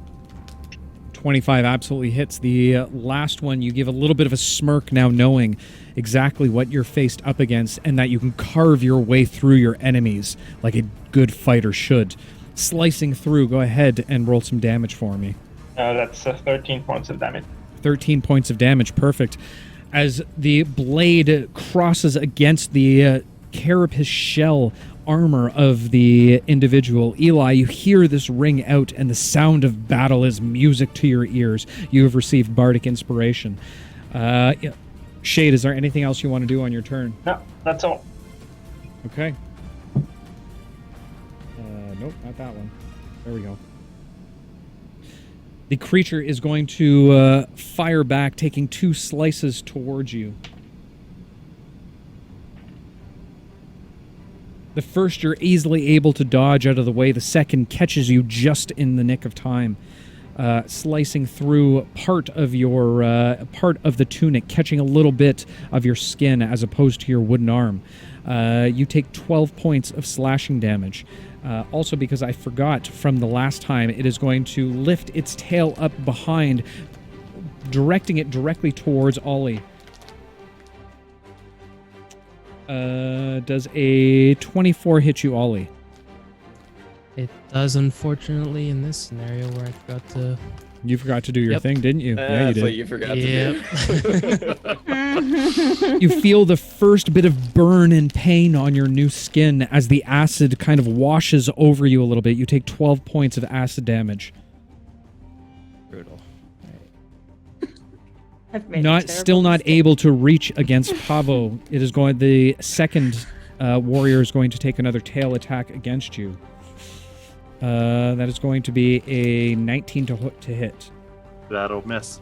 25 absolutely hits. The last one, you give a little bit of a smirk now knowing exactly what you're faced up against and that you can carve your way through your enemies like a good fighter should. Slicing through, go ahead and roll some damage for me. That's 13 points of damage. 13 points of damage, perfect. As the blade crosses against the carapace shell armor of the individual, Eli, you hear this ring out, and the sound of battle is music to your ears. You have received bardic inspiration. Shade, is there anything else you want to do on your turn? No, that's all. Okay. Nope, not that one. There we go. The creature is going to fire back, taking 2 slices towards you. The first, you're easily able to dodge out of the way. The second catches you just in the nick of time, slicing through part of the tunic, catching a little bit of your skin as opposed to your wooden arm. You take 12 points of slashing damage. Also, because I forgot from the last time, it is going to lift its tail up behind, directing it directly towards Ollie. Does a 24 hit you, Ollie? It does, unfortunately, in this scenario where I forgot to... You forgot to do your Yep. thing, didn't you? Yeah, you That's what did. you forgot to do. You feel the first bit of burn and pain on your new skin as the acid kind of washes over you a little bit. You take 12 points of acid damage. Brutal. Still not able to reach against Pavo. It is going. The second warrior is going to take another tail attack against you. That is going to be a 19 to hit. That'll miss.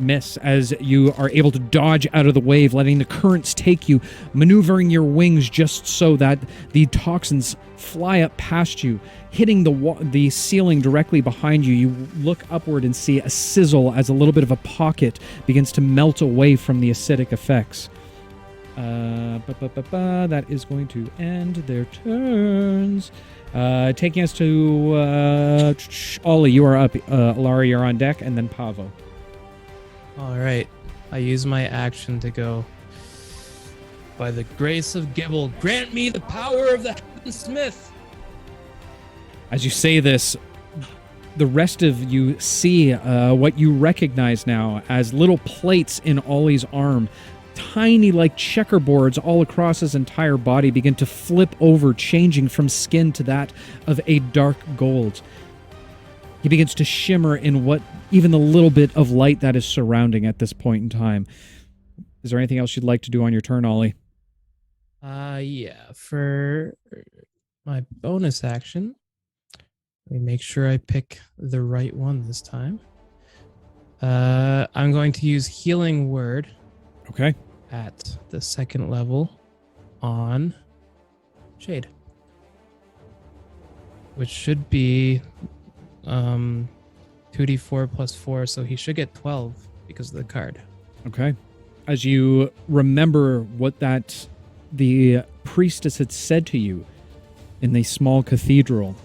Miss as you are able to dodge out of the wave, letting the currents take you, maneuvering your wings just so that the toxins fly up past you, hitting the ceiling directly behind you. You look upward and see a sizzle as a little bit of a pocket begins to melt away from the acidic effects. That is going to end their turns. Taking us to Ollie, you are up. Alara, you're on deck, and then Pavo. All right. I use my action to go. By the grace of Gibble, grant me the power of the Heaven Smith. As you say this, the rest of you see what you recognize now as little plates in Ollie's arm. Tiny, like checkerboards all across his entire body begin to flip over, changing from skin to that of a dark gold. He begins to shimmer in what even the little bit of light that is surrounding at this point in time. Is there anything else you'd like to do on your turn, Ollie? Yeah. For my bonus action, let me make sure I pick the right one this time. I'm going to use Healing Word. Okay. At the second level on Shade. Which should be 2d4 plus 4, so he should get 12 because of the card. Okay. As you remember what the priestess had said to you in the small cathedral,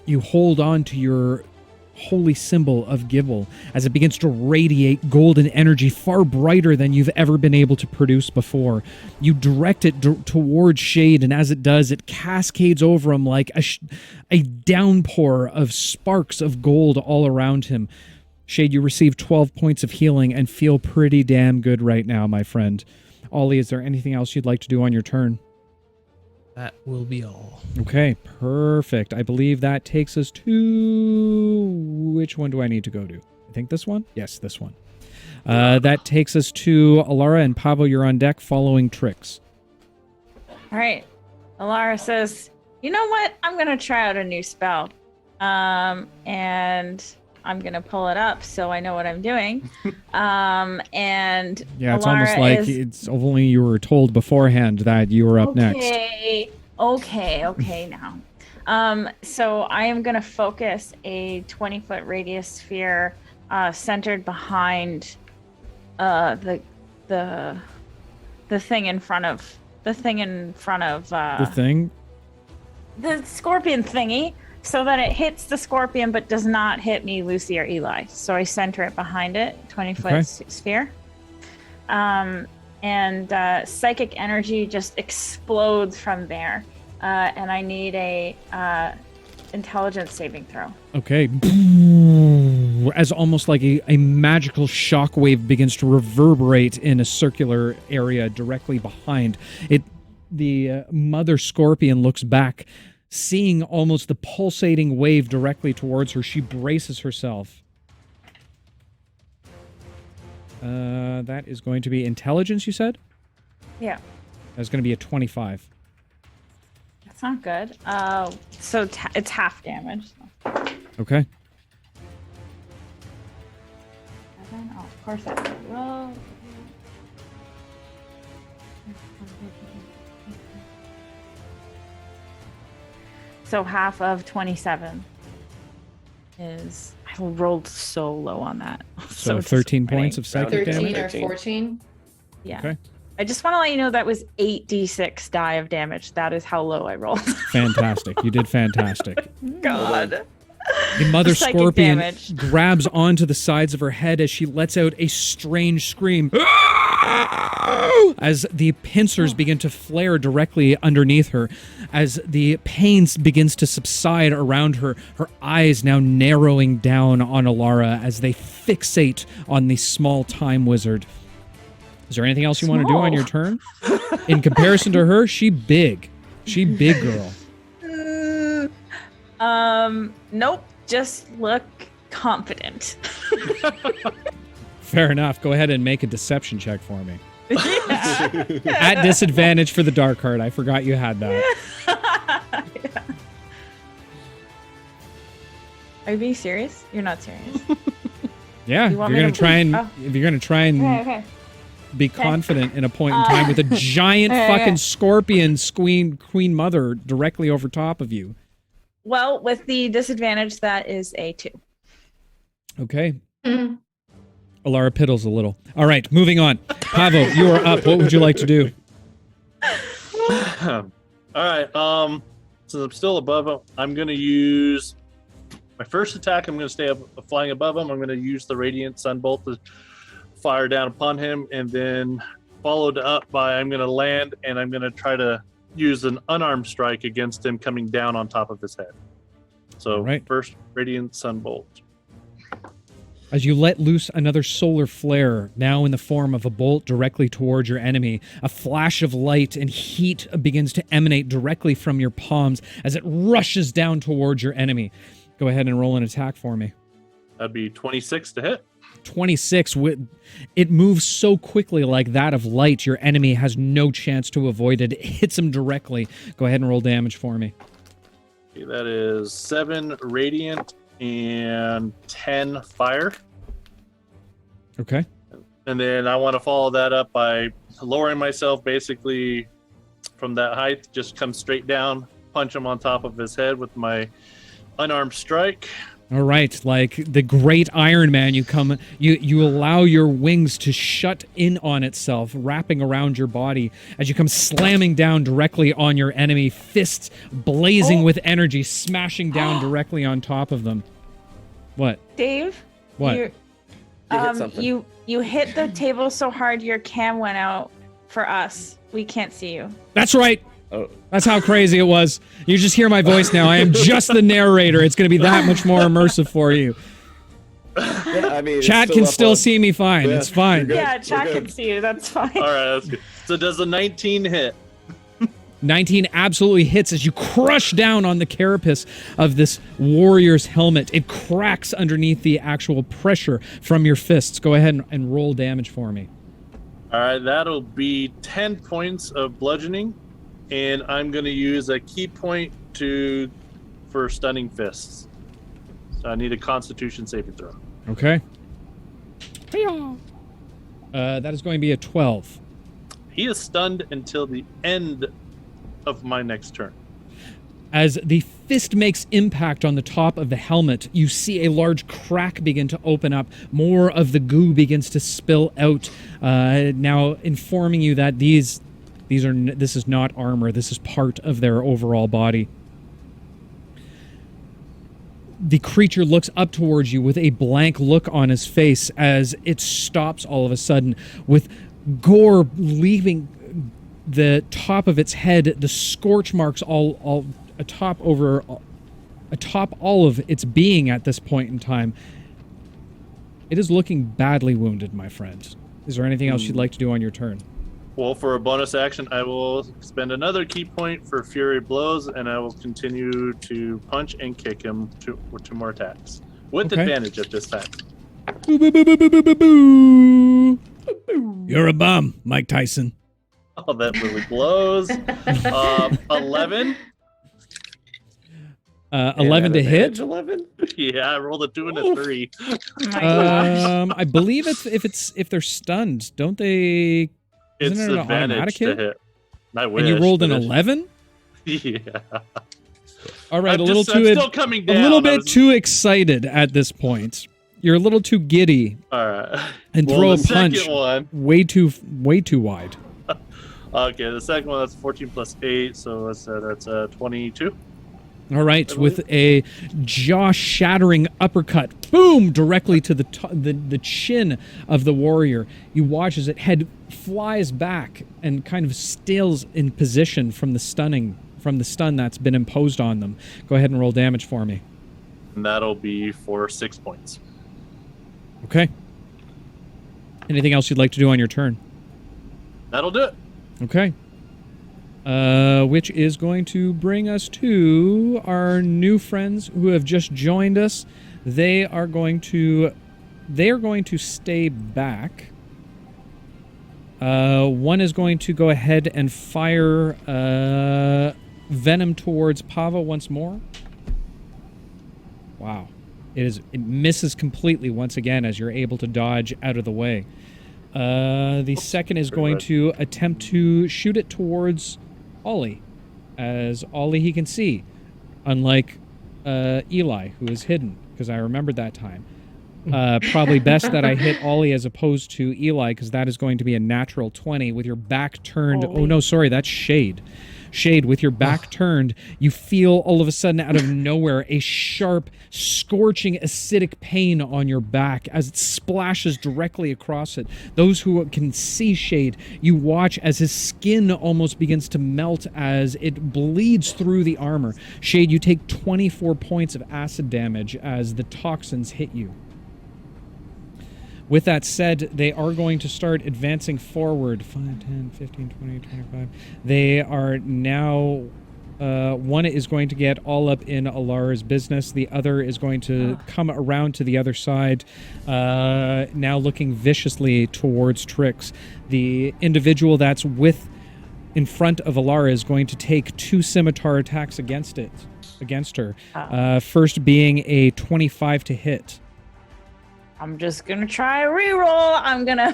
you hold on to your holy symbol of Gibble as it begins to radiate golden energy far brighter than you've ever been able to produce before. You direct it towards Shade, and as it does, it cascades over him like a downpour of sparks of gold all around him. Shade, you receive 12 points of healing and feel pretty damn good right now, my friend. Ollie, is there anything else you'd like to do on your turn? That will be all. Okay, perfect. I believe that takes us to... Which one do I need to go to? I think this one? Yes, this one. That takes us to Alara and Pavo. You're on deck following Trix. All right. Alara says, you know what? I'm going to try out a new spell. And I'm going to pull it up so I know what I'm doing. And yeah, it's Alara almost like it's only you were told beforehand that you were up next. Okay now. So I am going to focus a 20-foot radius sphere centered behind the the thing in front of The thing? the scorpion thingy, so that it hits the scorpion but does not hit me, Lucy, or Eli. So I center it behind it, 20-foot sphere. And psychic energy just explodes from there. And I need a intelligence saving throw. Okay. As almost like a magical shockwave begins to reverberate in a circular area directly behind it. The mother scorpion looks back, seeing almost the pulsating wave directly towards her. She braces herself. That is going to be intelligence, you said? Yeah. That's going to be a 25. That's not good. So it's half damage. Okay. Oh, of course I did. Well, so half of 27 is... I rolled so low on that. So 13 points of psychic 13 damage? or 14? Yeah. Okay. I just want to let you know that was 8d6 die of damage. That is how low I rolled. Fantastic. You did fantastic. God. The mother Psychic scorpion damage. grabs onto the sides of her head as she lets out a strange scream as the pincers begin to flare directly underneath her. As the pain begins to subside around her, her eyes now narrowing down on Alara as they fixate on the small time wizard. Is there anything else you want to do on your turn? In comparison to her, she big. She big girl. Nope. Just look confident. Fair enough. Go ahead and make a deception check for me. Yeah. At disadvantage for the dark card. I forgot you had that. Yeah. Are you being serious? You're not serious. Yeah, You want you're me gonna to- try and oh. if you're gonna try and Okay. be confident in a point in time with a giant Okay. fucking scorpion queen mother directly over top of you. Well, with the disadvantage, that is a 2. Okay. Mhm. Alara piddles a little. All right, moving on. Pavo, you are up. What would you like to do? All right. Since I'm still above him, I'm going to use my first attack. I'm going to stay up, flying above him. I'm going to use the radiant sunbolt to fire down upon him, and then followed up by I'm going to land and I'm going to try to use an unarmed strike against him coming down on top of his head. So Right. first radiant sunbolt. As you let loose another solar flare, now in the form of a bolt directly towards your enemy, a flash of light and heat begins to emanate directly from your palms as it rushes down towards your enemy. Go ahead and roll an attack for me. That'd be 26 to hit. 26. It moves so quickly like that of light, your enemy has no chance to avoid it. It hits him directly. Go ahead and roll damage for me. Okay, that is 7 radiant and 10 fire. Okay. And then I want to follow that up by lowering myself basically from that height, just come straight down, punch him on top of his head with my unarmed strike. All right, like the great Iron Man, you allow your wings to shut in on itself, wrapping around your body as you come slamming down directly on your enemy, fists blazing with energy, smashing down directly on top of them. What? Dave? What? You hit something. you hit the table so hard your cam went out for us. We can't see you. That's right. Oh, That's how crazy it was. You just hear my voice now. I am just the narrator. It's going to be that much more immersive for you. yeah, I mean, it's Chat can up still on- see me fine. Yeah, It's fine. you're good. Yeah, We're chat good. can see you. That's fine. All right, that's good. So does a 19 hit? 19 absolutely hits as you crush down on the carapace of this warrior's helmet. It cracks underneath the actual pressure from your fists. Go ahead and roll damage for me. All right, that'll be 10 points of bludgeoning, and I'm going to use a key point for stunning fists. So I need a Constitution saving throw. Okay. That is going to be a 12. He is stunned until the end of my next turn. As the fist makes impact on the top of the helmet, you see a large crack begin to open up. More of the goo begins to spill out, now informing you that this is not armor. This is part of their overall body. The creature looks up towards you with a blank look on his face as it stops all of a sudden, with gore leaving the top of its head, the scorch marks all atop all of its being at this point in time. It is looking badly wounded, my friend. Is there anything else you'd like to do on your turn? Well, for a bonus action, I will spend another key point for Fury Blows, and I will continue to punch and kick him with 2 more attacks. With advantage at this time. Boo, boo, boo, boo, boo, boo, boo, boo. You're a bum, Mike Tyson. Oh, that really blows. 11. 11 to hit. 11. Yeah, I rolled a 2 and a 3. Oh my gosh. I believe if they're stunned, don't they? It's Isn't it an advantage automatic to hit? hit. I wish. And you rolled an but 11? Yeah. All right, I'm still coming down. a little bit too excited at this point. You're a little too giddy All right. and Well, throw a the punch second one. way too wide. Okay, the second one, that's 14 plus 8, so that's 22. All right, with a jaw-shattering uppercut, boom, directly to the chin of the warrior. You watch as its head flies back and kind of stills in position from the stun that's been imposed on them. Go ahead and roll damage for me. And that'll be for 6 points. Okay. Anything else you'd like to do on your turn? That'll do it. Okay. Which is going to bring us to our new friends who have just joined us. They are going to stay back. One is going to go ahead and fire venom towards Pavo once more. Wow. It misses completely once again as you're able to dodge out of the way. The second is going to attempt to shoot it towards Ollie, as Ollie he can see, unlike Eli, who is hidden, because I remembered that time. Probably best that I hit Ollie as opposed to Eli, because that is going to be a natural 20 with your back turned. Ollie. Oh no, sorry, that's Shade. Shade, with your back turned, you feel all of a sudden out of nowhere a sharp, scorching, acidic pain on your back as it splashes directly across it. Those who can see Shade, you watch as his skin almost begins to melt as it bleeds through the armor. Shade, you take 24 points of acid damage as the toxins hit you. With that said, they are going to start advancing forward. 5, 10, 15, 20, 25. They are now... one is going to get all up in Alara's business. The other is going to come around to the other side, now looking viciously towards Trix. The individual that's in front of Alara is going to take 2 scimitar attacks against her. First being a 25 to hit. I'm just gonna try a reroll. I'm gonna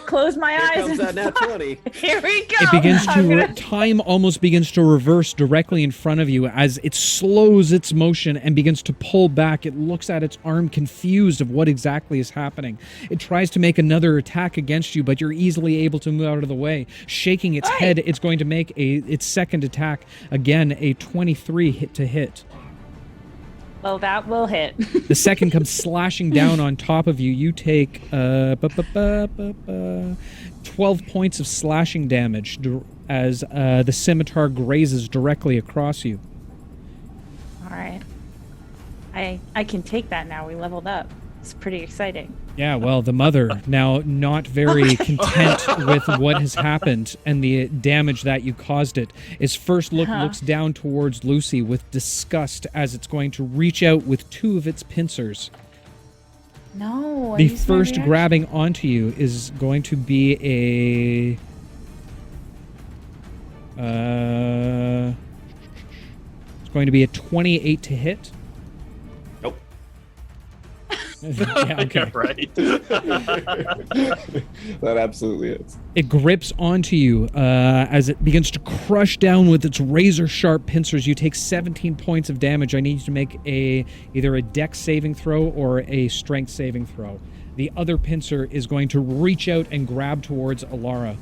close my eyes. Here comes that nat 20. Here we go. It begins to time almost begins to reverse directly in front of you as it slows its motion and begins to pull back. It looks at its arm confused of what exactly is happening. It tries to make another attack against you, but you're easily able to move out of the way. Shaking its head, it's going to make its second attack, again a 23 hit to hit. Well, that will hit. The second comes slashing down on top of you. You take 12 points of slashing damage as the scimitar grazes directly across you. All right. I can take that now. We leveled up. It's pretty exciting. Yeah, well, the mother, now not very content with what has happened and the damage that you caused it, is first looks down towards Lucy with disgust as it's going to reach out with 2 of its pincers. No. The first grabbing onto you is going to be it's going to be a 28 to hit. Nope. Yeah, okay. Yeah, right. That absolutely is. It grips onto you as it begins to crush down with its razor-sharp pincers. You take 17 points of damage. I need you to make either a dex saving throw or a strength saving throw. The other pincer is going to reach out and grab towards Alara,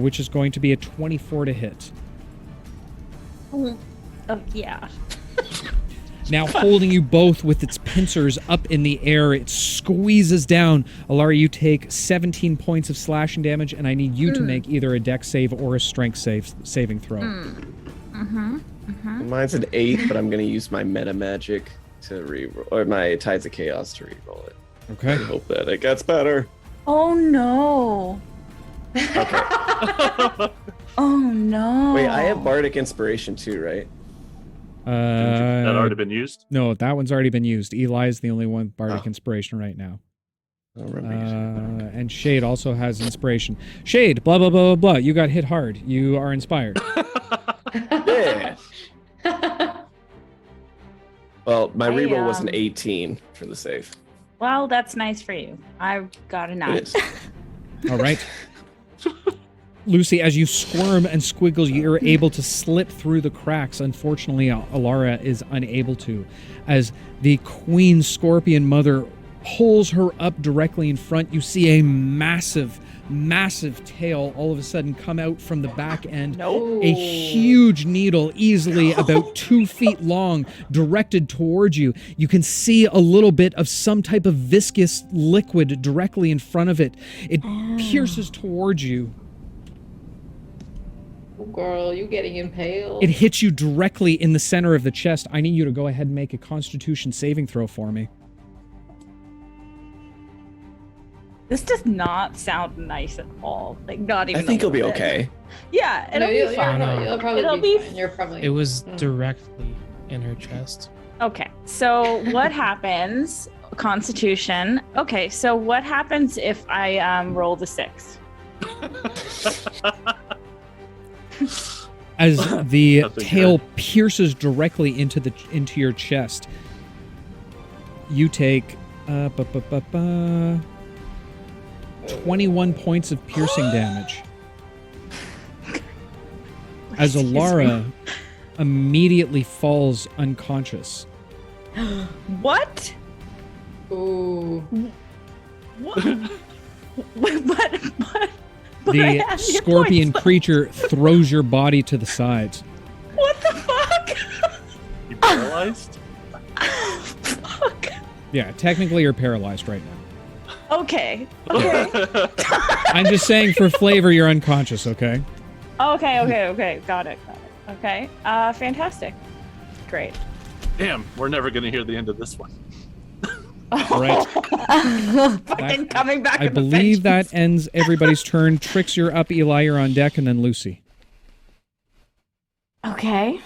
which is going to be a 24 to hit. Oh, yeah. Now holding you both with its pincers up in the air, it squeezes down. Alara, you take 17 points of slashing damage, and I need you to make either a dex save or a strength saving throw. Mine's an 8, but I'm going to use my meta magic to re-roll, or my Tides of Chaos to re-roll it. Okay. I hope that it gets better. Oh no. Okay. Oh no. Wait, I have Bardic Inspiration too, right? That already been used? No, that one's already been used. Eli's the only one with Bardic Inspiration right now. I'll remember. And Shade also has Inspiration. Shade, blah, blah, blah, blah, blah. You got hit hard. You are inspired. Yeah. Well, my reroll was an 18 for the save. Well, that's nice for you. I got a 9. It is. All right. Lucy, as you squirm and squiggle, you're able to slip through the cracks. Unfortunately, Alara is unable to, as the Queen Scorpion Mother pulls her up directly in front. You see a massive tail all of a sudden come out from the back end. No. A huge needle, easily about 2 feet long, directed towards you. You can see a little bit of some type of viscous liquid directly in front of it. It pierces towards you. Girl, you getting impaled. It hits you directly in the center of the chest. I need you to go ahead and make a Constitution saving throw for me. This does not sound nice at all. Like, not even. I think a you'll be little bit. okay. Yeah, it'll be fine. You'll probably It'll be be fine. You're probably. It was directly in her chest. Okay, so what happens? Constitution. Okay, so what happens if I rolled a 6? As the Nothing tail good. pierces directly into your chest, you take 21 points of piercing damage. As Alara immediately falls unconscious. What? Ooh. What? What? The scorpion creature throws your body to the sides. What the fuck? You paralyzed? Fuck. Yeah, technically you're paralyzed right now. Okay. I'm just saying for flavor you're unconscious, okay? Okay. Got it. Okay. Fantastic. Great. Damn, we're never going to hear the end of this one. All right. Fucking coming back. I with a believe that vengeance. ends everybody's turn. Trix, you're up. Eli, you're on deck, and then Lucy. Okay.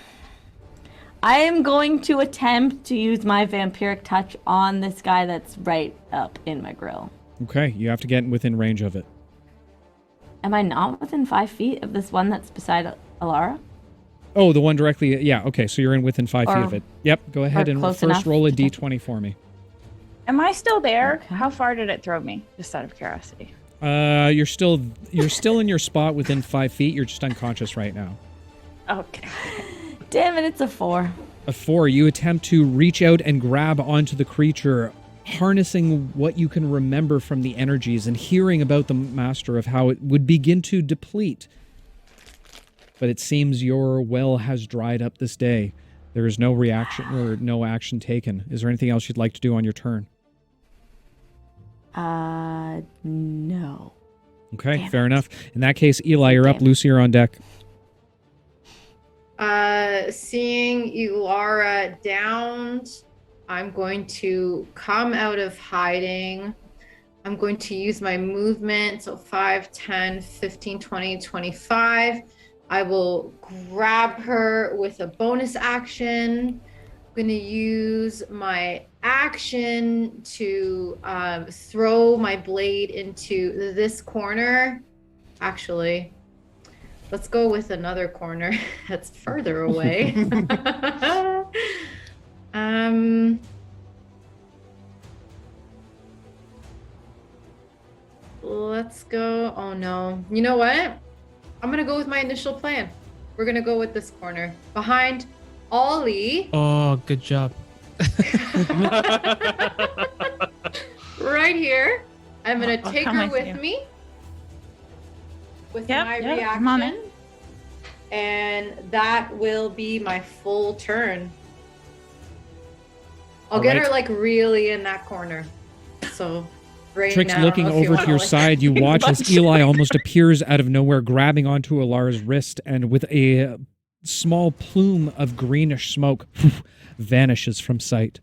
I am going to attempt to use my vampiric touch on this guy that's right up in my grill. Okay, you have to get within range of it. Am I not within 5 feet of this one that's beside Alara? Oh, the one directly. Yeah, okay, so you're in within 5 feet of it. Yep, go ahead and close first enough roll a to- d20 for me. Am I still there? Okay. How far did it throw me? Just out of curiosity. You're still in your spot within 5 feet. You're just unconscious right now. Okay. Damn it, it's a 4. A 4, you attempt to reach out and grab onto the creature, harnessing what you can remember from the energies and hearing about the master of how it would begin to deplete. But it seems your well has dried up this day. There is no reaction or no action taken. Is there anything else you'd like to do on your turn? No. Okay, Damn fair it. enough. In that case, Eli, you're up. Damn. Lucy, you're on deck. Seeing Ilara downed, I'm going to come out of hiding. I'm going to use my movement. So 5, 10, 15, 20, 25. I will grab her with a bonus action. I'm going to use my action to throw my blade into this corner. Actually, let's go with another corner that's further away. Let's go. Oh no. You know what? I'm gonna go with my initial plan. We're gonna go with this corner. Behind Ollie. Oh, good job. Right here. I'm gonna I'll take come her with with you. me. With Yep, my yep, I'm on it. reaction. And that will be my full turn. I'll All get right. her like really in that corner. So right Trix now. looking if you over to wanna, your like- side, you watch as Eli almost appears out of nowhere, grabbing onto Alara's wrist, and with a small plume of greenish smoke, vanishes from sight.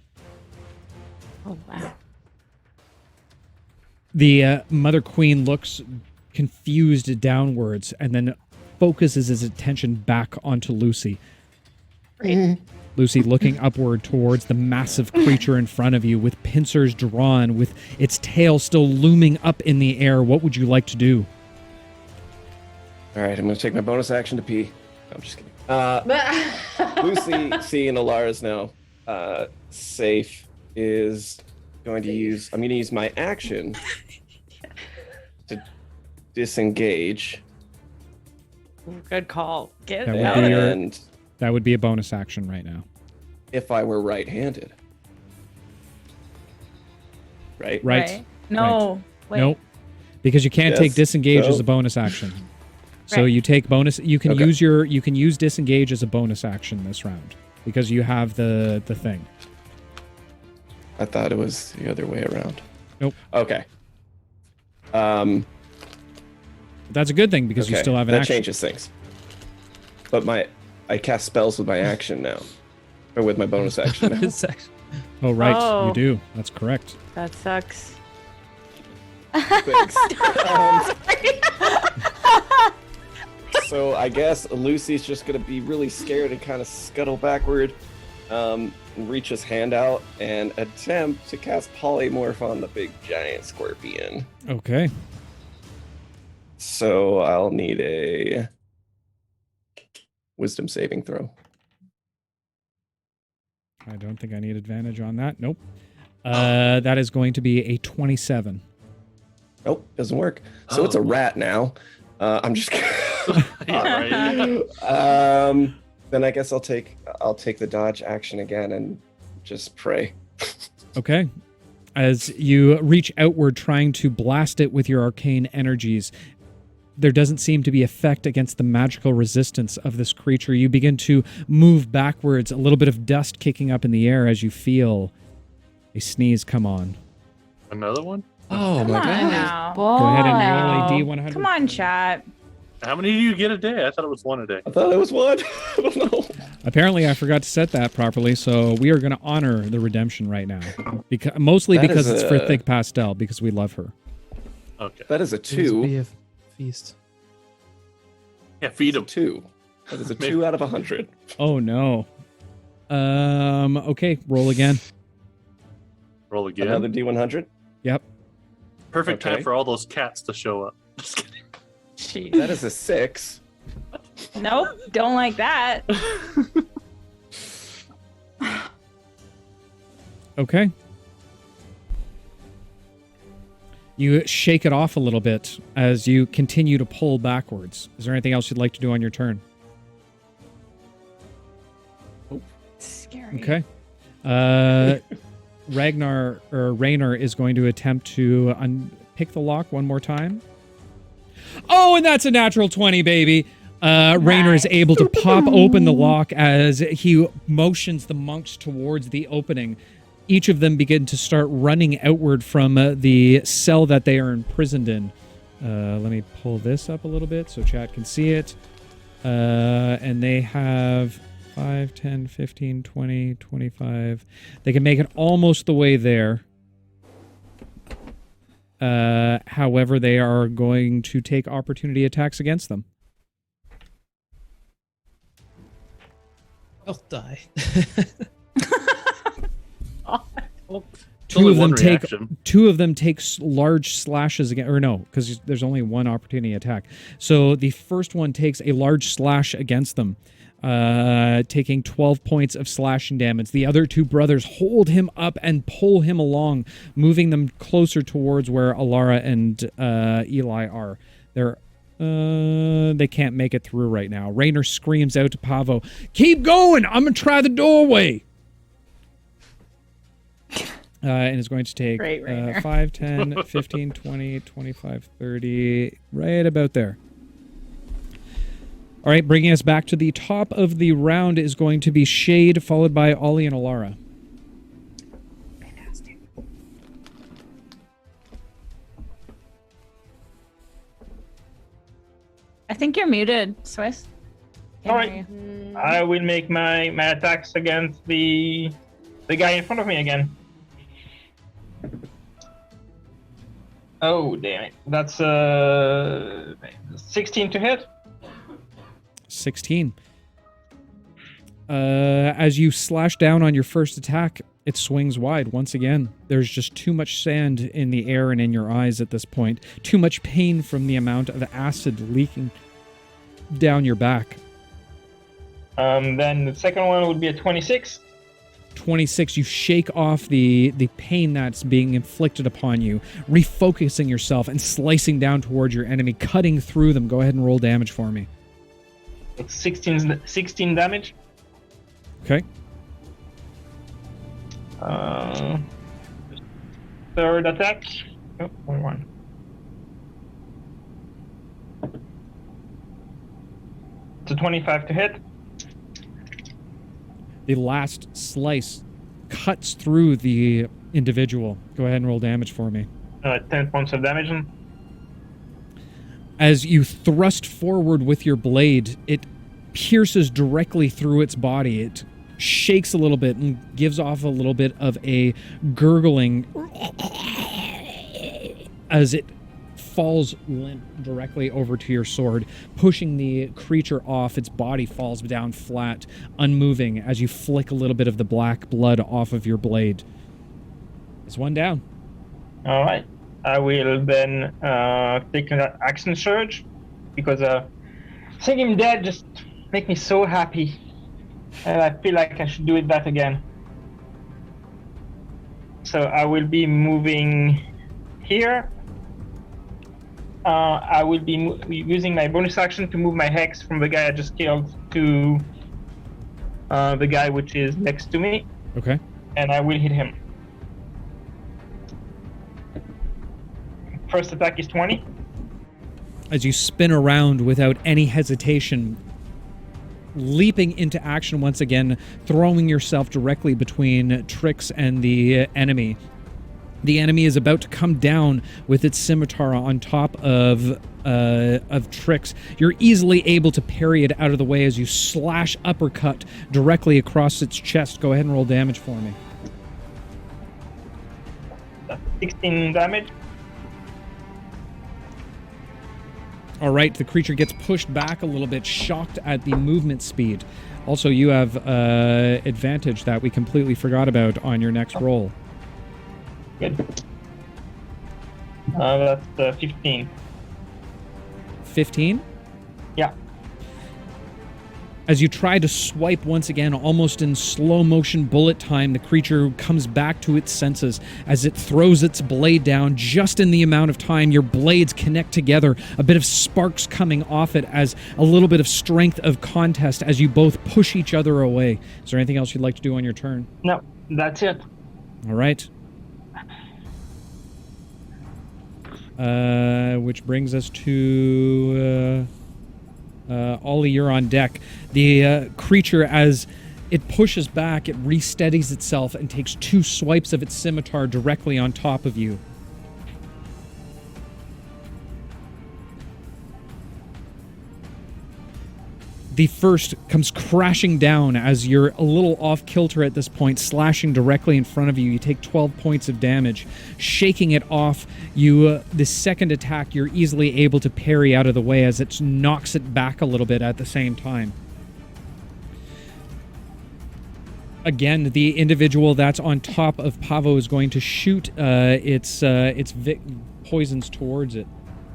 Oh wow. The Mother Queen looks confused downwards and then focuses his attention back onto Lucy. Lucy looking upward towards the massive creature in front of you with pincers drawn, with its tail still looming up in the air. What would you like to do? All right, I'm going to take my bonus action to pee. No, I'm just kidding. Lucy, seeing Alara's now safe, is going to use. I'm going to use my action to disengage. Good call. Get That it would out. be your- And That would be a bonus action right now. if I were right-handed, right? Right. No. Wait. Nope. Because you can't take Yes. disengage No. as a bonus action. So Right. you take bonus. You can Okay. use disengage as a bonus action this round because you have the thing. I thought it was the other way around. Nope. Okay. But that's a good thing because you Okay, still have an that action. changes things. But I cast spells with my action now, or with my bonus action now. It's actually- Oh right, Oh. you do. That's correct. That sucks. Thanks. So I guess Lucy's just gonna be really scared and kind of scuttle backward, and reach his hand out and attempt to cast polymorph on the big giant scorpion. Okay. So I'll need a wisdom saving throw. I don't think I need advantage on that. Nope. That is going to be a 27. Nope, doesn't work. So it's a rat now. I'm just kidding. Yeah, right. Then I guess I'll take the dodge action again and just pray. Okay. As you reach outward trying to blast it with your arcane energies, there doesn't seem to be effect against the magical resistance of this creature. You begin to move backwards, a little bit of dust kicking up in the air as you feel a sneeze come on. Another one? Oh Come on now. Go ahead and roll a D100. Come on, chat. How many do you get a day? I thought it was one a day. I thought it was one. I don't know. Apparently, I forgot to set that properly, so we are going to honor the redemption right now. Mostly That because is it's for a- Thick Pastel, because we love her. Okay. That is a It must be 2. a feast. Yeah, feed A him. 2. That is a Maybe. 2 out of 100. Oh, no. Okay, roll again. Roll again. Another D100. Yep. Perfect Okay. time for all those cats to show up. Just kidding. Jeez. That is a 6. Nope. Don't like that. Okay. You shake it off a little bit as you continue to pull backwards. Is there anything else you'd like to do on your turn? Scary. Okay. Raynar is going to attempt to unpick the lock one more time. Oh, and that's a natural 20, baby. Raynar is Nice. able to pop open the lock as he motions the monks towards the opening. Each of them begin to start running outward from the cell that they are imprisoned in. Let me pull this up a little bit so chat can see it. And they have 5, 10, 15, 20, 25. They can make it almost the way there. However, they are going to take opportunity attacks against them. I'll die. Two of them one take reaction. large slashes again, or no, because there's only one opportunity attack. So the first one takes a large slash against them. taking 12 points of slashing damage. The other two brothers hold him up and pull him along, moving them closer towards where Alara and Eli are. They can't make it through right now. Raynor screams out to Pavo, "Keep going! I'm gonna try the doorway!" And is going to take Great, Raynor. 5, 10, 15, 20, 25, 30, right about there. All right, bringing us back to the top of the round is going to be Shade, followed by Ollie and Alara. Fantastic. I think you're muted, Swiss. Can't All hear right. you. I will make my attacks against the guy in front of me again. Oh, damn it. That's 16 to hit. 16. As you slash down on your first attack, it swings wide once again. There's just too much sand in the air and in your eyes at this point. Too much pain from the amount of acid leaking down your back. Then the second one would be a 26. 26, you shake off the pain that's being inflicted upon you, refocusing yourself and slicing down towards your enemy, cutting through them. Go ahead and roll damage for me. It's 16 damage. Okay. Third attack. Oh, only one. It's a 25 to hit. The last slice cuts through the individual. Go ahead and roll damage for me. 10 points of damage. As you thrust forward with your blade, it pierces directly through its body. It shakes a little bit and gives off a little bit of a gurgling as it falls limp directly over to your sword, pushing the creature off. Its body falls down flat, unmoving, as you flick a little bit of the black blood off of your blade. It's one down. All right. I will then take an action surge because seeing him dead just makes me so happy, and I feel like I should do that again. So I will be moving here. I will be using my bonus action to move my hex from the guy I just killed to the guy which is next to me. Okay. And I will hit him. First attack is 20. As you spin around without any hesitation, leaping into action once again, throwing yourself directly between Trix and the enemy. The enemy is about to come down with its scimitar on top of Trix. You're easily able to parry it out of the way as you slash uppercut directly across its chest. Go ahead and roll damage for me. That's 16 damage. All right, the creature gets pushed back a little bit, shocked at the movement speed. Also, you have advantage that we completely forgot about on your next roll. Good. That's 15. 15? Yeah. As you try to swipe once again, almost in slow motion bullet time, the creature comes back to its senses as it throws its blade down. Just in the amount of time your blades connect together, a bit of sparks coming off it as a little bit of strength of contest as you both push each other away. Is there anything else you'd like to do on your turn? No, that's it. All right. Which brings us to Ollie, you're on deck. The creature, as it pushes back, it re-steadies itself and takes 2 swipes of its scimitar directly on top of you. The first comes crashing down as you're a little off kilter at this point, slashing directly in front of you. You take 12 points of damage. Shaking it off, the second attack, you're easily able to parry out of the way as it knocks it back a little bit at the same time. Again, the individual that's on top of Pavo is going to shoot its poisons towards it.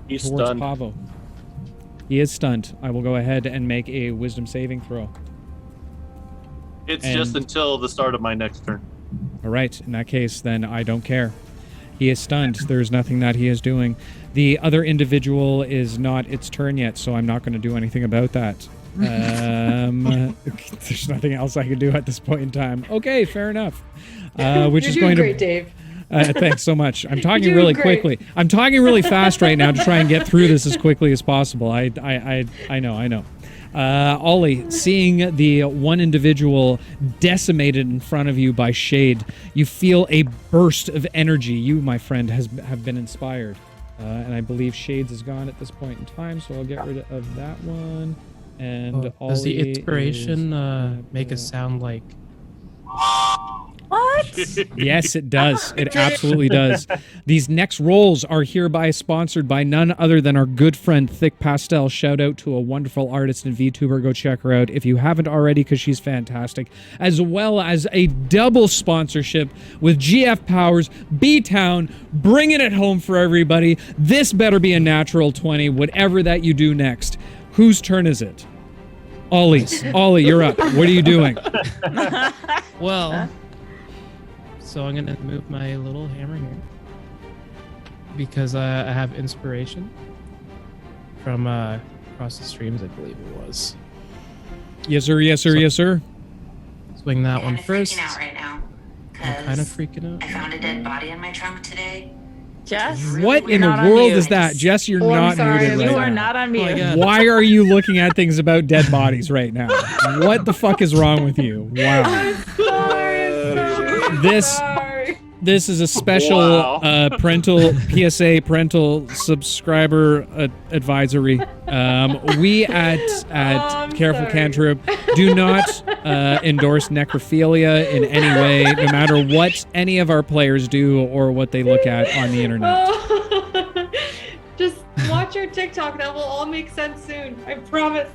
He's towards stunned. Pavo. He is stunned. I will go ahead and make a wisdom saving throw. It's And- just until the start of my next turn. All right. In that case, then I don't care. He is stunned. There's nothing that he is doing. The other individual is not its turn yet, so I'm not going to do anything about that. There's nothing else I can do at this point in time. Okay, fair enough. Which You're is doing going great, to. Dave. Thanks so much. I'm talking doing really great. quickly. I'm talking really fast right now to try and get through this as quickly as possible. I know. Ollie, seeing the one individual decimated in front of you by Shade, you feel a burst of energy. You, my friend, have been inspired. And I believe Shades is gone at this point in time, so I'll get rid of that one. And Does the Ollie inspiration is- make us sound like What? Yes, it does. It absolutely does. These next rolls are hereby sponsored by none other than our good friend Thick Pastel. Shout out to a wonderful artist and VTuber. Go check her out if you haven't already, because she's fantastic. As well as a double sponsorship with GF Powers, B-Town, bringing it home for everybody. This better be a natural 20, whatever that you do next. Whose turn is it? Ollie's. Ollie, you're up. What are you doing? well? So I'm gonna move my little hammer here because I have inspiration from across the streams, I believe it was. Yes, sir. Yes, sir. Yes, sir. Swing that one I'm first. freaking out right now. I'm kind of freaking out. I found a dead body in my trunk today. Jess? What in the Not on world mute. is that? Jess, you're Oh, I'm not sorry. muted right You are now. not on Oh my mute. God. Why are you looking at things about dead bodies right now? What the fuck is wrong with you? Wow. This this is a special Wow. parental subscriber advisory. We at I'm Careful sorry. Cantrip do not endorse necrophilia in any way, no matter what any of our players do or what they look at on the internet. Oh. Just watch your TikTok. That will all make sense soon. I promise.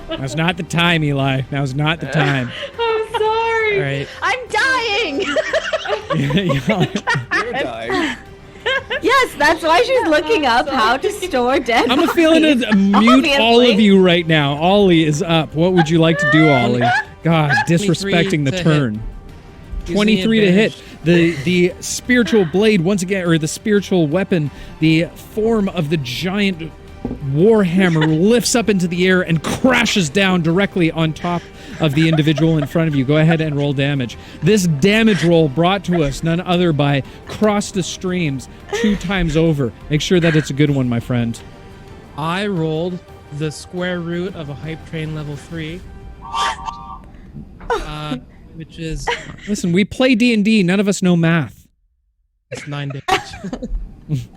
Now's not the time, Eli. Now's not the time. I'm sorry. All right. I'm dying. You're dying. Yes, that's why she's looking up sorry. how to store dead I'm bodies. feeling to mute all of Obviously. you right now. Ollie is up. What would you like to do, Ollie? God, disrespecting the 23 to turn. Using the 23 to hit. advantage. The spiritual blade, once again, or the spiritual weapon, the form of the giant warhammer lifts up into the air and crashes down directly on top of the individual in front of you. Go ahead and roll damage. This damage roll brought to us none other by Cross the Streams 2 times over. Make sure that it's a good one, my friend. I rolled the square root of a hype train level 3, which is Listen, we play D&D. None of us know math. 9 damage.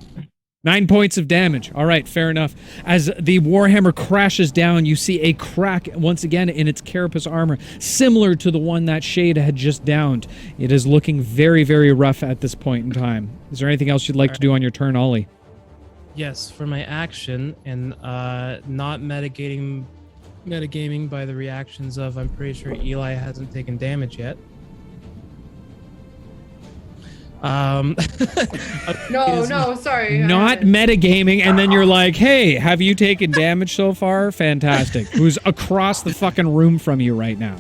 9 points of damage. All right, fair enough. As the warhammer crashes down, you see a crack once again in its carapace armor, similar to the one that Shade had just downed. It is looking very, very rough at this point in time. Is there anything else you'd like to do on your turn, Ollie? Yes, for my action and not metagaming by the reactions of I'm pretty sure Eli hasn't taken damage yet. No, sorry. Not metagaming, and then you're like, hey, have you taken damage so far? Fantastic. Who's across the fucking room from you right now?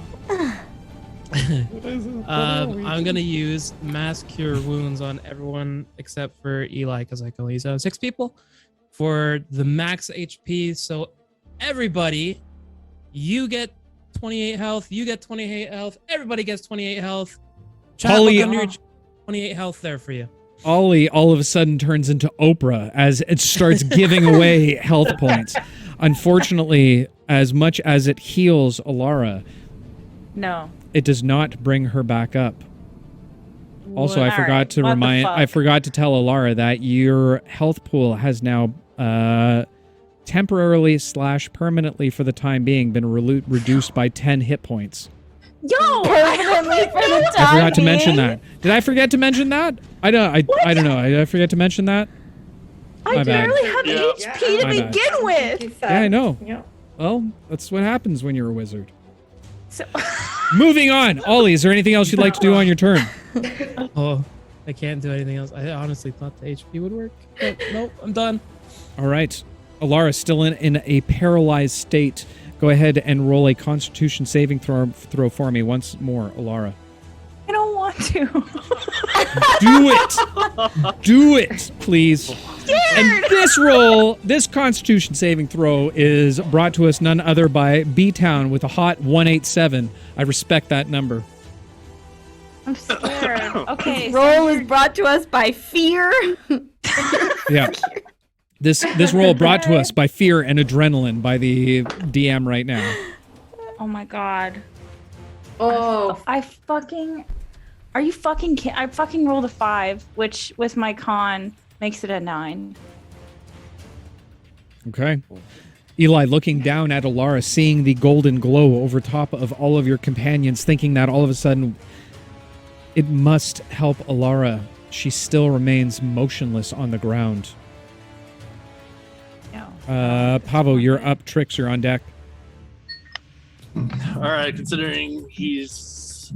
I'm gonna use mass cure wounds on everyone except for Eli because I can only use 6 people for the max HP. So everybody, you get 28 health. You get 28 health. Everybody gets 28 health. Ollie- Under your 28 health there for you. Ollie all of a sudden turns into Oprah as it starts giving away health points. Unfortunately, as much as it heals Alara, No. it does not bring her back up. Also, I All forgot right, to what the remind, fuck? I forgot to tell Alara that your health pool has now temporarily / permanently for the time being been reduced by 10 hit points. Yo! Permanently for the time I forgot to mention being. that. Did I forget to mention that? I don't know. Did I forget to mention that? I My bad. barely had Yeah. HP to My bad. begin with. Yeah, I know. Yeah. Well, that's what happens when you're a wizard. So, Moving on. Ollie, is there anything else you'd like to do on your turn? Oh, I can't do anything else. I honestly thought the HP would work, but nope, I'm done. All right. Alara still in a paralyzed state. Go ahead and roll a Constitution saving throw for me once more, Alara. I don't want to. Do it! Do it, please. And this Constitution saving throw is brought to us none other by B-Town with a hot 187. I respect that number. I'm scared. Okay. Roll is brought to us by fear. Yeah. This roll brought to us by fear and adrenaline by the DM right now. Oh my god. Oh, Are you fucking kidding? I fucking rolled a 5, which with my con makes it a 9. Okay. Eli, looking down at Alara, seeing the golden glow over top of all of your companions, thinking that all of a sudden it must help Alara. She still remains motionless on the ground. No. Pavo, you're up. Trix, you're on deck. All right, considering he's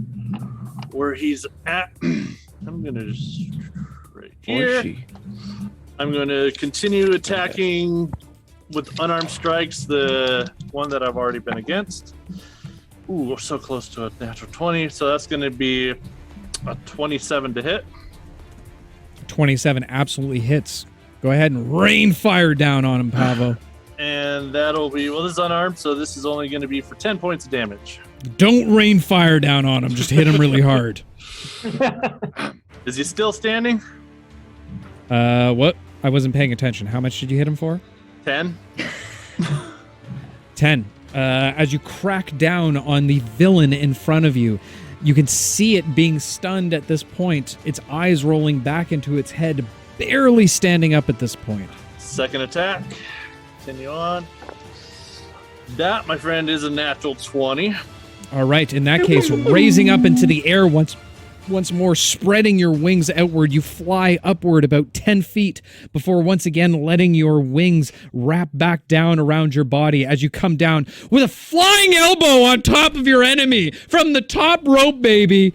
where he's at, I'm gonna just right here. I'm gonna continue attacking with unarmed strikes. The one that I've already been against. Ooh, we're so close to a natural 20, so that's gonna be a 27 to hit. 27 absolutely hits. Go ahead and rain fire down on him, Pavo. And that'll be, well, this is unarmed, so this is only going to be for 10 points of damage. Don't rain fire down on him. Just hit him really hard. Is he still standing? What? I wasn't paying attention. How much did you hit him for? 10. 10. As you crack down on the villain in front of you, you can see it being stunned at this point, its eyes rolling back into its head, barely standing up at this point. Second attack. Continue on. That, my friend, is a natural 20. All right. In that case, raising up into the air once more, spreading your wings outward, you fly upward about 10 feet before once again letting your wings wrap back down around your body as you come down with a flying elbow on top of your enemy from the top rope, baby.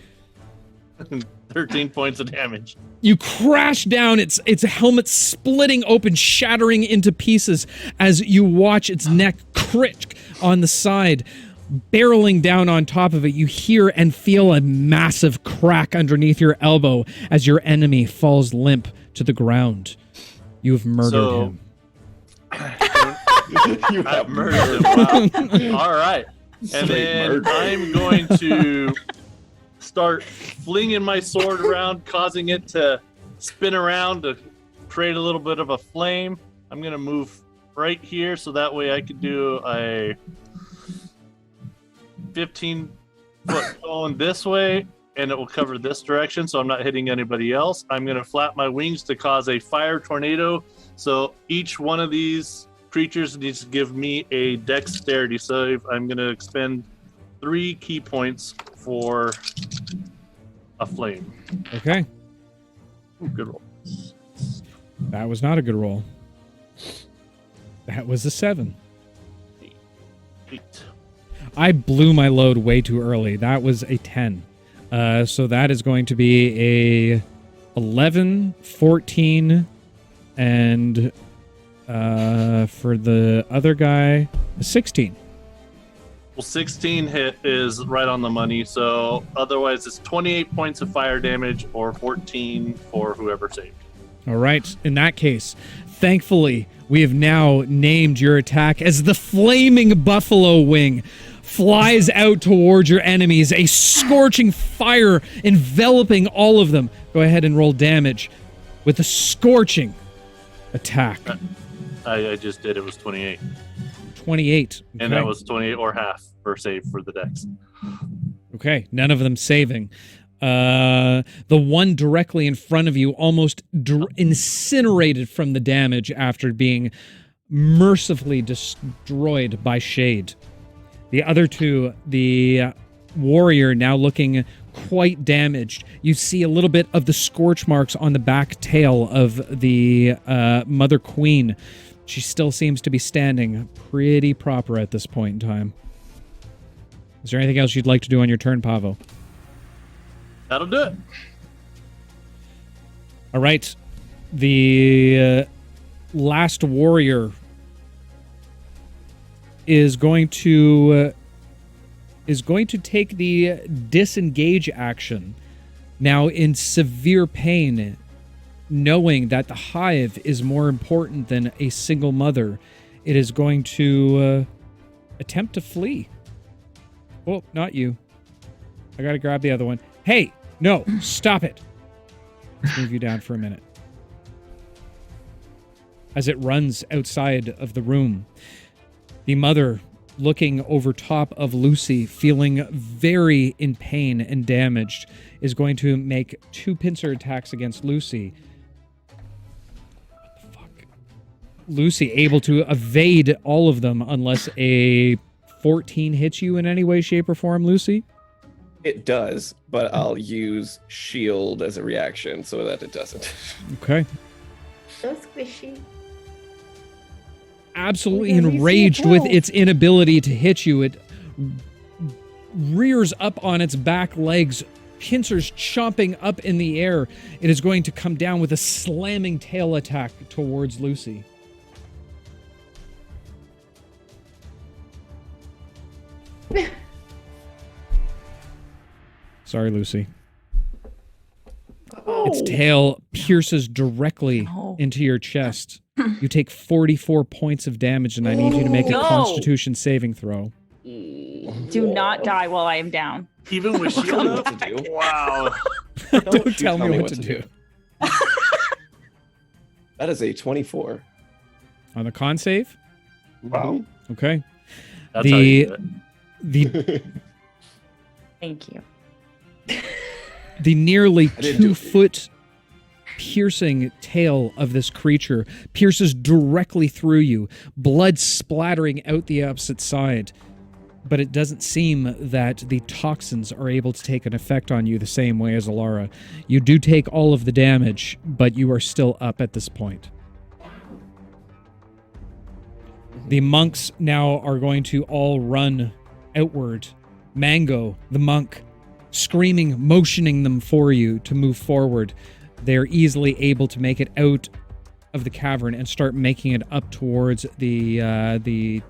13 points of damage. You crash down, its helmet splitting open, shattering into pieces as you watch its neck crick on the side. Barreling down on top of it, you hear and feel a massive crack underneath your elbow as your enemy falls limp to the ground. You have murdered him. You have murdered him. Wow. All right. And then I'm going to start flinging my sword around, causing it to spin around to create a little bit of a flame. I'm going to move right here so that way I can do a 15-foot going this way, and it will cover this direction so I'm not hitting anybody else. I'm going to flap my wings to cause a fire tornado. So each one of these creatures needs to give me a dexterity save. I'm going to expend 3 key points for a flame. Okay. Ooh, good roll. That was not a good roll. That was a 7. 8. I blew my load way too early. That was a 10. So that is going to be a 11, 14, and for the other guy, a 16. Well, 16 hit is right on the money, so otherwise it's 28 points of fire damage or 14 for whoever saved. All right. In that case, thankfully, we have now named your attack as the Flaming Buffalo Wing. Flies out towards your enemies, a scorching fire enveloping all of them. Go ahead and roll damage with a scorching attack. I just did. It was 28. 28. And that was 28 or half per save for the dex. Okay, none of them saving. The one directly in front of you almost incinerated from the damage after being mercifully destroyed by shade. The other two, the warrior now looking quite damaged. You see a little bit of the scorch marks on the back tail of the Mother Queen. She still seems to be standing pretty proper at this point in time. Is there anything else you'd like to do on your turn, Pavo? That'll do it. All right. The last warrior is going to take the disengage action. Now in severe pain, knowing that the hive is more important than a single mother, it is going to attempt to flee. Oh, not you. I gotta grab the other one. Hey, no, stop it. Let's move you down for a minute. As it runs outside of the room, the mother, looking over top of Lucy, feeling very in pain and damaged, is going to make 2 pincer attacks against Lucy. What the fuck? Lucy able to evade all of them unless a 14 hits you in any way, shape, or form, Lucy? It does, but I'll use shield as a reaction so that it doesn't. Okay. So squishy. Absolutely Oh, yeah, you enraged see it with now. its inability to hit you, it rears up on its back legs, pincers chomping up in the air. It is going to come down with a slamming tail attack towards Lucy. Sorry, Lucy. Its tail pierces directly into your chest. You take 44 points of damage, and I need you to make a No. Constitution saving throw. Do not die while I am down. Even with shield Tell me up? what to do. Wow. Don't tell me what to do. That is a 24. On the con save? Wow. Okay. That's how you do it. The Thank you. the nearly I didn't do it. 2-foot piercing tail of this creature pierces directly through you, blood splattering out the opposite side. But it doesn't seem that the toxins are able to take an effect on you the same way as Alara. You do take all of the damage, but you are still up at this point. The monks now are going to all run outward. Mango, the monk, screaming, motioning them for you to move forward. They're easily able to make it out of the cavern and start making it up towards the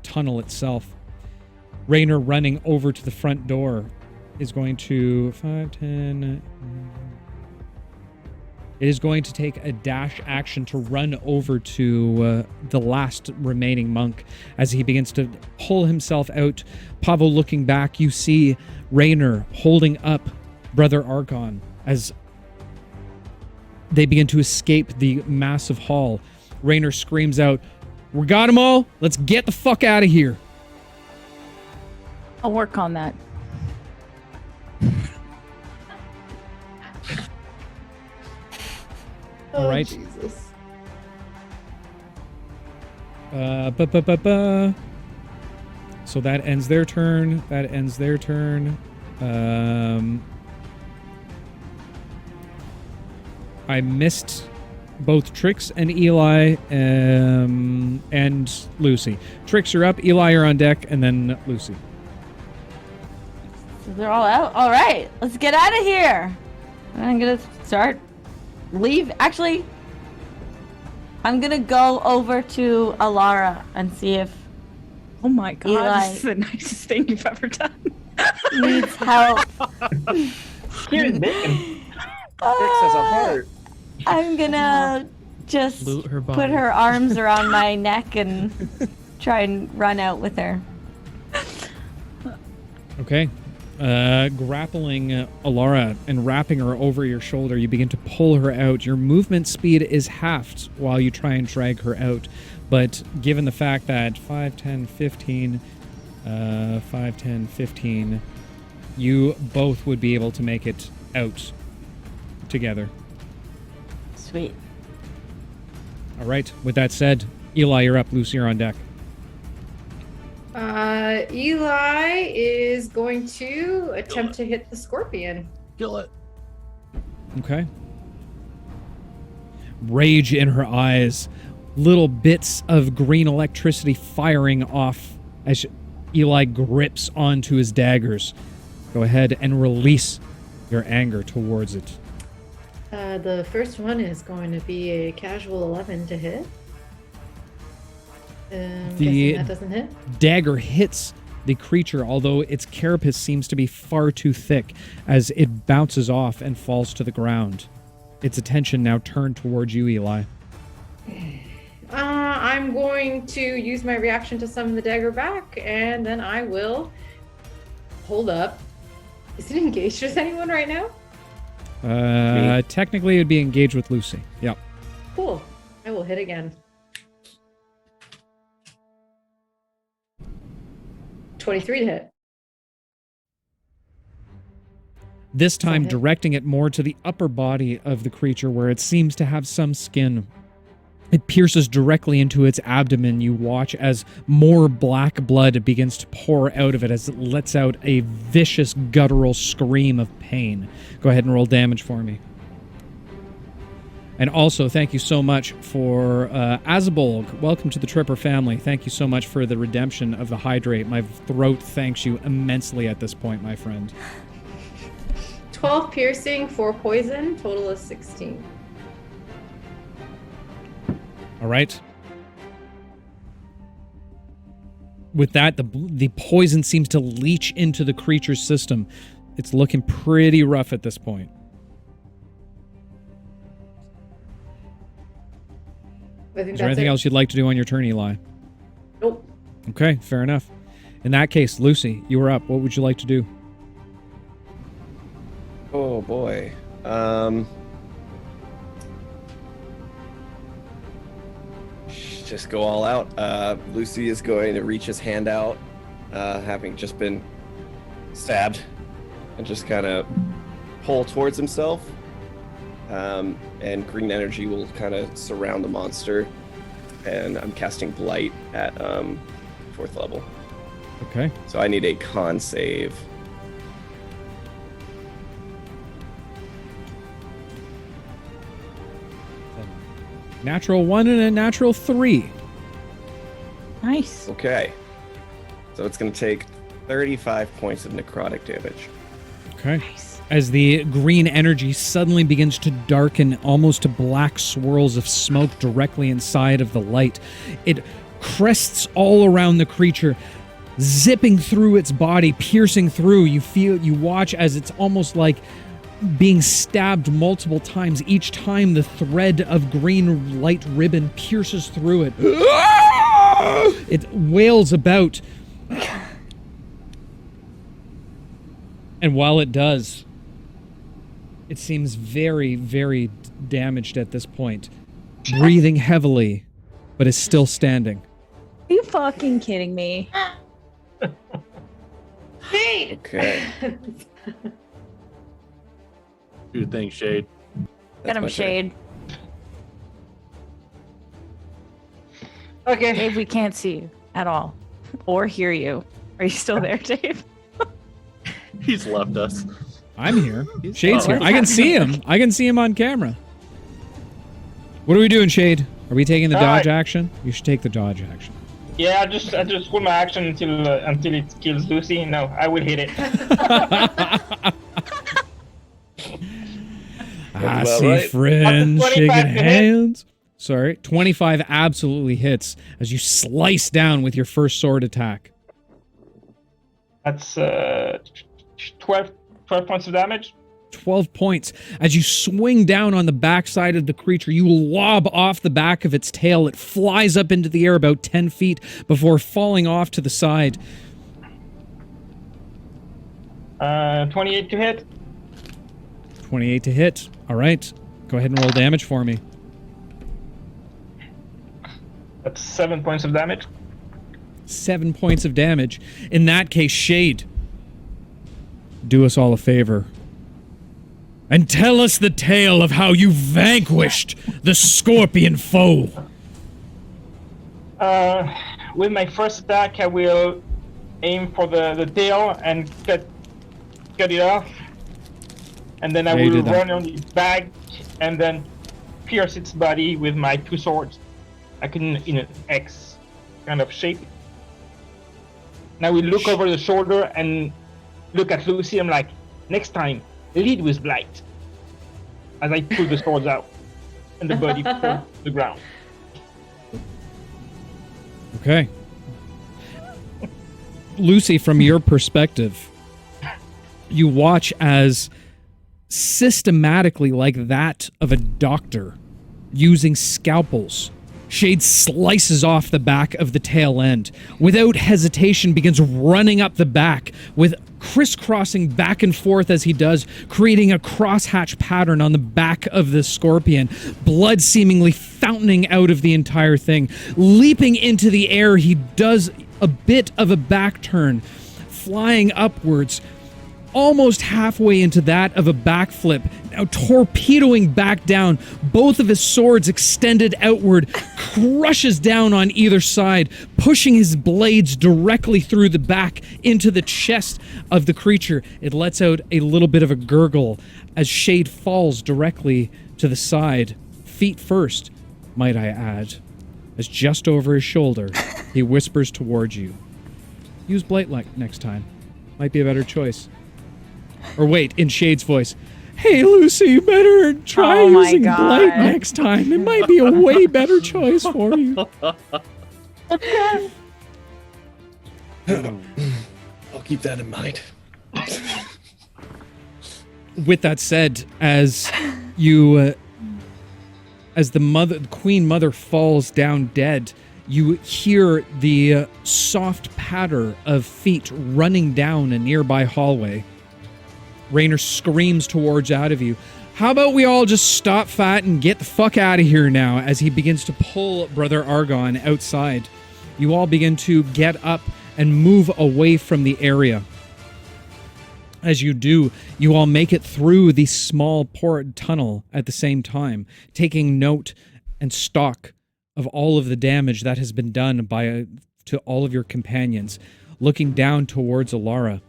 tunnel itself. Raynor, running over to the front door, is going to 5, 10. It is going to take a dash action to run over to the last remaining monk as he begins to pull himself out. Pavo, looking back, you see Raynor holding up Brother Archon as they begin to escape the massive hall. Raynor screams out, "We got them all. Let's get the fuck out of here." I'll work on that. All right. Jesus. So that ends their turn. That ends their turn. I missed both Trix and Eli and Lucy. Trix, you're up. Eli, you're on deck, and then Lucy. So they're all out. All right, let's get out of here. I'm gonna start. Leave. Actually, I'm gonna go over to Alara and see if Oh my god, Eli. this is the nicest thing you've ever done. needs help. Here's bacon. Trix has a heart. I'm gonna just Loot her body. put her arms around my neck and try and run out with her. Okay. Grappling Alara and wrapping her over your shoulder, you begin to pull her out. Your movement speed is halved while you try and drag her out. But given the fact that 5, 10, 15, 5, 10, 15, you both would be able to make it out together. Sweet. All right. With that said, Eli, you're up. Lucy, you're on deck. Eli is going to attempt to hit the scorpion. Kill it. Okay. Rage in her eyes. Little bits of green electricity firing off as Eli grips onto his daggers. Go ahead and release your anger towards it. The first one is going to be a casual 11 to hit. Guessing that doesn't hit. Dagger hits the creature, although its carapace seems to be far too thick as it bounces off and falls to the ground. Its attention now turned towards you, Eli. I'm going to use my reaction to summon the dagger back, and then I will hold up. Is it engaged with anyone right now? Technically, it'd be engaged with Lucy. Yep. Cool. I will hit again. 23 to hit. This time, Okay. directing it more to the upper body of the creature where it seems to have some skin. It pierces directly into its abdomen. You watch as more black blood begins to pour out of it as it lets out a vicious guttural scream of pain. Go ahead and roll damage for me. And also, thank you so much for Azabolg. Welcome to the Tripper family. Thank you so much for the redemption of the hydrate. My throat thanks you immensely at this point, my friend. 12 piercing, 4 poison, total is 16. All right. With that, the poison seems to leach into the creature's system. It's looking pretty rough at this point. I think Is there that's anything it. else you'd like to do on your turn, Eli? Nope. Okay, fair enough. In that case, Lucy, you were up. What would you like to do? Oh boy. Just go all out. Lucy is going to reach his hand out, having just been stabbed, and just kind of pull towards himself. And green energy will kind of surround the monster. And I'm casting Blight at 4th level. Okay. So I need a con save. Natural 1 and a natural 3. Nice. Okay. So it's going to take 35 points of necrotic damage. Okay. Nice. As the green energy suddenly begins to darken almost to black swirls of smoke directly inside of the light, it crests all around the creature, zipping through its body, piercing through. You watch as it's almost like being stabbed multiple times. Each time the thread of green light ribbon pierces through it. It wails about. And while it does, it seems very, very damaged at this point. Breathing heavily, but is still standing. Are you fucking kidding me? Hey! Okay. Dude, thanks, Shade. Get him, my turn. Shade. Okay. Dave, we can't see you at all. Or hear you. Are you still there, Dave? He's left us. I'm here. Shade's Oh. here. I can see him. I can see him on camera. What are we doing, Shade? Are we taking the dodge action? You should take the dodge action. Yeah, I just hold my action until it kills Lucy. No, I will hit it. I about see right. friends 25 shaking to hit. hands. Sorry, 25 absolutely hits as you slice down with your first sword attack. That's 12 points of damage. 12 points. As you swing down on the backside of the creature, you lob off the back of its tail. It flies up into the air about 10 feet before falling off to the side. 28 to hit. 28 to hit. All right. Go ahead and roll damage for me. That's 7 points of damage. 7 points of damage. In that case, Shade, do us all a favor and tell us the tale of how you vanquished the scorpion foe. With my first attack, I will aim for the tail and cut it off. And then I Yeah, you will did that. run on its back and then pierce its body with my 2 swords. Like in an X kind of shape. And I will look over the shoulder and look at Lucy. I'm like, next time, lead with Blight. As I pull the swords out and the body falls to the ground. Okay. Lucy, from your perspective, you watch as systematically, like that of a doctor, using scalpels, Shade slices off the back of the tail end. Without hesitation, begins running up the back, with crisscrossing back and forth as he does, creating a crosshatch pattern on the back of the scorpion, blood seemingly fountaining out of the entire thing. Leaping into the air, he does a bit of a back turn, flying upwards, almost halfway into that of a backflip, now torpedoing back down, both of his swords extended outward, crushes down on either side, pushing his blades directly through the back into the chest of the creature. It lets out a little bit of a gurgle as Shade falls directly to the side, feet first, might I add, as just over his shoulder, he whispers towards you. Use Blight next time. Might be a better choice. Or wait, in Shade's voice. Hey, Lucy, you better try using Blight next time. It might be a way better choice for you. I'll keep that in mind. With that said, as you, as the Queen Mother falls down dead, you hear the soft patter of feet running down a nearby hallway. Raynor screams towards out of you. How about we all just stop fat and get the fuck out of here now, as he begins to pull Brother Argon outside. You all begin to get up and move away from the area. As you do, you all make it through the small port tunnel at the same time, taking note and stock of all of the damage that has been done to all of your companions, looking down towards Alara.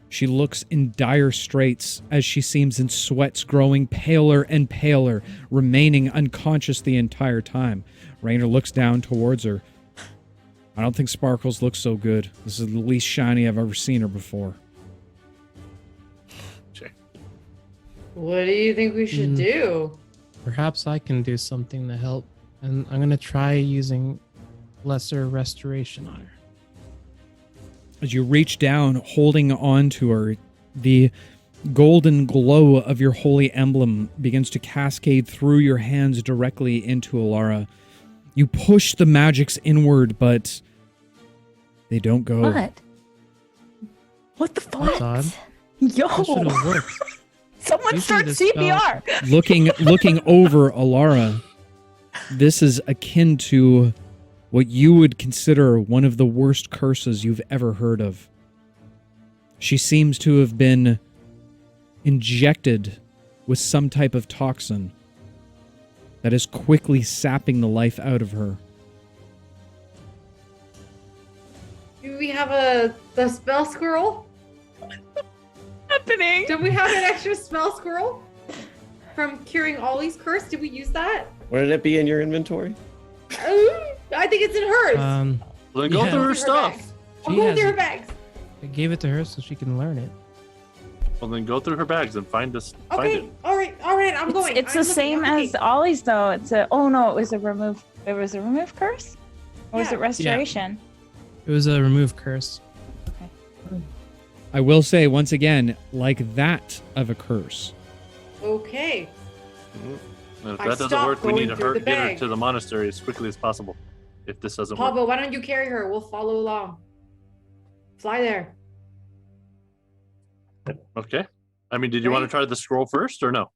She looks in dire straits as she seems in sweats, growing paler and paler, remaining unconscious the entire time. Raynor looks down towards her. I don't think Sparkles looks so good. This is the least shiny I've ever seen her before. What do you think we should do? Perhaps I can do something to help, and I'm going to try using lesser restoration on her. As you reach down, holding on to her, the golden glow of your holy emblem begins to cascade through your hands directly into Alara. You push the magics inward, but they don't go. What the fuck? That's odd. Yo! That should have worked. Someone start Usually the CPR! Looking over Alara, this is akin to what you would consider one of the worst curses you've ever heard of. She seems to have been injected with some type of toxin that is quickly sapping the life out of her. Do we have the spell scroll? Happening? Did we have an extra spell scroll from curing Ollie's curse? Did we use that? Wouldn't it be in your inventory? I think it's in hers. Then go through her stuff. I'll go through her bags. I gave it to her so she can learn it. Well, then go through her bags and find us. Okay, Find it. all right, I'm going. It's I'm the same looking. as Ollie's though. It was a remove curse? Or was Yeah. it restoration? It was a remove curse. I will say, once again, like that of a curse. Okay. And if I that doesn't stopped work, we need to going through the get her bag. to the monastery as quickly as possible. If this doesn't work. Pavo, why don't you carry her? We'll follow along. Fly there. Okay. I mean, did you want to try the scroll first or no?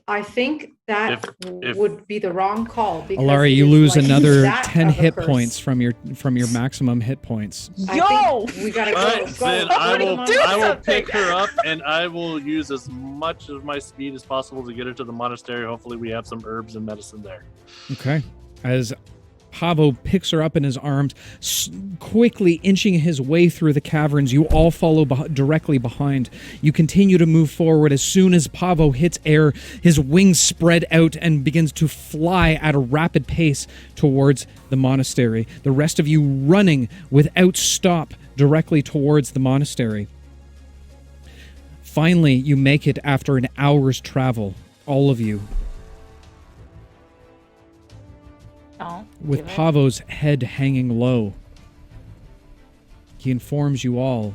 I think that If- would be the wrong call. Because Alara, it you is lose like another that 10 of a hit curse. points from your maximum hit points. I think we gotta go. All right, go. then I will something. pick her up and I will use as much of my speed as possible to get her to the monastery. Hopefully, we have some herbs and medicine there. Okay. As Pavo picks her up in his arms, quickly inching his way through the caverns, you all follow directly behind. You continue to move forward. As soon as Pavo hits air, his wings spread out and begins to fly at a rapid pace towards the monastery. The rest of you running without stop directly towards the monastery. Finally, you make it after an hour's travel, all of you. I'll With do it. Pavo's head hanging low, he informs you all.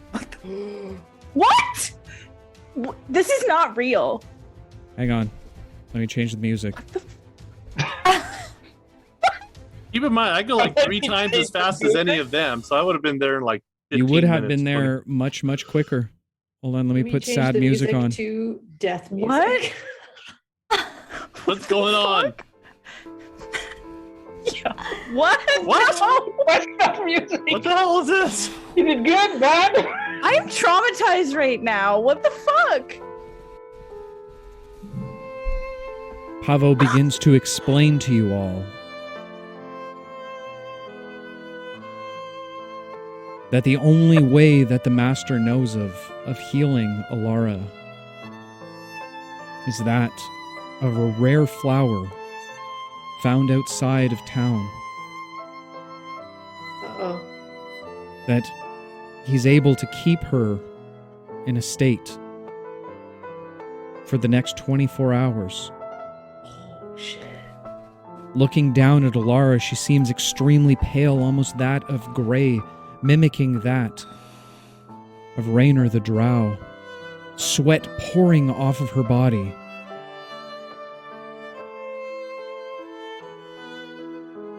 What? This is not real. Hang on. Let me change the music. Keep in mind, I go like 3 times as fast as any of them, so I would have been there in like 15 You would have minutes, been 20. there much, much quicker. Hold on, let me Can we put change sad the music on. to death music. What? What's going on? What? What? What's that music? What the hell is this? You did good, bud. I'm traumatized right now. What the fuck? Pavo begins to explain to you all that the only way that the master knows of healing Alara is that of a rare flower found outside of town Uh-oh. that he's able to keep her in a state for the next 24 hours. Oh, shit. Looking down at Alara, she seems extremely pale, almost that of gray, mimicking that of Raynor the Drow. Sweat pouring off of her body.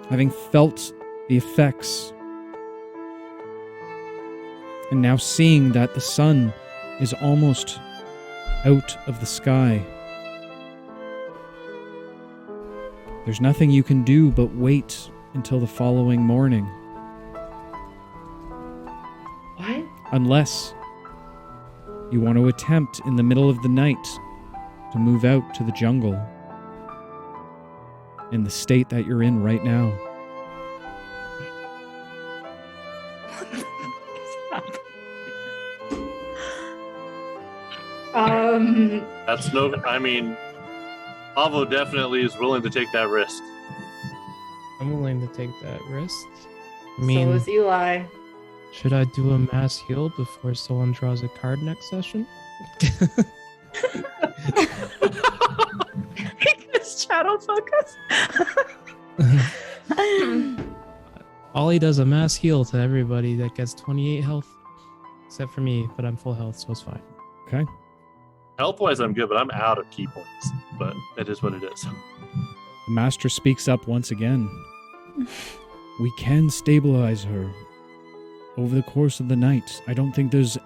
Having felt the effects, and now seeing that the sun is almost out of the sky, there's nothing you can do but wait until the following morning. What? Unless you want to attempt in the middle of the night to move out to the jungle in the state that you're in right now. That's no. I mean, Pavo definitely is willing to take that risk. I'm willing to take that risk. I So mean, is Eli. should I do a mass heal before someone draws a card next session? This shadow focus. Ollie does a mass heal to everybody that gets 28 health, except for me, but I'm full health, so it's fine. Okay? Health-wise, I'm good, but I'm out of key points. But it is what it is. The master speaks up once again. We can stabilize her over the course of the night. I don't think there's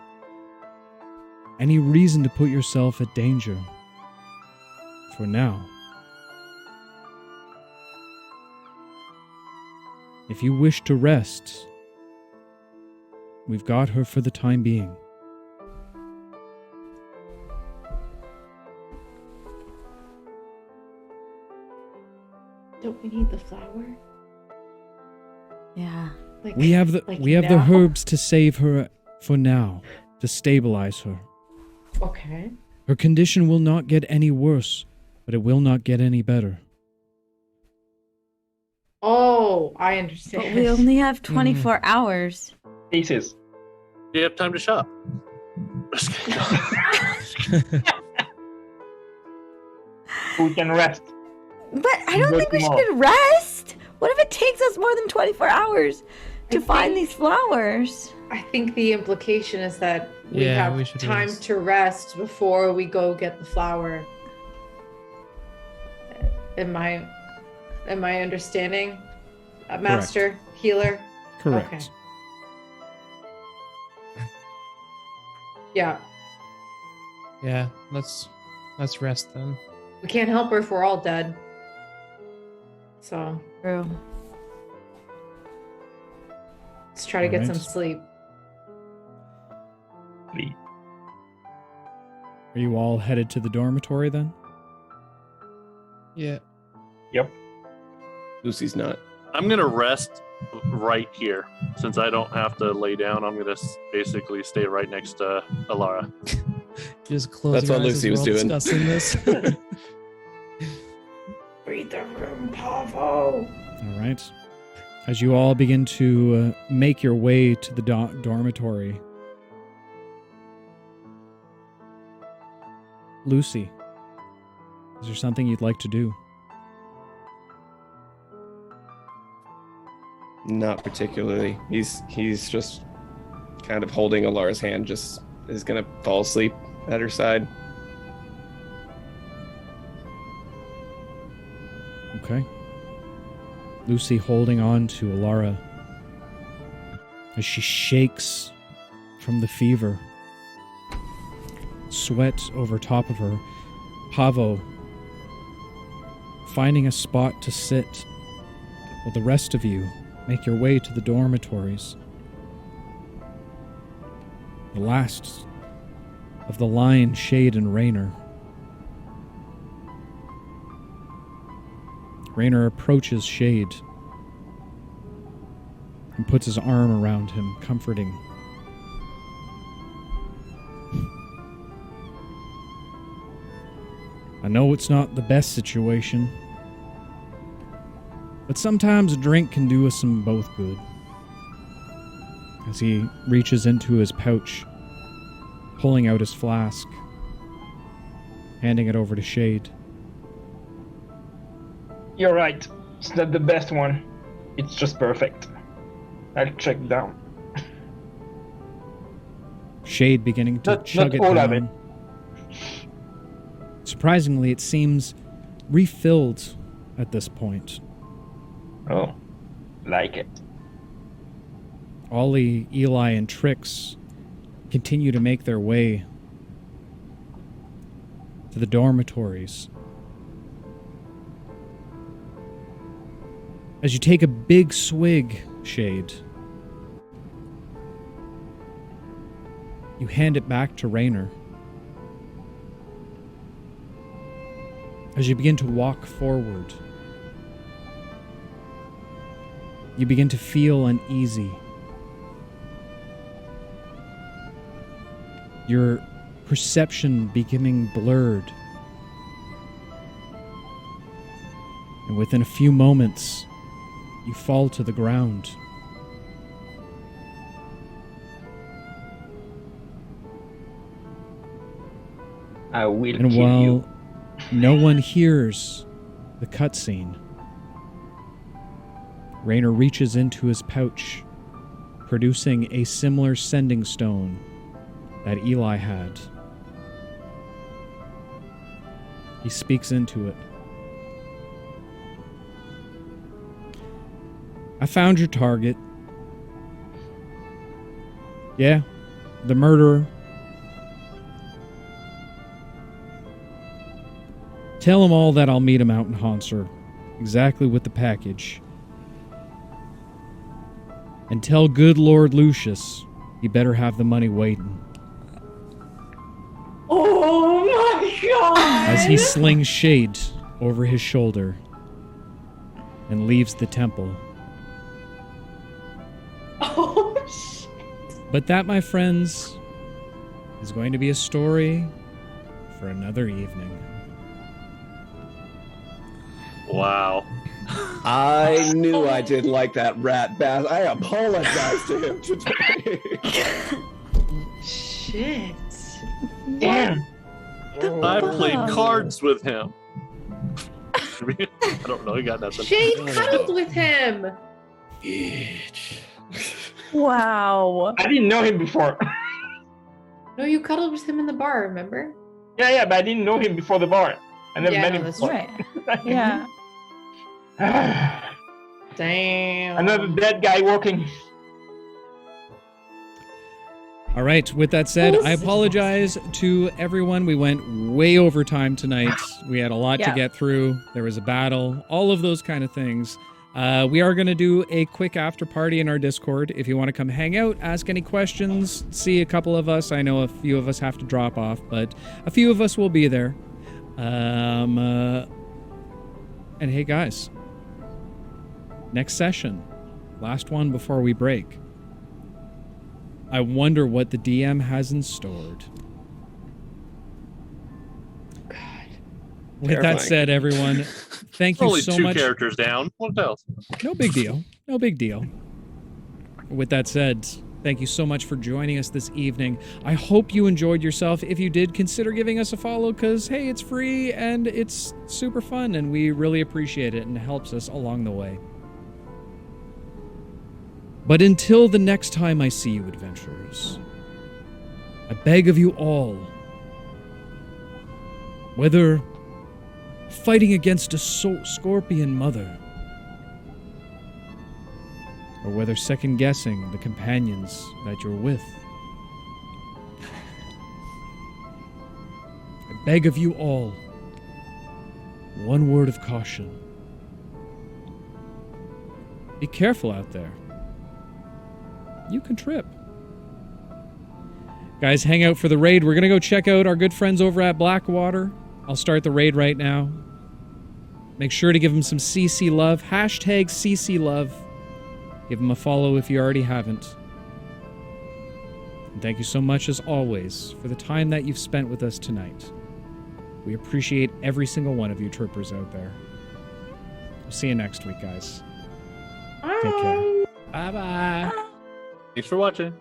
any reason to put yourself at danger for now. If you wish to rest, we've got her for the time being. Don't we need the flower? Yeah. Like, We have the like we have now? the herbs to save her for now, to stabilize her. Okay. Her condition will not get any worse, but it will not get any better. Oh, I But understand. we only have 24 hours. Pieces. Do you have time to shop? Just kidding. Who can rest? But I don't Go think we tomorrow. should rest. What if it takes us more than 24 hours to I find think- these flowers? I think the implication is that we Yeah, have we should time rest. to rest before we go get the flower. Am I understanding? Master, healer? Correct. Okay. Yeah. Yeah, let's rest then. We can't help her if we're all dead. So True. let's try to get some Alright. sleep. Please. Are you all headed to the dormitory then? Yeah. Yep. Lucy's not. I'm gonna rest right here since I don't have to lay down. I'm gonna basically stay right next to Alara. Just close That's your what eyes Lucy as was we're all doing. discussing this. Read the room, Pavo. All right. As you all begin to make your way to the dormitory, Lucy, is there something you'd like to do? Not particularly. He's just kind of holding Alara's hand, just is gonna fall asleep at her side. Okay. Lucy holding on to Alara as she shakes from the fever. Sweat over top of her. Pavo finding a spot to sit while the rest of you make your way to the dormitories. The last of the line, Shade and Raynor. Raynor approaches Shade and puts his arm around him, comforting. I know it's not the best situation, but sometimes a drink can do us some both good. As he reaches into his pouch, pulling out his flask, handing it over to Shade. You're right. It's not the best one. It's just perfect. I'll check down. Shade beginning to chug it all down. of it. Surprisingly, it seems refilled at this point. Oh, like it. Ollie, Eli, and Trix continue to make their way to the dormitories. As you take a big swig, Shade, you hand it back to Raynor. As you begin to walk forward, you begin to feel uneasy. Your perception becoming blurred. And within a few moments, you fall to the ground. I will And kill while you. no one hears the cutscene, Raynor reaches into his pouch, producing a similar sending stone that Eli had. He speaks into it. I found your target. Yeah, the murderer. Tell him all that I'll meet him out in Haunsur, exactly with the package. And tell good Lord Lucius he better have the money waiting. Oh my god! As he slings Shade over his shoulder and leaves the temple. Oh shit. But that, my friends, is going to be a story for another evening. Wow. I knew I didn't like that rat bass. I apologize to him today. Shit. Damn. I played cards with him. I don't know. He got nothing. Shade cuddled with him. Wow. I didn't know him before. No, you cuddled with him in the bar, remember? Yeah, but I didn't know him before the bar. I never Yeah, met no, him that's before. Right. Yeah. Damn. Another dead guy walking. All right, with that said, I apologize to everyone. We went way over time tonight. We had a lot to get through. There was a battle, all of those kind of things. We are going to do a quick after party in our Discord. If you want to come hang out, ask any questions, see a couple of us. I know a few of us have to drop off, but a few of us will be there. And hey, guys, next session, last one before we break. I wonder what the DM has in stored. God. With Terrifying. that said, everyone, thank you Only so two much. characters down. What else? No big deal. No big deal. With that said, thank you so much for joining us this evening. I hope you enjoyed yourself. If you did, consider giving us a follow because, hey, it's free and it's super fun and we really appreciate it and it helps us along the way. But until the next time I see you, adventurers, I beg of you all, whether fighting against a scorpion mother, or whether second-guessing the companions that you're with, I beg of you all, one word of caution. Be careful out there. You can trip. Guys, hang out for the raid. We're going to go check out our good friends over at Blackwater. I'll start the raid right now. Make sure to give them some CC love. Hashtag CC love. Give them a follow if you already haven't. And thank you so much, as always, for the time that you've spent with us tonight. We appreciate every single one of you trippers out there. We'll see you next week, guys. Take care. Bye bye. Thanks for watching.